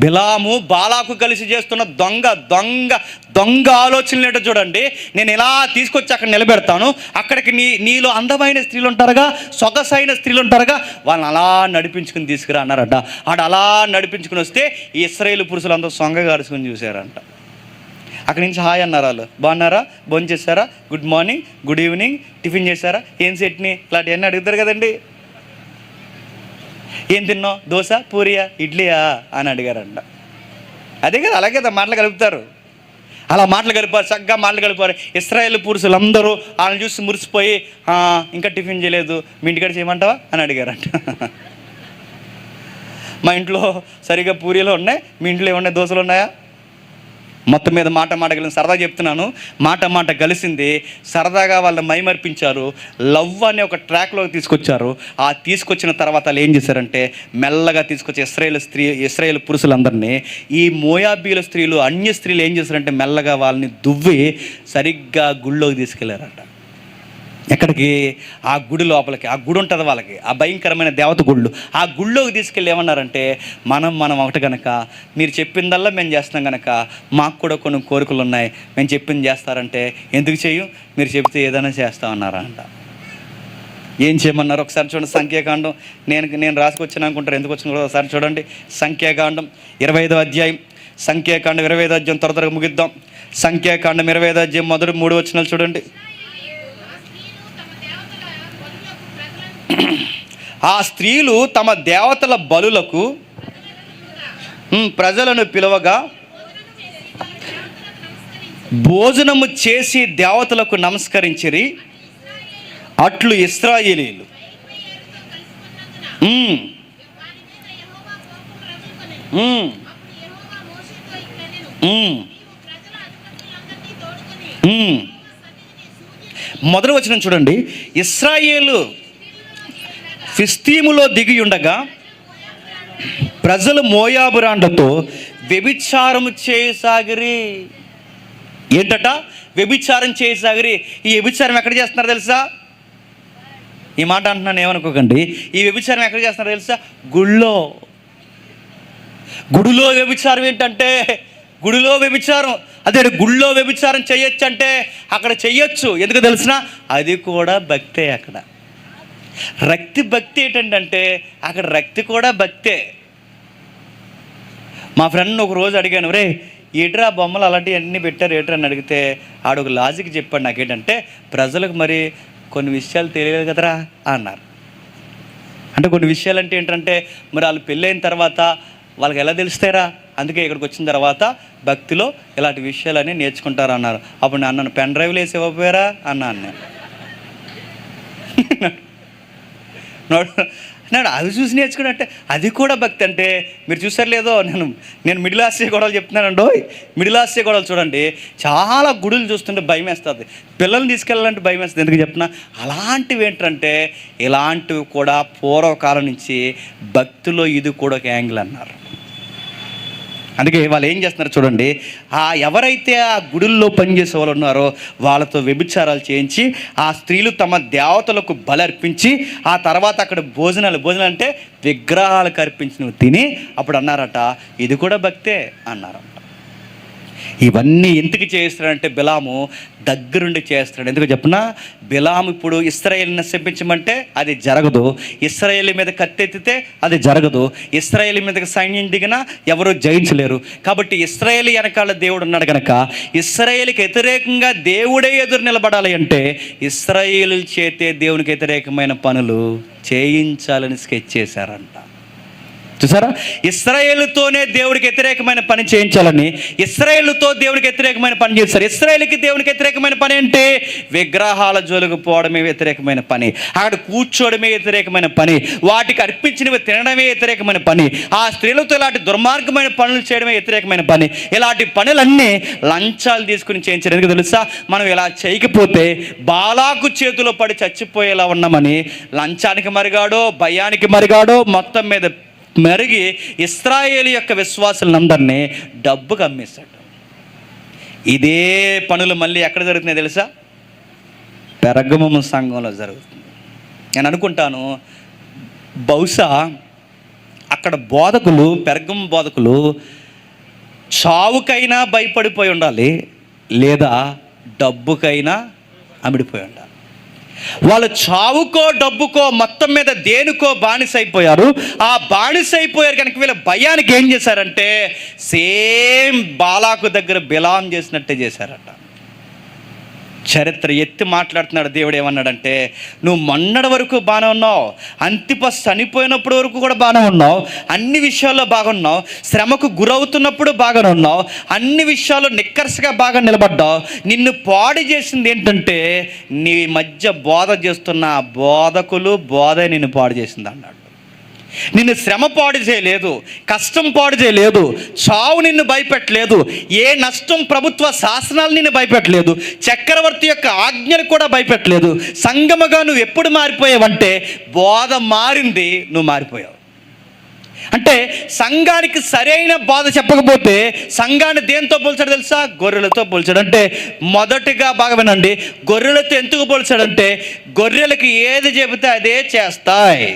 A: బిలాము బాలాకు కలిసి చేస్తున్న దొంగ ఆలోచనలు ఏంటో చూడండి. నేను ఇలా తీసుకొచ్చి అక్కడ నిలబెడతాను, అక్కడికి నీలో అందమైన స్త్రీలు ఉంటారుగా, సొగసైన స్త్రీలు ఉంటారుగా, వాళ్ళని అలా నడిపించుకుని తీసుకురా అన్నారట. ఆడు అలా నడిపించుకుని వస్తే ఈ ఇశ్రాయేలు పురుషులందరూ సొంగగారుచుకుని చూశారంట. అక్కడి నుంచి హాయ్ అన్నారు వాళ్ళు, బాగున్నారా, భోజనం చేశారా, good morning, good evening, tiffin చేశారా, ఏం చట్నీ, ఇలాంటివన్నీ అడుగుతారు కదండి. ఏం తిన్నావు, దోశ, పూరియా, ఇడ్లీయా అని అడిగారంట. అదే కదా, అలాగే కదా మాటలు కలుపుతారు. అలా మాటలు కలిపారు, చక్కగా మాటలు కలిపారు. ఇశ్రాయేలు పురుషులందరూ వాళ్ళని చూసి మురిసిపోయి, ఇంకా టిఫిన్ చేయలేదు, మీ ఇంటికాడ చేయమంటావా అని అడిగారంట. మా ఇంట్లో సరిగ్గా పూరీలు ఉన్నాయి, మీ ఇంట్లో ఏమన్నా దోశలు ఉన్నాయా, మొత్తం మీద మాట కలిసి సరదా చెప్తున్నాను, మాట కలిసింది. సరదాగా వాళ్ళని మైమర్పించారు. లవ్ అనే ఒక ట్రాక్లోకి తీసుకొచ్చారు. ఆ తీసుకొచ్చిన తర్వాత వాళ్ళు ఏం చేశారంటే మెల్లగా తీసుకొచ్చి ఇశ్రాయేలు పురుషులందరినీ, ఈ మోయాబీల స్త్రీలు, అన్య స్త్రీలు ఏం చేశారంటే మెల్లగా వాళ్ళని దువ్వి సరిగ్గా గుళ్ళోకి తీసుకెళ్లారట. ఎక్కడికి? ఆ గుడి లోపలికి. ఆ గుడి ఉంటుంది వాళ్ళకి, ఆ భయంకరమైన దేవత గుళ్ళు. ఆ గుళ్ళోకి తీసుకెళ్ళి ఏమన్నారంటే, మనం ఒకటి కనుక మీరు చెప్పిందల్లా మేము చేస్తున్నాం కనుక మాకు కూడా కొన్ని కోరికలు ఉన్నాయి, మేము చెప్పింది చేస్తారంటే ఎందుకు చెయ్యం, మీరు చెప్తే ఏదైనా చేస్తామన్నారా అంట. ఏం చేయమన్నారు ఒకసారి చూడండి. సంఖ్యాకాండం నేను రాసుకొచ్చాను అనుకుంటారు, ఎందుకు వచ్చిన కూడా ఒకసారి చూడండి. సంఖ్యాకాండం 25వ అధ్యాయం. సంఖ్యాకాండం 25వ అధ్యాయం త్వరగా ముగిద్దాం. సంఖ్యాకాండం 25వ అధ్యాయం మొదటి 3 వచనాలు చూడండి. ఆ స్త్రీలు తమ దేవతల బలులకు ప్రజలను పిలవగా భోజనము చేసి దేవతలకు నమస్కరించిరి. అట్లు ఇశ్రాయేలీలు మొదటి వచనం చూడండి. ఇశ్రాయేలు ఫిస్తీములో దిగి ఉండగా ప్రజలు మోయాబురాండ్లతో వ్యభిచారం చేయసాగిరి. ఏంటట? వ్యభిచారం చేయసాగిరి. ఈ వ్యభిచారం ఎక్కడ చేస్తున్నారో తెలుసా? ఈ మాట అంటున్నాను, ఏమనుకోకండి. ఈ వ్యభిచారం ఎక్కడ చేస్తున్నారో తెలుసా? గుడిలో వ్యభిచారం ఏంటంటే, గుడిలో వ్యభిచారం, అదే గుళ్ళో వ్యభిచారం చేయొచ్చు అంటే అక్కడ చెయ్యొచ్చు. ఎందుకు తెలిసిన? అది కూడా భక్తే. అక్కడ రక్తి భక్తి ఏంటంటే అక్కడ రక్తి కూడా భక్తే. మా ఫ్రెండ్ ఒక రోజు అడిగాను, రే ఏట్రా బొమ్మలు అలాంటివి అన్నీ పెట్టారు ఏట్రా అని అడిగితే ఆడు ఒక లాజిక్ చెప్పాడు నాకేంటంటే, ప్రజలకు మరి కొన్ని విషయాలు తెలియదు కదరా అన్నారు. అంటే కొన్ని విషయాలు అంటే ఏంటంటే మరి వాళ్ళు పెళ్ళైన తర్వాత వాళ్ళకి ఎలా తెలుస్తారా, అందుకే ఇక్కడికి వచ్చిన తర్వాత భక్తిలో ఇలాంటి విషయాలన్నీ నేర్చుకుంటారు అన్నారు. అప్పుడు నేను అన్నాను, పెన్ డ్రైవ్లు వేసి ఇవ్వకపోయారా అన్నాను నేను. అవి చూసి నేర్చుకున్నట్టే అది కూడా భక్తి. అంటే మీరు చూసారు లేదో, నేను మిడిల్ ఆసియా గొడవలు చెప్తున్నానండో. మిడిల్ ఆసియా గొడవలు చూడండి, చాలా గుడులు చూస్తుంటే భయం వేస్తుంది, పిల్లల్ని తీసుకెళ్ళాలంటే భయం వేస్తుంది. ఎందుకు చెప్తున్నా? అలాంటివి ఏంటంటే ఇలాంటివి కూడా పూర్వకాలం నుంచి భక్తిలో ఇది కూడా ఒక యాంగిల్ అన్నారు. అందుకే వాళ్ళు ఏం చేస్తున్నారు చూడండి. ఎవరైతే ఆ గుడుల్లో పనిచేసే వాళ్ళు ఉన్నారో వాళ్ళతో వ్యభిచారాలు చేయించి ఆ స్త్రీలు తమ దేవతలకు బలర్పించి ఆ తర్వాత అక్కడ భోజనాలు అంటే విగ్రహాలకు అర్పించినవి తిని అప్పుడు అన్నారట ఇది కూడా భక్తే అన్నారట. ఇవన్నీ ఎందుకు చేస్తాడంటే బిలాము దగ్గరుండి చేస్తాడు. ఎందుకు చెప్పినా, బిలాము ఇప్పుడు ఇశ్రాయేలుని శపించమంటే అది జరగదు, ఇశ్రాయేలు మీద కత్తెత్తితే అది జరగదు, ఇశ్రాయేలు మీదకి సైన్యం దిగినా ఎవరు జయించలేరు. కాబట్టి ఇశ్రాయేలు వెనకాల దేవుడు ఉన్నాడు కనుక ఇశ్రాయేలుకి వ్యతిరేకంగా దేవుడే ఎదురు నిలబడాలి అంటే ఇశ్రాయేలు చేతే దేవునికి వ్యతిరేకమైన పనులు చేయించాలని స్కెచ్ చేశారంట. చూసారా? ఇశ్రాయేలుతోనే దేవుడికి వ్యతిరేకమైన పని చేయించాలని ఇశ్రాయేలుతో దేవుడికి వ్యతిరేకమైన పని చేస్తారు. ఇశ్రాయేలుకి దేవునికి వ్యతిరేకమైన పని అంటే విగ్రహాల జోలికి పోవడమే వ్యతిరేకమైన పని, అక్కడ కూర్చోవడమే వ్యతిరేకమైన పని, వాటికి అర్పించినవి తినడమే వ్యతిరేకమైన పని, ఆ స్త్రీలతో ఇలాంటి దుర్మార్గమైన పనులు చేయడమే వ్యతిరేకమైన పని. ఇలాంటి పనులన్నీ లంచాలు తీసుకుని చేయించారు. ఎందుకు తెలుసా? మనం ఇలా చేయకపోతే బాలాకు చేతిలో పడి చచ్చిపోయేలా ఉన్నామని లంచానికి మరిగాడో భయానికి మరిగాడో మొత్తం మీద మరిగి ఇశ్రాయేలు యొక్క విశ్వాసులందరినీ డబ్బుకు అమ్మేశాడు. ఇదే పనులు మళ్ళీ ఎక్కడ జరుగుతున్నాయి తెలుసా? పెరగము సంఘంలో జరుగుతుంది. నేను అనుకుంటాను బహుశా అక్కడ బోధకులు, పెరగము బోధకులు చావుకైనా భయపడిపోయి ఉండాలి, లేదా డబ్బుకైనా అమిడిపోయి ఉండాలి. వాళ్ళు చావుకో డబ్బుకో మొత్తం మీద దేనికో బానిసైపోయారు. ఆ బానిసైపోయారు కనుక వీళ్ళ భయానికి ఏం చేశారంటే సేమ్ బాలాకు దగ్గర బిలాం చేసినట్టే చేశారట. చరిత్ర ఎత్తి మాట్లాడుతున్నాడు. దేవుడు ఏమన్నాడంటే, నువ్వు మొన్నటి వరకు బాగానే ఉన్నావు, అంతిపస్ చనిపోయినప్పుడు వరకు కూడా బాగానే ఉన్నావు, అన్ని విషయాల్లో బాగున్నావు, శ్రమకు గురవుతున్నప్పుడు బాగానే ఉన్నావు, అన్ని విషయాల్లో నిక్కర్సగా బాగా నిలబడ్డావు. నిన్ను పాడు చేసింది ఏంటంటే నీ మధ్య బోధ చేస్తున్న బోధకులు, బోధ నిన్ను పాడు చేసింది అన్నాడు. నిన్ను శ్రమ పాడు చేయలేదు, కష్టం పాడు చేయలేదు, చావు నిన్ను భయపెట్టలేదు, ఏ నష్టం ప్రభుత్వ శాసనాలు నిన్ను భయపెట్టలేదు, చక్రవర్తి యొక్క ఆజ్ఞలు కూడా భయపెట్టలేదు. సంగమగా నువ్వు ఎప్పుడు మారిపోయావంటే బోధ మారింది, నువ్వు మారిపోయావు. అంటే సంఘానికి సరైన బోధ చెప్పకపోతే సంఘాన్ని దేంతో పోల్చాడు తెలుసా? గొర్రెలతో పోల్చాడు. అంటే మొదటిగా బాగా వినండి, గొర్రెలతో ఎందుకు పోల్చాడంటే గొర్రెలకి ఏది చెబితే అదే చేస్తాయి.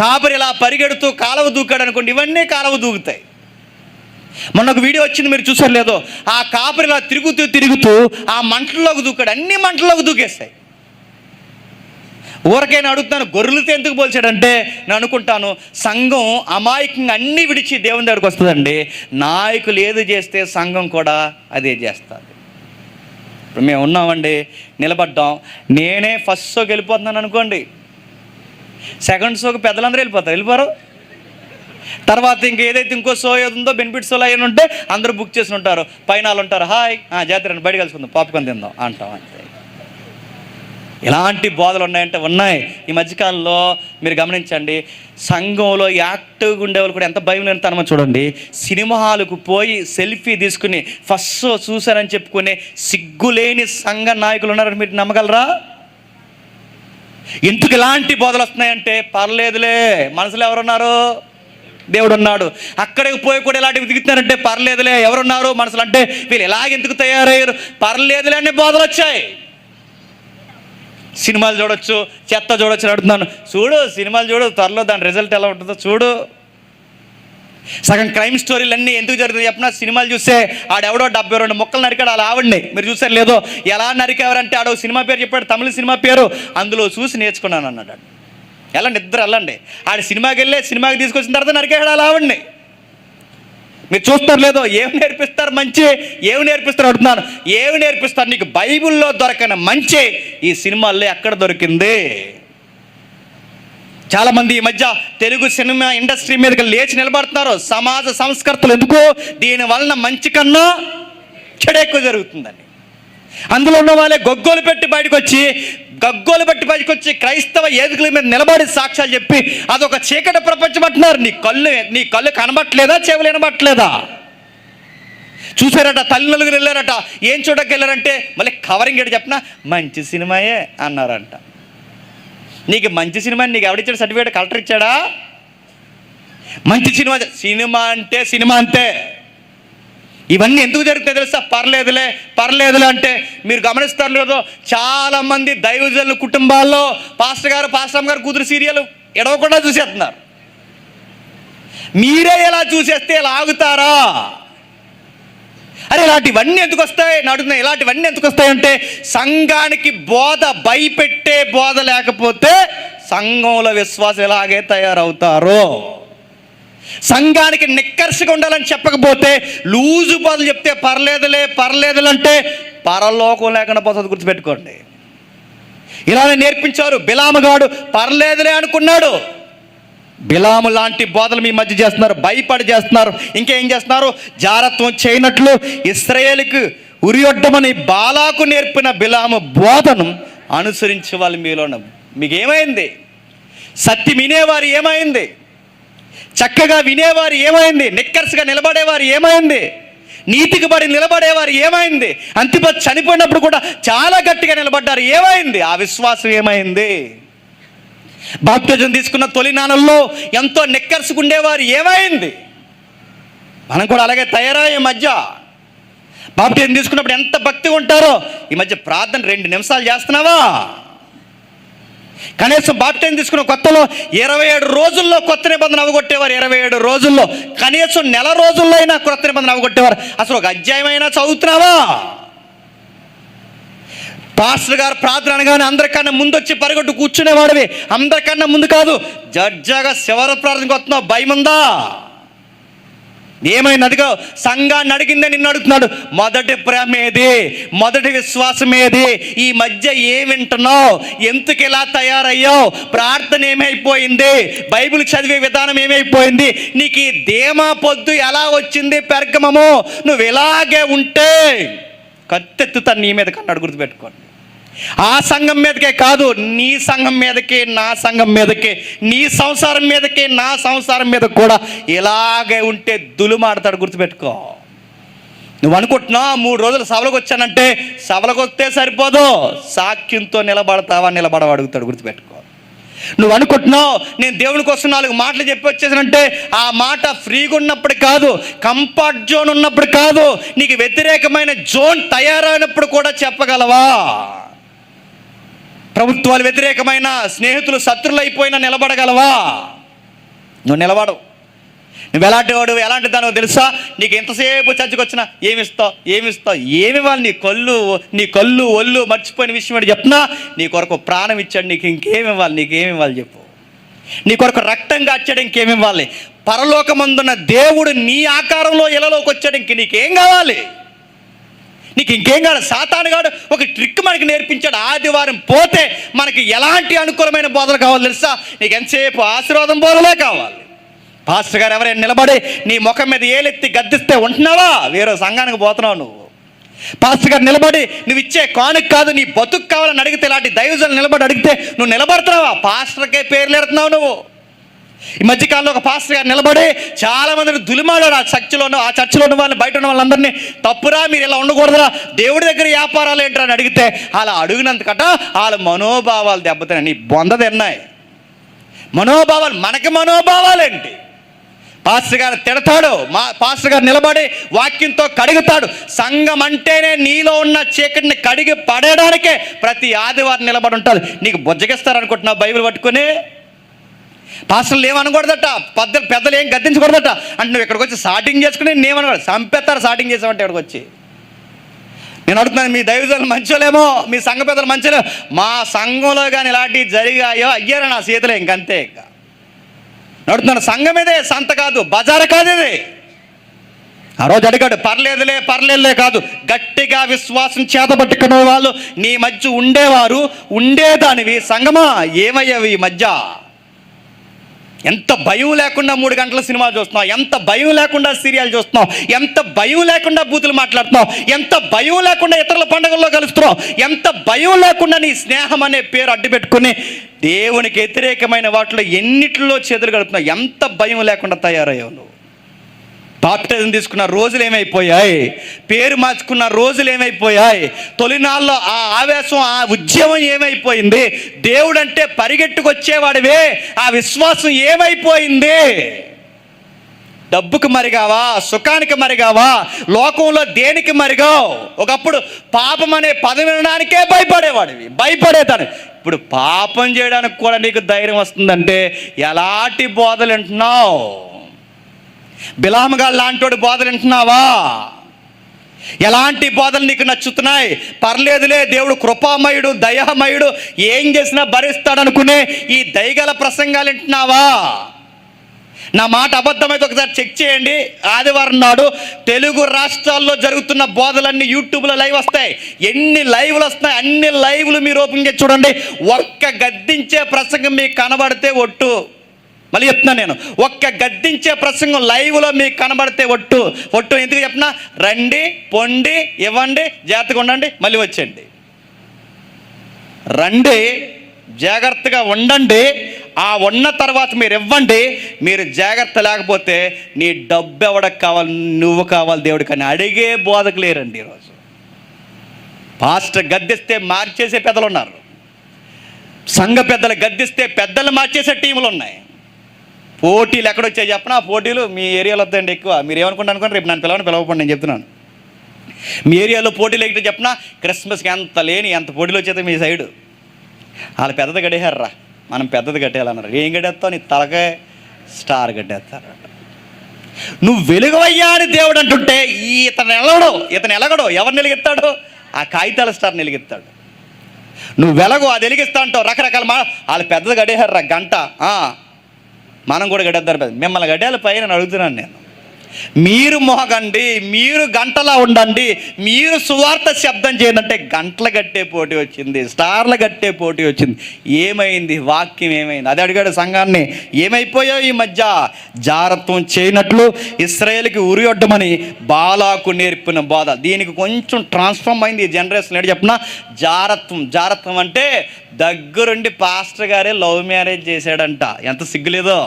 A: కాపరి ఇలా పరిగెడుతూ కాలువ దూకాడు అనుకోండి, ఇవన్నీ కాలువ దూకుతాయి. మొన్న ఒక వీడియో వచ్చింది, మీరు చూసారు లేదో, ఆ కాపరి ఇలా తిరుగుతూ ఆ మంటల్లోకి దూకాడు, అన్ని మంటల్లోకి దూకేస్తాయి. ఊరకైనా అడుగుతాను, గొర్రెలతో ఎందుకు పోల్చాడంటే నేను అనుకుంటాను సంఘం అమాయకంగా అన్నీ విడిచి దేవుని దగ్గరికి వస్తుందండి. నాయకులు ఏది చేస్తే సంఘం కూడా అదే చేస్తుంది. ఇప్పుడు మేము ఉన్నామండి, నిలబడ్డాం, నేనే ఫస్ట్ షోకి వెళ్ళిపోతున్నాను అనుకోండి, సెకండ్ షోకి పెద్దలందరూ వెళ్ళిపోరు. తర్వాత ఇంకో షో ఏది ఉందో బెనిఫిట్ షోలో అయిన ఉంటే అందరూ బుక్ చేసి ఉంటారు, పైన వాళ్ళు ఉంటారు, హాయ్ జాతర బయట కలుసుకుందాం, పాప్కార్న్ తిందాం అంటాం అంతే. ఎలాంటి బోధలు ఉన్నాయంటే ఉన్నాయి. ఈ మధ్యకాలంలో మీరు గమనించండి, సంఘంలో యాక్టివ్గా ఉండేవాళ్ళు కూడా ఎంత భయం లేని తనమో చూడండి. సినిమా హాల్కు పోయి సెల్ఫీ తీసుకుని ఫస్ట్ షో చూశారని చెప్పుకునే సిగ్గులేని సంఘ నాయకులు ఉన్నారని మీరు నమ్మగలరా? ఎందుకు ఇలాంటి బోధలు వస్తున్నాయంటే పర్లేదులే, మనసులో ఎవరున్నారు? దేవుడు ఉన్నాడు. అక్కడికి పోయి కూడా ఇలాంటివి దిగుతున్నారంటే పర్లేదులే, ఎవరున్నారు మనసులు అంటే వీళ్ళు ఎలాగెందుకు తయారయ్యారు, పర్లేదులే అనే బోధలు వచ్చాయి. సినిమాలు చూడొచ్చు, చెత్త చూడొచ్చు అడుగుతున్నాను. చూడు సినిమాలు చూడు, త్వరలో దాని రిజల్ట్ ఎలా ఉంటుందో చూడు. సగం క్రైమ్ స్టోరీలు అన్నీ ఎందుకు జరుగుతుంది చెప్పిన, సినిమాలు చూస్తే ఆడెవడో 72 ముక్కలు నరికాడు అలా ఆవిడ్ని, మీరు చూసారు లేదో. ఎలా నరికేవారంటే ఆడో సినిమా పేరు చెప్పాడు, తమిళ సినిమా పేరు, అందులో చూసి నేర్చుకున్నాను అన్నాడు. వెళ్ళండి, ఇద్దరు వెళ్ళండి. ఆడ సినిమాకి తీసుకొచ్చిన తర్వాత నరికేవాడు అలా ఆవిడ్ని. మీరు చూస్తారు లేదో, ఏమి నేర్పిస్తారు మంచి, ఏమి నేర్పిస్తారు అడుగుతున్నాను, ఏమి నేర్పిస్తారు? నీకు బైబిల్లో దొరకని మంచి ఈ సినిమాల్లో ఎక్కడ దొరికింది? చాలామంది ఈ మధ్య తెలుగు సినిమా ఇండస్ట్రీ మీదకి లేచి నిలబడుతున్నారు సమాజ సంస్కర్తలు. ఎందుకు? దీనివలన మంచి కన్నా చెడు ఎక్కువ జరుగుతుందని. అందులో ఉన్న వాళ్ళే గగ్గోలు పెట్టి బయటకు వచ్చి క్రైస్తవ వేదికల మీద నిలబడి సాక్ష్యాలు చెప్పి అదొక చీకటి ప్రపంచం అంటున్నారు. నీ కళ్ళు కనబట్టలేదా, చెవులు వినబట్టలేదా? చూసారట, తల్లిదండ్రులు వెళ్ళారట, ఏం చూడకి వెళ్ళారంటే మళ్ళీ కవరింగ్ ఏంటి చెప్పినా మంచి సినిమాయే అన్నారంట. నీకు మంచి సినిమా నీకు ఎవడిచ్చాడు సర్టిఫికేట్? కలెక్టర్ ఇచ్చాడా? మంచి సినిమా అంటే సినిమా అంతే. ఇవన్నీ ఎందుకు జరుగుతాయి తెలుసా? పర్లేదులే అంటే మీరు గమనిస్తారు లేదో, చాలామంది దైవజనుల కుటుంబాల్లో పాస్టర్ గారు కూతురు సీరియల్ ఎడవకుండా చూసేస్తున్నారు. మీరే ఎలా చూసేస్తే ఇలా ఆగుతారా? అరే ఇలాంటివన్నీ ఎందుకు వస్తాయి అడుగుతున్నా. ఇలాంటివన్నీ ఎందుకు వస్తాయంటే సంఘానికి బోధ, భయపెట్టే బోధ లేకపోతే సంఘంలో విశ్వాసం ఎలాగే తయారవుతారో. సంఘానికి నిక్కర్షగా ఉండాలని చెప్పకపోతే లూజు బోధలు చెప్తే పర్లేదులే అంటే పరలోకం లేకుండా పోతుంది, గుర్తుపెట్టుకోండి. ఇలానే నేర్పించారు. బిలాముగాడు పర్లేదులే అనుకున్నాడు. బిలాము లాంటి బోధలు మీ మధ్య చేస్తున్నారు, భయపడి చేస్తున్నారు. ఇంకేం చేస్తున్నారు? జారత్వం చేయనట్లు ఇశ్రాయేలుకు ఉరియొడ్డమని బాలాకు నేర్పిన బిలాము బోధను అనుసరించే వాళ్ళు మీలో మీకు ఏమైంది? సత్యం వినేవారు ఏమైంది? చక్కగా వినేవారు ఏమైంది? నిక్కర్స్గా నిలబడేవారు ఏమైంది? నీతికి పడి నిలబడేవారు ఏమైంది? అంతిపతి చనిపోయినప్పుడు కూడా చాలా గట్టిగా నిలబడ్డారు, ఏమైంది? ఆ విశ్వాసం ఏమైంది? బాప్తిజం తీసుకున్న తొలి నాన్నల్లో ఎంతో నిక్కర్సుకుండేవారు ఏమైంది? మనం కూడా అలాగే తయారయ్యే. మధ్య బాప్తిజం తీసుకున్నప్పుడు ఎంత భక్తి ఉంటారో, ఈ మధ్య ప్రార్థన 2 నిమిషాలు చేస్తున్నావా? కనీసం బాప్తిజం తీసుకున్న కొత్తలో 27 రోజుల్లో కొత్త నిబంధన అవగొట్టేవారు. 27 రోజుల్లో కనీసం నెల రోజుల్లో అయినా కొత్త నిబంధన అవగొట్టేవారు. అసలు ఒక అధ్యాయం అయినా చదువుతున్నావా? పాస్టర్ గారు ప్రార్థన అనగానే అందరికన్నా ముందు వచ్చి పరిగొట్టు కూర్చునేవాడివి. అందరికన్నా ముందు కాదు, జడ్జాగా శివర ప్రార్థనకు వస్తున్నావు. భయం ఉందా? ఏమైంది? అదిగో సంఘాన్ని అడిగిందే నిన్ను అడుగుతున్నాడు. మొదటి ప్రేమ ఏది? మొదటి విశ్వాసం ఏది? ఈ మధ్య ఏం వింటున్నావు? ఎందుకు ఇలా తయారయ్యావు? ప్రార్థన ఏమైపోయింది? బైబిల్ చదివే విధానం ఏమైపోయింది? నీకు ఈ ధీమా పొద్దు ఎలా వచ్చింది? పెర్గమము నువ్వు ఇలాగే ఉంటే కత్తెత్తుతాను నీ మీద కన్నాడు, గుర్తుపెట్టుకోండి.
B: ఆ సంఘం మీదకే కాదు, నీ సంఘం మీదకి, నా సంఘం మీదకి, నీ సంసారం మీదకి, నా సంసారం మీద కూడా ఇలాగే ఉంటే దులుమాడతాడు. గుర్తుపెట్టుకో. నువ్వు అనుకుంటున్నావు 3 రోజులు సభలకు వచ్చానంటే సభలకు వస్తే సరిపోదు, సాక్ష్యంతో నిలబడతావా అడుగుతాడు. గుర్తుపెట్టుకో. నువ్వు అనుకుంటున్నావు నేను దేవుని కోసం 4 మాటలు చెప్పి వచ్చేసానంటే ఆ మాట ఫ్రీగా ఉన్నప్పుడు కాదు, కంఫర్ట్ జోన్ ఉన్నప్పుడు కాదు, నీకు వ్యతిరేకమైన జోన్ తయారైనప్పుడు కూడా చెప్పగలవా? ప్రభుత్వాలు వ్యతిరేకమైన, స్నేహితులు శత్రులు అయిపోయినా నిలబడగలవా? నువ్వు నిలబడవు. నువ్వు ఎలాంటి వాడు, ఎలాంటి దానో తెలుసా? నీకు ఎంతసేపు చర్చకు వచ్చినా ఏమిస్తావు? ఏమివ్వాలి? నీ కళ్ళు ఒళ్ళు మర్చిపోయిన విషయం ఏంటి చెప్పినా? నీ కొరకు ప్రాణం ఇచ్చాడు, నీకు నీకేమివ్వాలి చెప్పు? నీ కొరకు రక్తం కాచాడు, ఇంకేమివ్వాలి? పరలోకమందున్న దేవుడు నీ ఆకారంలో ఇళ్ళలోకి వచ్చాడు, నీకేం కావాలి? నీకు ఇంకేం కాదు. సాతానుగాడు ఒక ట్రిక్ మనకి నేర్పించాడు. ఆదివారం పోతే మనకి ఎలాంటి అనుకూలమైన బోధలు కావాలి తెలుసా? నీకు ఎంతసేపు ఆశీర్వాదం బోధలే కావాలి. పాస్టర్ గారు ఎవరైనా నిలబడి నీ ముఖం మీద ఏలెత్తి గద్దిస్తే ఉంటున్నావా? వేరే సంఘానికి పోతున్నావు నువ్వు. పాస్టర్ గారు నిలబడి నువ్వు ఇచ్చే కానుక కాదు నీ బతుకు కావాలని అడిగితే, ఇలాంటి దైవజనులు నిలబడి అడిగితే నువ్వు నిలబడుతున్నావా? పాస్టర్కే పేర్లు ఎడుతున్నావు నువ్వు. ఈ మధ్యకాలంలో ఒక పాస్టర్ గారు నిలబడి చాలామందిని దులిమాడాడు. ఆ చర్చిలో ఉన్న వాళ్ళని, బయట ఉన్న వాళ్ళందరినీ, తప్పురా మీరు ఇలా ఉండకూడదురా, దేవుడి దగ్గర వ్యాపారాలు ఏంటని అడిగితే అలా అడిగినందుకట వాళ్ళ మనోభావాలు దెబ్బతిన్నాయి. నీ బొంద తిన్నాయి మనోభావాలు. మనకి మనోభావాలేంటి? పాస్టర్ గారు తిడతాడు, పాస్టర్ గారు నిలబడి వాక్యంతో కడుగుతాడు. సంఘం అంటేనే నీలో ఉన్న చీకటిని కడిగి పడేయడానికే ప్రతి ఆదివారం నిలబడి ఉంటుంది. నీకు బుజ్జగిస్తారనుకుంటున్నావు బైబిల్ పట్టుకుని? పాస్టర్లు ఏమనకూడదట, పెద్దలు ఏం గద్దించకూడదట. అంటే నువ్వు ఇక్కడికి వచ్చి సాటింగ్ చేసుకుని నేనేమనకూడదు, చంపేస్తారు సాటింగ్ చేసామంటే ఇక్కడికి వచ్చి. నేను అడుగుతున్నాను, మీ దైవజనులు మంచోలేమో, మీ సంఘ పెద్దలు మంచోలేమో, మా సంఘంలో కానీ ఇలాంటివి జరిగాయో అయ్యారు నా చేతిలో, ఇంకంతే. ఇక నడుతున్నాను, సంఘం ఇదే, సంత కాదు, బజారు కాదు ఇది. ఆ రోజు అడిగాడు, పర్లేదులే కాదు, గట్టిగా విశ్వాసం చేతబట్టుకునే వాళ్ళు నీ మధ్య ఉండేవారు, ఉండేదానివి. సంఘమా ఏమయ్యావి ఈ మధ్య? ఎంత భయం లేకుండా 3 గంటల సినిమా చూస్తున్నావు, ఎంత భయం లేకుండా సీరియల్ చూస్తున్నావు, ఎంత భయం లేకుండా బూతులు మాట్లాడుతున్నావు, ఎంత భయం లేకుండా ఇతరుల పండుగల్లో కలుస్తున్నావు, ఎంత భయం లేకుండా నీ స్నేహం అనే పేరు అడ్డు పెట్టుకుని దేవునికి వ్యతిరేకమైన వాటిలో ఎన్నిటిలో చేతులు గడుపుతున్నావు. ఎంత భయం లేకుండా తయారయ్యావు నువ్వు. బాప్టిజం తీసుకున్న రోజులు ఏమైపోయాయి? పేరు మార్చుకున్న రోజులు ఏమైపోయాయి? తొలినాళ్ళలో ఆ ఆవేశం, ఆ ఉద్యమం ఏమైపోయింది? దేవుడు అంటే పరిగెట్టుకొచ్చేవాడివే, ఆ విశ్వాసం ఏమైపోయింది? డబ్బుకి మరిగావా? సుఖానికి మరిగావా? లోకంలో దేనికి మరిగావు? ఒకప్పుడు పాపం అనే పదం వినడానికే భయపడేదాన్ని. ఇప్పుడు పాపం చేయడానికి కూడా నీకు ధైర్యం వస్తుందంటే ఎలాంటి బోధలు వింటున్నావు? బిలాముగా లాంటి బోధలు వింటున్నావా? ఎలాంటి బోధలు నీకు నచ్చుతున్నాయి? పర్లేదులే, దేవుడు కృపామయుడు, దయామయుడు, ఏం చేసినా భరిస్తాడనుకునే ఈ దయగల ప్రసంగాలు వింటున్నావా? నా మాట అబద్ధమైతే ఒకసారి చెక్ చేయండి. ఆదివారం నాడు తెలుగు రాష్ట్రాల్లో జరుగుతున్న బోధలన్నీ యూట్యూబ్లో లైవ్ వస్తాయి. ఎన్ని లైవ్లు వస్తాయి, అన్ని లైవ్లు మీరు ఓపెన్ చేసి చూడండి. ఒక్క గద్దించే ప్రసంగం మీకు కనబడితే ఒట్టు. మళ్ళీ చెప్తున్నాను నేను, ఒక్క గద్దించే ప్రసంగం లైవ్లో మీకు కనబడితే ఒట్టు. ఎందుకు చెప్పినా, రండి, పొండి, ఇవ్వండి, జాగ్రత్తగా ఉండండి, మళ్ళీ వచ్చేయండి. రండి, జాగ్రత్తగా ఉండండి, ఆ ఉన్న తర్వాత మీరు ఇవ్వండి. మీరు జాగ్రత్త లేకపోతే నీ డబ్బు ఎవడకు కావాలి, నువ్వు కావాలి దేవుడికి అని అడిగే బోధకు లేరండి ఈరోజు. పాస్టర్ గద్దిస్తే మార్చేసే పెద్దలు ఉన్నారు, సంఘ పెద్దలు గద్దిస్తే పెద్దలు మార్చేసే టీములు ఉన్నాయి. పోటీలు ఎక్కడొచ్చాయి చెప్పనా? పోటీలు మీ ఏరియాలో వద్దండి ఎక్కువ. మీరు ఏమనుకుంటారు అనుకోండి, రేపు నన్ను పిలవకండి, నేను చెప్తున్నాను. మీ ఏరియాలో పోటీలు ఎక్కడ చెప్పనా? క్రిస్మస్కి ఎంత పోటీలు వచ్చేది మీ సైడు. వాళ్ళు పెద్దది కట్టేశారా, మనం పెద్దది కట్టేయాలన్నారు. ఏం కట్టేస్తావు? నీ తలకాయ స్టార్ కట్టేస్తారు. నువ్వు వెలుగవయ్యా అని దేవుడు అంటుంటే ఇతను ఎలగడు. ఎవరు నిలిగిస్తాడు? ఆ కాగితాల స్టార్ నిలిగిస్తాడు. నువ్వు వెలగు, అది వెలిగిస్తా అంటావు. రకరకాల వాళ్ళు పెద్దది కట్టేశారా గంట, మనం కూడా గడేద్దారు. మిమ్మల్ని గడ్డేల పైన అడుగుతున్నాను నేను. మీరు మోగండి, మీరు గంటలా ఉండండి, మీరు సువార్త శబ్దం చేయండి. గంటలు కట్టే పోటీ వచ్చింది, స్టార్లు కట్టే పోటీ వచ్చింది. ఏమైంది? వాక్యం ఏమైంది? అది అడిగాడు సంఘాన్ని. ఏమైపోయావు ఈ మధ్య? జారత్వం చేయనట్లు ఇశ్రాయేలుకి ఉరియొడ్డమని బాలాకు నేర్పిన బోధ. దీనికి కొంచెం ట్రాన్స్ఫార్మ్ అయింది ఈ జనరేషన్. ఏంటి చెప్పిన? జారత్వం అంటే దగ్గరుండి పాస్టర్ గారే లవ్ మ్యారేజ్ చేశాడంట. ఎంత సిగ్గులేదో!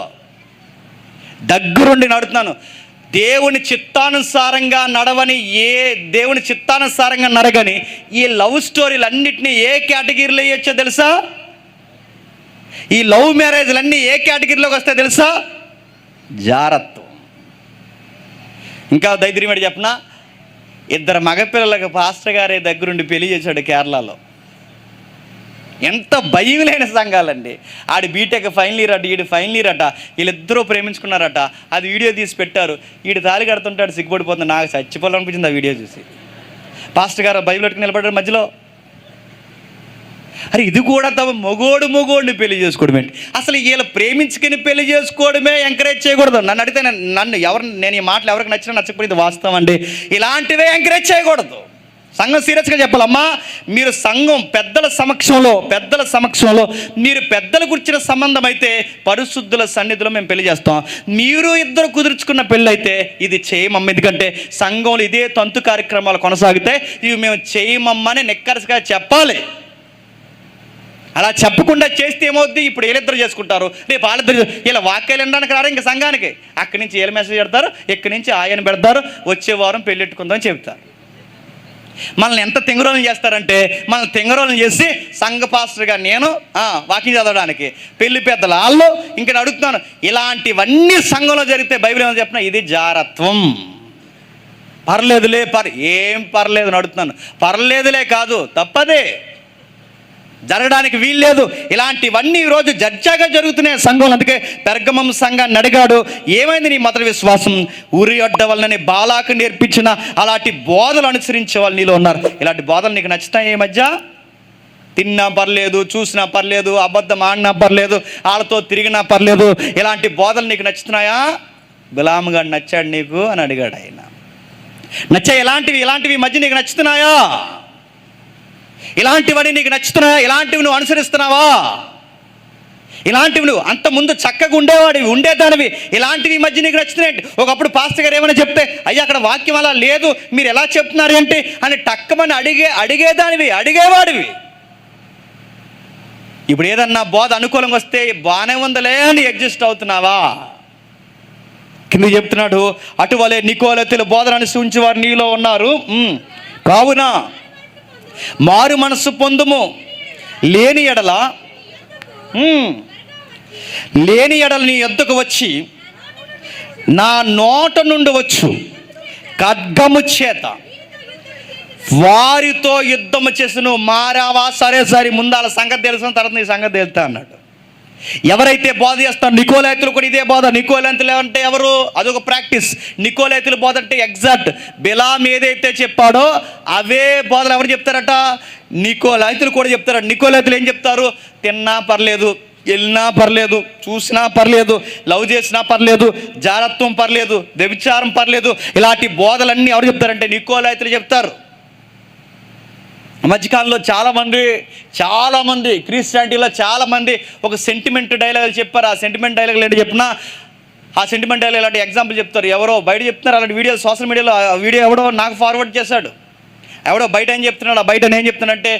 B: దగ్గరుండి నడుతున్నాను. దేవుని చిత్తానుసారంగా నడవని, దేవుని చిత్తానుసారంగా నడగని ఈ లవ్ స్టోరీలు అన్నిటినీ ఏ కేటగిరీలో వేయచ్చో తెలుసా? ఈ లవ్ మ్యారేజ్లు అన్నీ ఏ కేటగిరీలోకి వస్తాయో తెలుసా? జారత్వం. ఇంకా ధైర్యం ఏంటి చెప్పనా? 2 మగపిల్లలకు పాస్టర్ గారే దగ్గరుండి పెళ్లి చేశాడు కేరళలో. ఎంత భయం లేని సంఘాలండి. ఆడి బీటెక్ ఫైనల్ ఇయర్ అట, ఈడు ఫైనల్ ఇయర్ అట. వీళ్ళిద్దరూ ప్రేమించుకున్నారట. అది వీడియో తీసి పెట్టారు. ఈడు తాళి కడుతుంటాడు, సిగ్గుపడిపోతుంది. నాకు చచ్చిపోవాలనిపించింది ఆ వీడియో చూసి. పాస్టర్ గారు బైబిల్ పెట్టుకుని నిలబడ్డారు మధ్యలో. అరే ఇది కూడా తమ మొగోడిని పెళ్లి చేసుకోవడం ఏంటి? అసలు వీళ్ళు ప్రేమించుకుని పెళ్లి చేసుకోవడమే ఎంకరేజ్ చేయకూడదు. నన్ను అడిగితే నేను ఈ మాటలు ఎవరికి నచ్చినా నచ్చకపోయింది వాస్తవం అండి. ఇలాంటివే ఎంకరేజ్ చేయకూడదు. సంఘం సీరియస్గా చెప్పాలమ్మా. మీరు సంఘం పెద్దల సమక్షంలో మీరు పెద్దలు గురించిన సంబంధం అయితే పరిశుద్ధుల సన్నిధిలో మేము పెళ్లి చేస్తాం. మీరు ఇద్దరు కుదుర్చుకున్న పెళ్ళి అయితే ఇది చేయమమ్మ. ఎందుకంటే సంఘంలో ఇదే తంతు కార్యక్రమాలు కొనసాగితే ఇవి మేము చేయమమ్మని నిక్కరసుగా చెప్పాలి. అలా చెప్పకుండా చేస్తే ఏమవుద్ది? ఇప్పుడు వీళ్ళిద్దరు చేసుకుంటారు, రేపు వాళ్ళిద్దరు. ఇలా వాక్యాలు వినడానికి రారు ఇంకా సంఘానికి. అక్కడి నుంచి వీళ్ళ మెసేజ్ పెడతారు, ఇక్కడి నుంచి ఆయన పెడతారు, వచ్చే వారం పెళ్ళెట్టుకుందామని చెప్తారు. మనల్ని ఎంత తెంగరోలను చేస్తారంటే, మనల్ని తెంగరోలను చేసి సంఘ పాస్టర్గా నేను వాకింగ్ చదవడానికి, పెళ్లి పెద్దలు వాళ్ళు. ఇంకా అడుగుతున్నాను, ఇలాంటివన్నీ సంఘంలో జరిగితే బైబిల్ ఏమో చెప్పిన ఇది జారత్వం. పర్లేదులే ఏం పర్లేదు అని అడుగుతున్నాను. పర్లేదులే కాదు, తప్పదే, జరగడానికి వీల్లేదు. ఇలాంటివన్నీ ఈరోజు జడ్జాగా జరుగుతున్నాయి సంఘంలో. అందుకే పెర్గమం సంఘాన్ని అడిగాడు, ఏమైంది నీ మత విశ్వాసం? ఉరి అడ్డ వలనని బాలాకు నేర్పించిన అలాంటి బోధలు అనుసరించే వాళ్ళు నీలో ఉన్నారు. ఇలాంటి బోధలు నీకు నచ్చుతాయి? ఈ మధ్య తిన్నా పర్లేదు, చూసినా పర్లేదు, అబద్ధం ఆడినా పర్లేదు, వాళ్ళతో తిరిగినా పర్లేదు, ఇలాంటి బోధలు నీకు నచ్చుతున్నాయా? బిలాము గారు నచ్చాడు నీకు అని అడిగాడు ఆయన. నచ్చాయి ఇలాంటివి మధ్య నీకు నచ్చుతున్నాయా? ఇలాంటివన్నీ నీకు నచ్చుతున్నాయా? ఇలాంటివి నువ్వు అనుసరిస్తున్నావా? ఇలాంటివి నువ్వు అంతకుముందు చక్కగా ఉండేదానివి, ఇలాంటివి మధ్య నీకు నచ్చుతున్నాయి. ఒకప్పుడు పాస్టర్ గారు ఏమైనా చెప్తే, అయ్యా అక్కడ వాక్యం అలా లేదు, మీరు ఎలా చెప్తున్నారు ఏంటి అని టక్కమని అడిగేవాడివి. ఇప్పుడు ఏదన్నా బోధ అనుకూలంగా వస్తే బాగానే ఉందలే అని అడ్జస్ట్ అవుతున్నావా? కింద చెప్తున్నాడు, అటువలే నికోలతుల బోధన అనుసరించి వారు నీలో ఉన్నారు. కావున మారు మనసు పొందుము, లేని ఎడల నీ యొద్దకు వచ్చి నా నోట నుండి వచ్చు ఖడ్గము చేత వారితో యుద్ధము చేసి నువ్వు మారావా? సరే ముందాల సంగతి తెలుసు, తర్వాత నీ సంగతి తెలుస్తా అన్నాడు. ఎవరైతే బోధ చేస్తారో నికోలైతులు కూడా ఇదే బోధ. నికోలైతులు అంటే ఎవరు? అదొక ప్రాక్టీస్. నికోలైతుల బోధ అంటే ఎగ్జాక్ట్ బిలాం ఏదైతే చెప్పాడో అవే బోధలు ఎవరు చెప్తారట? నికోలైతులు కూడా చెప్తారట. నికోలైతులు ఏం చెప్తారు? తిన్నా పర్లేదు, వెళ్ళినా పర్లేదు, చూసినా పర్లేదు, లవ్ చేసినా పర్లేదు, జారత్వం పర్లేదు, వ్యభిచారం పర్లేదు, ఇలాంటి బోధలన్నీ ఎవరు చెప్తారంటే నికోలైతులు చెప్తారు. మధ్యకాలంలో చాలామంది క్రిస్టియానిటీలో చాలామంది ఒక సెంటిమెంట్ డైలాగులు చెప్పారు. ఆ సెంటిమెంట్ డైలాగులు ఏంటి చెప్పినా, ఆ సెంటిమెంట్ డైలాగ్ ఇలాంటి ఎగ్జాంపుల్ చెప్తారు. ఎవరో బయట చెప్తున్నారు అలాంటి వీడియో, సోషల్ మీడియాలో వీడియో ఎవడో నాకు ఫార్వర్డ్ చేశాడు. ఎవడో బయట ఏం చెప్తున్నాడు, ఆ బయట ఏం చెప్తున్నాడంటే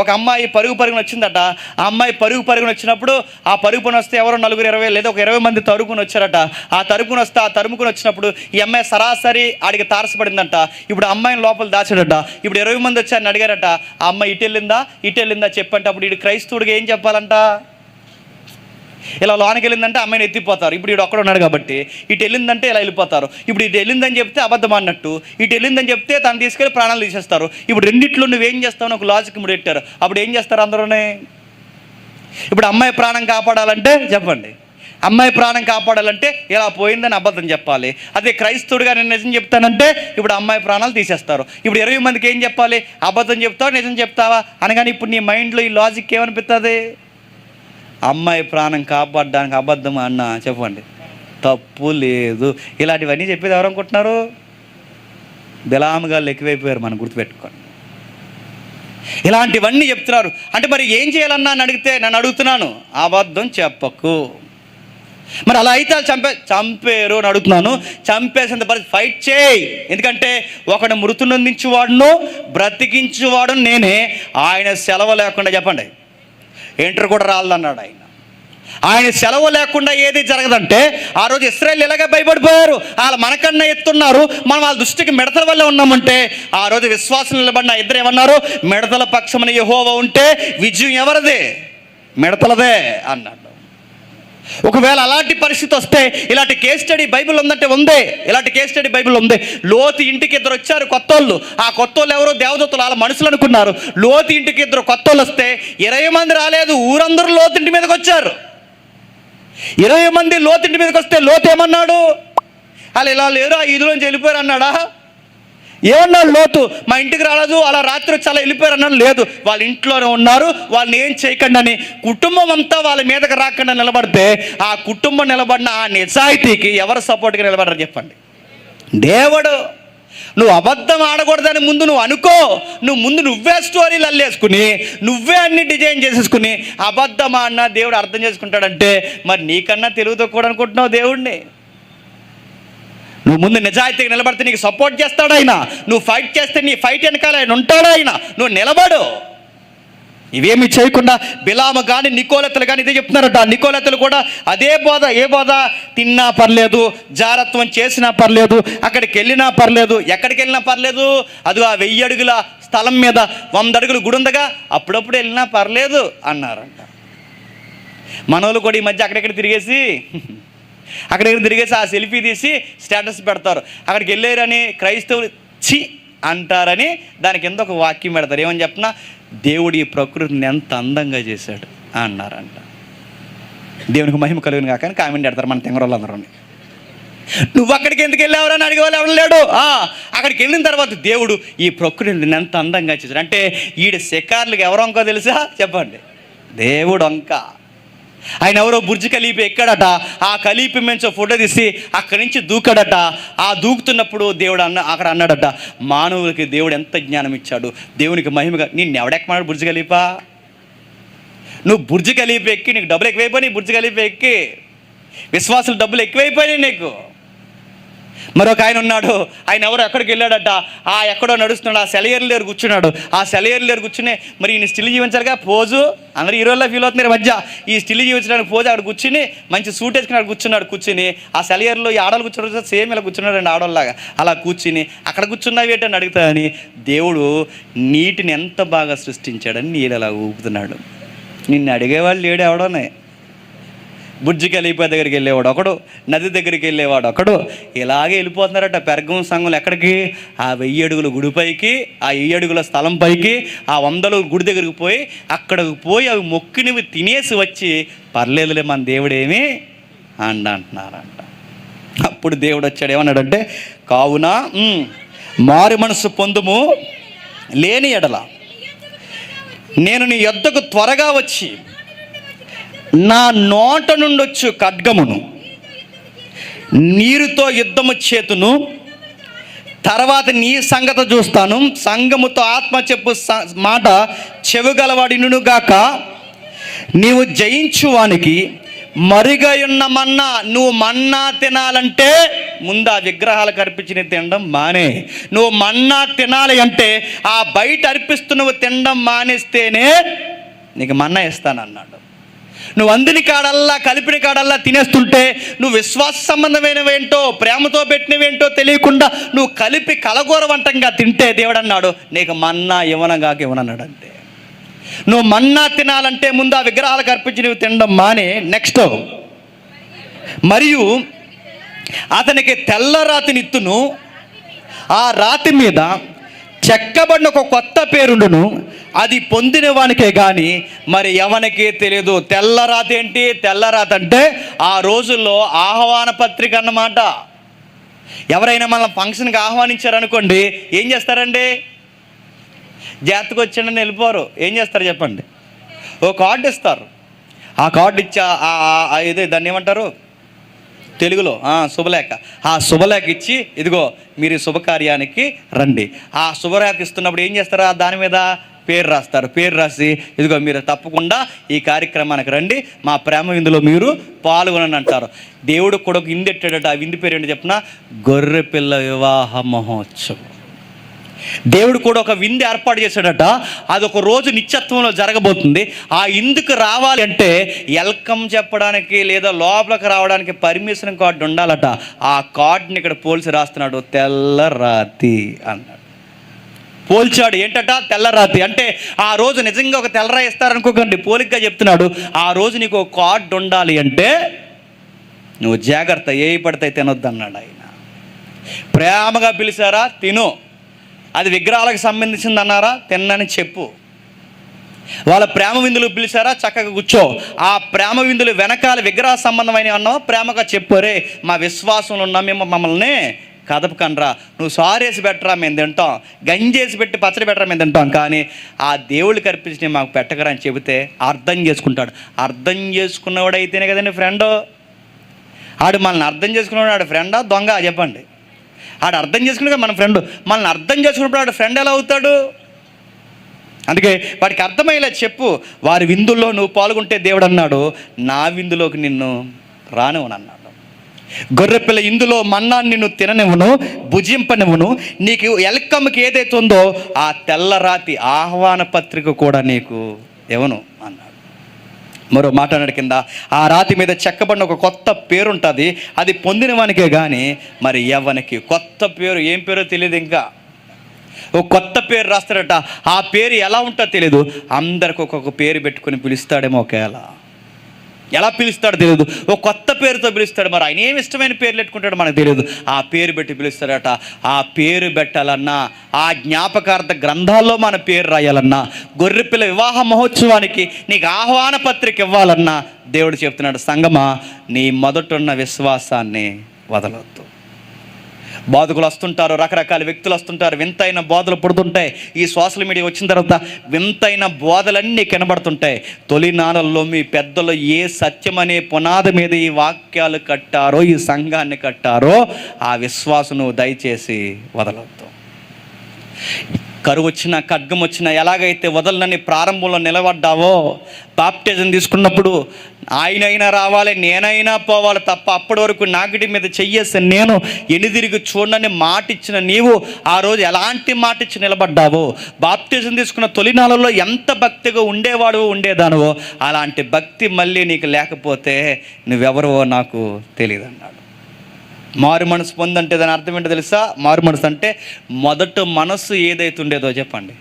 B: ఒక అమ్మాయి పరుగున వచ్చిందట. ఆ అమ్మాయి పరుగున వచ్చినప్పుడు ఆ పరుగున వస్తే ఎవరో 40-20 లేదా ఒక 20 మంది తరుముకుని వచ్చారట. ఆ తరుముకుని వచ్చినప్పుడు ఈ అమ్మాయి సరాసరి ఆడికి తారసపడిందంట. ఇప్పుడు అమ్మాయిని లోపల దాచాడట. ఇప్పుడు 20 మంది వచ్చారని అడిగారట, ఆ అమ్మాయి ఇటు వెళ్ళిందా చెప్పంటే అప్పుడు వీడు క్రైస్తవుడిగా ఏం చెప్పాలంట? ఇలా లోనికి వెళ్ళిందంటే అమ్మాయిని ఎత్తిపోతారు. ఇప్పుడు వీడు ఒక్కడ ఉన్నాడు కాబట్టి ఇటు వెళ్ళిందంటే ఇలా వెళ్ళిపోతారు. ఇప్పుడు ఇటు వెళ్ళిందని చెప్తే అబద్ధం అన్నట్టు, ఇటు వెళ్ళిందని చెప్తే తను తీసుకెళ్ళి ప్రాణాలు తీసేస్తారు. ఇప్పుడు రెండిట్లో నువ్వేం చేస్తావు ఒక లాజిక్ ముడెట్టారు. అప్పుడు ఏం చేస్తారు అందరూనే? ఇప్పుడు అమ్మాయి ప్రాణం కాపాడాలంటే చెప్పండి, అమ్మాయి ప్రాణం కాపాడాలంటే ఇలా పోయిందని అబద్ధం చెప్పాలి. అదే క్రైస్తవుడిగా నేను నిజం చెప్తానంటే ఇప్పుడు అమ్మాయి ప్రాణాలు తీసేస్తారు. ఇప్పుడు 20 మందికి ఏం చెప్పాలి? అబద్ధం చెప్తావా నిజం చెప్తావా అనగానే ఇప్పుడు నీ మైండ్లో ఈ లాజిక్ ఏమనిపిస్తుంది? అమ్మాయి ప్రాణం కాపాడడానికి అబద్ధం అన్న చెప్పండి, తప్పు లేదు. ఇలాంటివన్నీ చెప్పేది ఎవరు అనుకుంటున్నారు? బిలాముగాళ్ళు ఎక్కువైపోయారు, మనం గుర్తుపెట్టుకోండి. ఇలాంటివన్నీ చెప్తున్నారు. అంటే మరి ఏం చేయాలన్నా అని అడిగితే, నన్ను అడుగుతున్నాను, అబద్ధం చెప్పకు. మరి అలా అయితే చంపారు అని అడుగుతున్నాను. చంపేసేంత పరిస్థితి ఫైట్ చేయి. ఎందుకంటే ఒకడు మృతునందించువాడును బ్రతికించువాడు నేనే. ఆయన సెలవు లేకుండా, చెప్పండి, ఎంటర్ కూడా రాలన్నాడు ఆయన. ఆయన సెలవు లేకుండా ఏది జరగదంటే, ఆ రోజు ఇశ్రాయేలు ఇలాగే భయపడిపోయారు. వాళ్ళు మనకన్నా ఎత్తున్నారు, మనం వాళ్ళ దృష్టికి మిడతల వల్ల ఉన్నామంటే, ఆ రోజు విశ్వాసం నిలబడిన ఇద్దరు ఏమన్నారు? మిడతల పక్షమున యెహోవా ఉంటే విజయం ఎవరిదే? మిడతలదే అన్నాడు. ఒకవేళ అలాంటి పరిస్థితి వస్తే, ఇలాంటి కేస్ స్టడీ బైబిల్ ఉందంటే ఉందే, ఇలాంటి కేస్ స్టడీ బైబిల్ ఉంది. లోతు ఇంటికి ఇద్దరు వచ్చారు కొత్తోళ్ళు. ఆ కొత్తోళ్ళు ఎవరో దేవదూతలు, వాళ్ళ మనుషులు అనుకున్నారు. లోతు ఇంటికి ఇద్దరు కొత్తోళ్ళు వస్తే 20 మంది రాలేదు, ఊరందరూ లోతు ఇంటి మీదకి వచ్చారు. 20 మంది లోతు ఇంటి మీదకి వస్తే లోతు ఏమన్నాడు? వాళ్ళు ఇలా లేరు, ఆ ఈదులోంచి వెళ్ళిపోయారు అన్నాడా? ఏమన్నాడు లోతు? మా ఇంటికి రాలేదు, అలా రాత్రి వచ్చి అలా వెళ్ళిపోయారు అన్నాడు? లేదు, వాళ్ళ ఇంట్లోనే ఉన్నారు, వాళ్ళని ఏం చేయకండి అని. కుటుంబం అంతా వాళ్ళ మీదకి రాకుండా నిలబడితే, ఆ కుటుంబం నిలబడిన ఆ నిజాయితీకి ఎవరు సపోర్ట్గా నిలబడరు చెప్పండి? దేవుడు. నువ్వు అబద్ధం ఆడకూడదని ముందు నువ్వు అనుకో. నువ్వే స్టోరీలు అల్లేసుకుని, నువ్వే అన్ని డిజైన్ చేసేసుకుని అబద్ధం ఆడినా దేవుడు అర్థం చేసుకుంటాడంటే, మరి నీకన్నా తెలుగుతో కూడా అనుకుంటున్నావు దేవుడిని. నువ్వు ముందు నిజాయితీగా నిలబడితే నీకు సపోర్ట్ చేస్తాడు ఆయన. నువ్వు ఫైట్ చేస్తే నీ ఫైట్ వెనకాల ఆయన ఉంటాడు ఆయన. నువ్వు నిలబడు. ఇవేమి చేయకుండా బిలాము కానీ నికోలెతలు కానీ ఇదే చెప్తున్నారట. నికోలెతలు కూడా అదే బోధ. ఏ బోధ? తిన్నా పర్లేదు, జారత్వం చేసినా పర్లేదు, అక్కడికి వెళ్ళినా పర్లేదు, ఎక్కడికి వెళ్ళినా పర్లేదు, అది ఆ 1000 అడుగుల స్థలం మీద 100 అడుగులు గుడి ఉందగా, అప్పుడప్పుడు వెళ్ళినా పర్లేదు అన్నారంట. మనోళ్ళు కూడా ఈ మధ్య అక్కడెక్కడ తిరిగేసి ఆ సెల్ఫీ తీసి స్టేటస్ పెడతారు. అక్కడికి వెళ్ళారని క్రైస్తవులు చి అంటారని దాని కింద ఒక వాక్యం పెడతారు. ఏమని చెప్పినా, దేవుడు ఈ ప్రకృతిని ఎంత అందంగా చేశాడు అన్నారంట. దేవునికి మహిమ కలుగును కాక అని కామెంట్ పెడతారు మన తెంగరోళ్ళు అందరూ. నువ్వు అక్కడికి ఎందుకు వెళ్ళావరని అడిగేవాళ్ళు ఎవరు లేడు. అక్కడికి వెళ్ళిన తర్వాత దేవుడు ఈ ప్రకృతిని ఎంత అందంగా చేశాడు అంటే, ఈడు శికార్లకు ఎవరు వంకో తెలుసా? చెప్పండి, దేవుడు వంక. ఆయన ఎవరో బుర్జ్ ఖలీఫా ఎక్కాడట. ఆ ఖలీఫా నుంచి ఫోటో తీసి అక్కడి నుంచి దూకాడట. ఆ దూకుతున్నప్పుడు దేవుడు అక్కడ అన్నాడట, మానవులకి దేవుడు ఎంత జ్ఞానం ఇచ్చాడు, దేవునికి మహిమగా. నిన్ను ఎవడెక్కమన్నాడు బుర్జ్ ఖలీఫా? నువ్వు బుర్జ్ ఖలీఫా ఎక్కి నీకు డబ్బులు ఎక్కువైపోయినాయి. బుర్జ్ ఖలీఫా ఎక్కి విశ్వాసులు డబ్బులు ఎక్కువైపోయినాయి నీకు. మరొక ఆయన ఉన్నాడు, ఆయన ఎవరో ఎక్కడికి వెళ్ళాడట. ఎక్కడో నడుస్తున్నాడు, ఆ సెలయేరు దగ్గర కూర్చున్నాడు. ఆ సెలయేరు దగ్గర కూర్చుని, మరి ఈయన స్టిల్ జీవించాలిగా పోజు. అందరూ హీరోల్లో ఫీల్ అవుతున్నారు మధ్య. ఈ స్టిల్ జీవించడానికి పోజు అక్కడ కూర్చుని మంచి సూట్ వేసుకుని అక్కడ కూర్చుని ఆ సెలయేరులో ఈ ఆడవాళ్ళు కూర్చున్నారు, సేమ్ ఇలా కూర్చున్నాడు అండి ఆడవాళ్ళలాగా. అలా కూర్చుని అక్కడ కూర్చున్నావు ఏంటని అడుగుతాడని, దేవుడు నీటిని ఎంత బాగా సృష్టించాడని నీళ్ళు అలా ఊపుతున్నాడు. నిన్ను అడిగేవాళ్ళు లేడు ఎవడోనే. బుర్జ్ ఖలీఫా దగ్గరికి వెళ్ళేవాడు ఒకడు, నది దగ్గరికి వెళ్ళేవాడు ఒకడు. ఇలాగే వెళ్ళిపోతున్నారట పెర్గం సంఘంలో. ఎక్కడికి? ఆ 1000 అడుగుల గుడిపైకి, ఆ 1000 అడుగుల స్థలం పైకి, ఆ 100 అడుగుల గుడి దగ్గరికి పోయి అక్కడికి పోయి అవి మొక్కినవి తినేసి వచ్చి, పర్లేదులే మన దేవుడేమి అంటున్నారంట. అప్పుడు దేవుడు వచ్చాడు, ఏమన్నాడంటే, కావున మారు మనసు పొందుము, లేని ఎడల నేను నీ యొద్దకు త్వరగా వచ్చి నా నోట నుండొచ్చు ఖడ్గమును నీరుతో యుద్ధము చేతును, తర్వాత నీ సంగతి చూస్తాను. సంగముతో ఆత్మ చెప్పు మాట చెవుగలవాడినుగాక. నీవు జయించువానికి మరిగా ఉన్న మన్నా. నువ్వు మన్నా తినాలంటే ముందు ఆ విగ్రహాలకు అర్పించిన తినడం మానే. నువ్వు మన్నా తినాలి అంటే ఆ బయట అర్పిస్తున్నవి తినడం మానేస్తేనే నీకు మన్నా ఇస్తానన్నాడు. నువ్వు అందిని కాడల్లా కలిపిన కాడల్లా తినేస్తుంటే, నువ్వు విశ్వాస సంబంధమైనవేంటో ప్రేమతో పెట్టినవేంటో తెలియకుండా నువ్వు కలిపి కలగూర వంటంగా తింటే దేవుడు అన్నాడు, నీకు మన్నా ఇవ్వనగాక ఇవ్వనన్నాడు. అంతే. నువ్వు మన్నా తినాలంటే ముందు ఆ విగ్రహాలకు అర్పించినవి తినడం మానే. నెక్స్ట్, మరియు అతనికి తెల్ల రాతినిత్తును, ఆ రాతి మీద చెక్కబడిన ఒక కొత్త పేరుండును, అది పొందిన వానికే కానీ మరి ఎవరికి తెలియదు. తెల్లరాత ఏంటి? తెల్లరాత అంటే ఆ రోజుల్లో ఆహ్వాన పత్రిక అన్నమాట. ఎవరైనా మన ఫంక్షన్కి ఆహ్వానించారనుకోండి, ఏం చేస్తారండి? జాతకు వచ్చాడని వెళ్ళిపోరు. ఏం చేస్తారు చెప్పండి? ఓ కార్డు ఇస్తారు. ఆ కార్డు ఇచ్చా ఇదే దాన్ని ఏమంటారు? తెలుగులో శుభలేఖ. ఆ శుభలేఖ ఇచ్చి, ఇదిగో మీరు ఈ శుభకార్యానికి రండి. ఆ శుభలేఖ ఇస్తున్నప్పుడు ఏం చేస్తారా, దాని మీద పేరు రాస్తారు. పేరు రాసి, ఇదిగో మీరు తప్పకుండా ఈ కార్యక్రమానికి రండి, మా ప్రేమ విందులో మీరు పాల్గొనండి అంటారు. దేవుడు కూడా ఒక విందు ఎట్టాడట. ఆ విందు పేరు ఏంటి చెప్పిన, గొర్రెపిల్ల వివాహ మహోత్సవం. దేవుడు కూడా ఒక విందు ఏర్పాటు చేశాడట. అది ఒక రోజు నిత్యత్వంలో జరగబోతుంది. ఆ ఇందుకు రావాలి అంటే వెల్కమ్ చెప్పడానికి లేదా లోపలికి రావడానికి పర్మిషన్ కార్డు ఉండాలట. ఆ కార్డుని ఇక్కడ పోల్చి రాస్తున్నాడు, తెల్లరాతి అన్నాడు. పోల్చాడు. ఏంటట, తెల్లరాతి. అంటే ఆ రోజు నిజంగా ఒక తెల్లరాయి ఇస్తారనుకోకండి, పోలికగా చెప్తున్నాడు. ఆ రోజు నీకు ఒక కార్డు ఉండాలి అంటే నువ్వు జాగ్రత్త, ఏ పడితే తినొద్దు అన్నాడు ఆయన. ప్రేమగా పిలిచారా, తిను. అది విగ్రహాలకు సంబంధించింది అన్నారా, తిన్నని చెప్పు. వాళ్ళ ప్రేమ విందులు పిలిచారా, చక్కగా కూర్చో. ఆ ప్రేమ విందులు వెనకాల విగ్రహ సంబంధమైన అన్నావు, ప్రేమగా చెప్పరే, మా విశ్వాసంలో ఉన్న మేము మమ్మల్ని కదపకండ్రా, నువ్వు సారేసి పెట్టరా మేము తింటాం, గంజేసి పెట్టి పచ్చడి పెట్టరా మేము తింటాం, కానీ ఆ దేవుడికి అర్పించి మాకు పెట్టకరా అని చెబితే అర్థం చేసుకుంటాడు. అర్థం చేసుకున్నవాడైతేనే కదండి ఫ్రెండ్. ఆడు మనల్ని అర్థం చేసుకున్నవాడు ఆడు ఫ్రెండా దొంగ చెప్పండి. ఆడు అర్థం చేసుకునే మన ఫ్రెండ్. మనల్ని అర్థం చేసుకున్నప్పుడు ఆడు ఫ్రెండ్ ఎలా అవుతాడు? అందుకే వాడికి అర్థమయ్యేలా చెప్పు. వారి విందుల్లో నువ్వు పాల్గొంటే దేవుడు అన్నాడు, నా విందులోకి నిన్ను రానివ్వను అన్నాడు. గొర్రెపిల్ల ఇందులో మన్నాన్ని నిన్ను తిననివ్వను, భుజింపనివ్వను. నీకు వెల్కమ్కి ఏదైతే ఉందో ఆ తెల్లరాతి ఆహ్వాన పత్రిక కూడా నీకు ఇవ్వను అన్నాడు. మరో మాట అన్నాడు కింద, ఆ రాతి మీద చెక్కబడిన ఒక కొత్త పేరు ఉంటుంది, అది పొందిన వానికే కానీ మరి ఎవరికి కొత్త పేరు ఏం పేరో తెలియదు. ఇంకా ఒక కొత్త పేరు రాస్తాడట. ఆ పేరు ఎలా ఉంటుందో తెలియదు. అందరికి ఒక్కొక్క పేరు పెట్టుకొని పిలుస్తాడేమో. ఒకవేళ ఎలా పిలుస్తాడో తెలియదు, ఒక కొత్త పేరుతో పిలుస్తాడు. మరి ఆయన ఏమి ఇష్టమైన పేర్లు పెట్టుకుంటాడో మనకు తెలియదు. ఆ పేరు పెట్టి పిలుస్తాడట. ఆ పేరు పెట్టాలన్నా, ఆ జ్ఞాపకార్థ గ్రంథాల్లో మన పేరు రాయాలన్నా, గొర్రెపిల్ల వివాహ మహోత్సవానికి నీకు ఆహ్వాన పత్రిక ఇవ్వాలన్నా దేవుడు చెప్తున్నాడు, సంగమా నీ మొదటున్న విశ్వాసాన్ని వదలొద్దు. బాధకులు వస్తుంటారు, రకరకాల వ్యక్తులు వస్తుంటారు, వింతైన బోధలు పుడుతుంటాయి. ఈ సోషల్ మీడియా వచ్చిన తర్వాత వింతైన బోధలన్నీ కనబడుతుంటాయి. తొలినాళ్ళల్లో మీ పెద్దలు ఏ సత్యం అనే పునాది మీద ఈ వాక్యాలు కట్టారో, ఈ సంఘాన్ని కట్టారో, ఆ విశ్వాసం నువ్వు దయచేసి వదలొద్దు. కరువు వచ్చినా, ఖడ్గం వచ్చినా ఎలాగైతే వదలనని ప్రారంభంలో నిలబడ్డావో, బాప్టిజం తీసుకున్నప్పుడు ఆయనైనా రావాలి, నేనైనా పోవాలి తప్ప అప్పటి వరకు నాకిటి మీద చెయ్యేసి నేను ఎనిదిరిగి చూడని మాట ఇచ్చిన నీవు ఆ రోజు ఎలాంటి మాట ఇచ్చి నిలబడ్డావో, బాప్టిజం తీసుకున్న తొలినాళ్ళలో ఎంత భక్తిగా ఉండేదానివో అలాంటి భక్తి మళ్ళీ నీకు లేకపోతే నువ్వెవరో నాకు తెలియదు అన్నాడు. మారు మనసు పొందంటే దాని అర్థం ఏంటో తెలుసా? మారు మనసు అంటే మొదట మనసు ఏదైతే ఉండేదో చెప్పండి,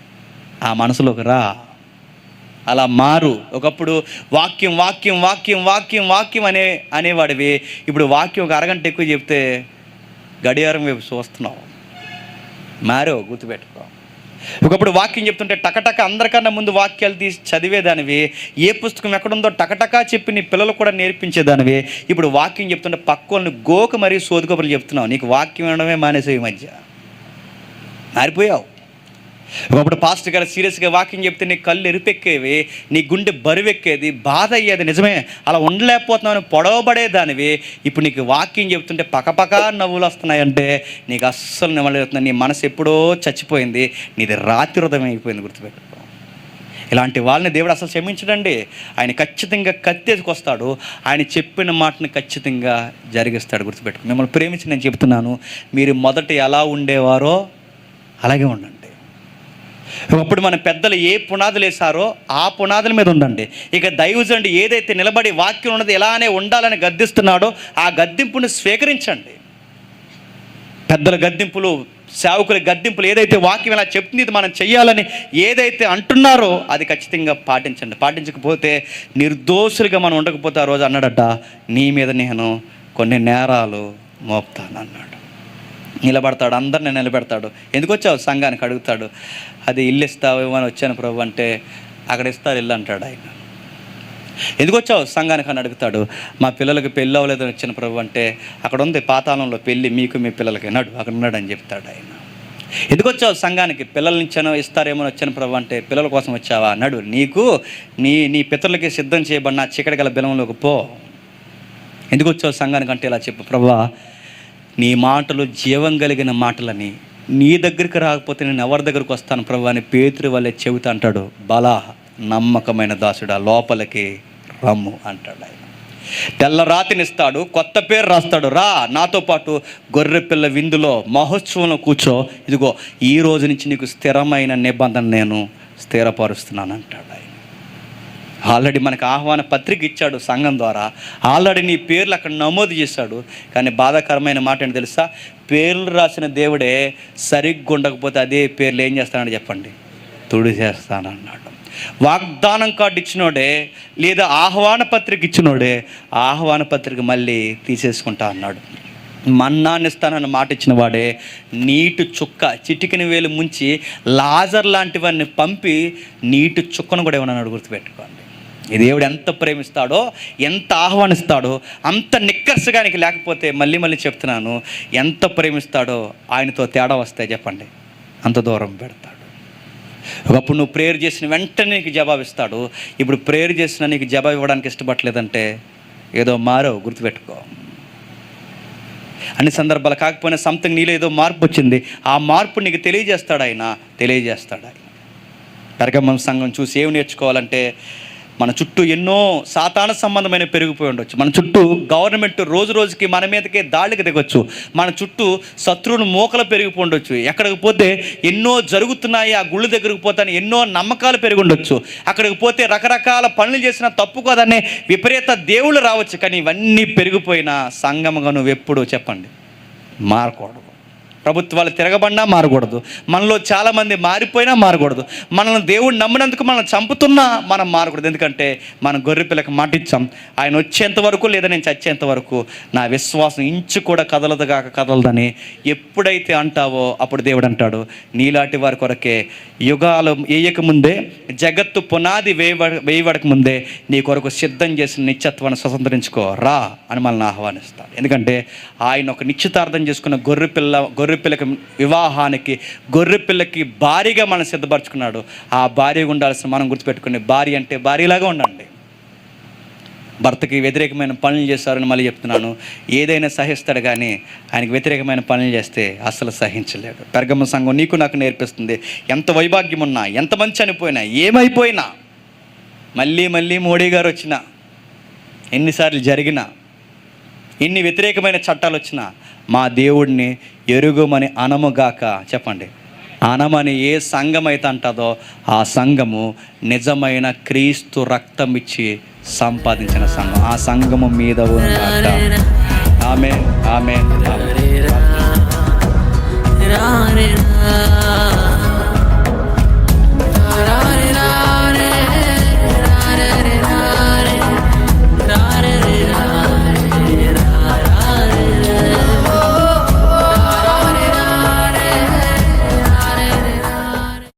B: ఆ మనసులోకి రా, అలా మారు. ఒకప్పుడు వాక్యం వాక్యం వాక్యం వాక్యం వాక్యం అనేవాడివి, ఇప్పుడు వాక్యం ఒక అరగంట ఎక్కువ చెప్తే గడియారం వైపు చూస్తున్నావు. మారో, గుర్తుపెట్టుకో. ఒకప్పుడు వాక్యం చెప్తుంటే టకటక అందరికన్నా ముందు వాక్యాలు తీసి చదివేదానివి, ఏ పుస్తకం ఎక్కడుందో టకటకా చెప్పి నీ పిల్లలు కూడా నేర్పించేదానివి. ఇప్పుడు వాక్యం చెప్తుంటే పక్కల్ని గోక మరీ సోదుకోపలు చెప్తున్నావు. నీకు వాక్యం వినడమే మానేసావు. ఈ మధ్య మారిపోయావు. ఒకప్పుడు పాస్టర్ గారు సీరియస్గా వాక్యం చెప్తే నీ కళ్ళు ఎరిపెక్కేవి, నీ గుండె బరువెక్కేది, బాధ అయ్యేది. నిజమే, అలా ఉండలేకపోతున్నావు, పొడవబడేదానివి. ఇప్పుడు నీకు వాక్యం చెప్తుంటే పక్కపక్క నవ్వులు వస్తున్నాయంటే నీకు అస్సలు నిమ్మలేవుతుంది. నీ మనసు ఎప్పుడో చచ్చిపోయింది, నీది రాతి హృదయం అయిపోయింది. గుర్తుపెట్టుకో. ఇలాంటి వాళ్ళని దేవుడు అసలు క్షమించడండి. ఆయన ఖచ్చితంగా కత్తేసుకొస్తాడు. ఆయన చెప్పిన మాటను ఖచ్చితంగా జరిగిస్తాడు. గుర్తుపెట్టుకో. మిమ్మల్ని ప్రేమించి నేను చెప్తున్నాను, మీరు మొదట ఎలా ఉండేవారో అలాగే ఉండండి. ఒకప్పుడు మన పెద్దలు ఏ పునాదులు వేశారో ఆ పునాదుల మీద ఉండండి. ఇక దైవజనుడు ఏదైతే నిలబడి వాక్యం ఉన్నది ఎలానే ఉండాలని గద్దిస్తున్నాడో ఆ గద్దింపుని స్వీకరించండి. పెద్దల గద్దింపులు, సేవకుల గద్దింపులు, ఏదైతే వాక్యం ఇలా చెప్తుంది ఇది మనం చెయ్యాలని ఏదైతే అంటున్నారో అది ఖచ్చితంగా పాటించండి. పాటించకపోతే నిర్దోషులుగా మనం ఉండకపోతే ఆ రోజు అన్నాడట, నీ మీద నేను కొన్ని నేరాలు మోపుతాను అన్నాడు. నిలబడతాడు, అందరిని నిలబెడతాడు. ఎందుకు వచ్చావు సంఘానికి అడుగుతాడు. అది ఇల్లు ఇస్తావు అని వచ్చాను ప్రభు అంటే, అక్కడ ఇస్తారు ఇల్లు అంటాడు ఆయన. ఎందుకు వచ్చావు సంఘానికి అని అడుగుతాడు. మా పిల్లలకి పెళ్ళి అవ్వలేదని వచ్చాను ప్రభు అంటే, అక్కడ ఉంది పాతాళంలో పెళ్ళి మీకు మీ పిల్లలకి, నడు అక్కడ ఉన్నాడు అని చెప్తాడు ఆయన. ఎందుకు వచ్చావు సంఘానికి? పిల్లల్ని ఇచ్చాను ఇస్తారేమో వచ్చాను ప్రభు అంటే, పిల్లల కోసం వచ్చావా? నడు, నీకు నీ పితరులకి సిద్ధం చేయబడిన చీకటి గల బిలంలోకి పో. ఎందుకు వచ్చావు సంఘానికంటే ఇలా చెప్పు, ప్రభువా నీ మాటలు జీవం కలిగిన మాటలని, నీ దగ్గరికి రాకపోతే నేను ఎవరి దగ్గరికి వస్తాను ప్రభు అని పేతురు వల్లే చెబుతా అంటాడు. బలా నమ్మకమైన దాసుడా లోపలికి రమ్ము అంటాడు ఆయన. తెల్ల రాతినిస్తాడు, కొత్త పేరు రాస్తాడు, రా నాతో పాటు గొర్రెపిల్ల విందులో మహోత్సవంలో కూర్చో, ఇదిగో ఈ రోజు నుంచి నీకు స్థిరమైన నిబంధన నేను స్థిరపరుస్తున్నాను అంటాడు ఆయన. ఆల్రెడీ మనకు ఆహ్వాన పత్రిక ఇచ్చాడు సంఘం ద్వారా, ఆల్రెడీ నీ పేర్లు అక్కడ నమోదు చేశాడు. కానీ బాధాకరమైన మాట ఏంటి తెలుసా, పేర్లు రాసిన దేవుడే సరిగ్గా ఉండకపోతే అదే పేర్లు ఏం చేస్తానని చెప్పండి, తుడి చేస్తానన్నాడు. వాగ్దానం కార్డు ఇచ్చినోడే లేదా ఆహ్వాన పత్రిక ఇచ్చినోడే ఆహ్వాన పత్రిక మళ్ళీ తీసేసుకుంటా అన్నాడు. మన్నాన్ని ఇస్తానన్న మాట ఇచ్చిన వాడే నీటి చుక్క చిటికిన వేలు ముంచి లాజర్ లాంటివన్నీ పంపి నీటి చుక్కను కూడా ఏమన్నాడు, గుర్తుపెట్టుకోండి. ఈ దేవుడు ఎంత ప్రేమిస్తాడో, ఎంత ఆహ్వానిస్తాడో, అంత నిక్కర్సుగా నీకు లేకపోతే మళ్ళీ మళ్ళీ చెప్తున్నాను, ఎంత ప్రేమిస్తాడో ఆయనతో తేడా వస్తే చెప్పండి అంత దూరం పెడతాడు. ఒకప్పుడు నువ్వు ప్రేయర్ చేసిన వెంటనే నీకు జవాబు ఇస్తాడు. ఇప్పుడు ప్రేయర్ చేసినా నీకు జవాబు ఇవ్వడానికి ఇష్టపడలేదంటే ఏదో మారవు, గుర్తుపెట్టుకో. అన్ని సందర్భాలు కాకపోయినా సంథింగ్ నీలో ఏదో మార్పు వచ్చింది, ఆ మార్పు నీకు తెలియజేస్తాడు ఆయన. పెరగమం సంఘం చూసి ఏమి నేర్చుకోవాలంటే, మన చుట్టూ ఎన్నో సాతాన సంబంధమైన పెరిగిపోయి ఉండొచ్చు. మన చుట్టూ గవర్నమెంట్ రోజు రోజుకి మన మీదకే దాడికి దిగొచ్చు. మన చుట్టూ శత్రువులు మోకలు పెరిగిపోయి ఉండొచ్చు. ఎక్కడికి పోతే ఎన్నో జరుగుతున్నాయి, ఆ గుళ్ళు దగ్గరికి పోతాను ఎన్నో నమ్మకాలు పెరిగి ఉండొచ్చు. అక్కడికి పోతే రకరకాల పనులు చేసిన తప్పు కదనే విపరీత దేవుళ్ళు రావచ్చు. కానీ ఇవన్నీ పెరిగిపోయిన సంఘముగా నువ్వు ఎప్పుడు చెప్పండి మారకూడదు. ప్రభుత్వాలు తిరగబడినా మారకూడదు, మనలో చాలామంది మారిపోయినా మారకూడదు, మనల్ని దేవుడు నమ్మినందుకు మనం చంపుతున్నా మనం మారకూడదు. ఎందుకంటే మనం గొర్రెపిల్లకి మాట ఇచ్చాం, ఆయన వచ్చేంత వరకు లేదా నేను చచ్చేంత వరకు నా విశ్వాసం ఇంచు కూడా కదలదని ఎప్పుడైతే అంటావో అప్పుడు దేవుడు అంటాడు, నీలాంటి వారి కొరకే యుగాలు వేయకముందే, జగత్తు పునాది వేయబడక ముందే నీ కొరకు సిద్ధం చేసిన నిత్యత్వాన్ని స్వతంత్రించుకో రా అని మనల్ని ఆహ్వానిస్తాడు. ఎందుకంటే ఆయన ఒక నిశ్చితార్థం చేసుకున్న గొర్రెపిల్లకి వివాహానికి గొర్రెపిల్లకి భారీగా మనం సిద్ధపరచుకున్నాడు. ఆ భార్యగా ఉండాల్సిన మనం గుర్తుపెట్టుకునే, భార్య అంటే భార్యలాగా ఉండండి. భర్తకి వ్యతిరేకమైన పనులు చేస్తారని మళ్ళీ చెప్తున్నాను, ఏదైనా సహిస్తాడు కానీ ఆయనకి వ్యతిరేకమైన పనులు చేస్తే అస్సలు సహించలేడు. పెరగమ సంఘం నీకు నాకు నేర్పిస్తుంది, ఎంత వైభాగ్యం ఉన్నా, ఎంత మంచి అనిపోయినా, ఏమైపోయినా, మళ్ళీ మళ్ళీ మోడీ గారు వచ్చినా, ఎన్నిసార్లు జరిగినా, ఎన్ని వ్యతిరేకమైన చట్టాలు వచ్చినా మా దేవుడిని ఎరుగుమని అనముగాక చెప్పండి. అనమని ఏ సంఘం అయితే అంటుందో ఆ సంఘము నిజమైన క్రీస్తు రక్తం ఇచ్చి సంపాదించిన సంఘం. ఆ సంఘము మీద ఉన్నాక. ఆమేన్, ఆమేన్, ఆమేన్.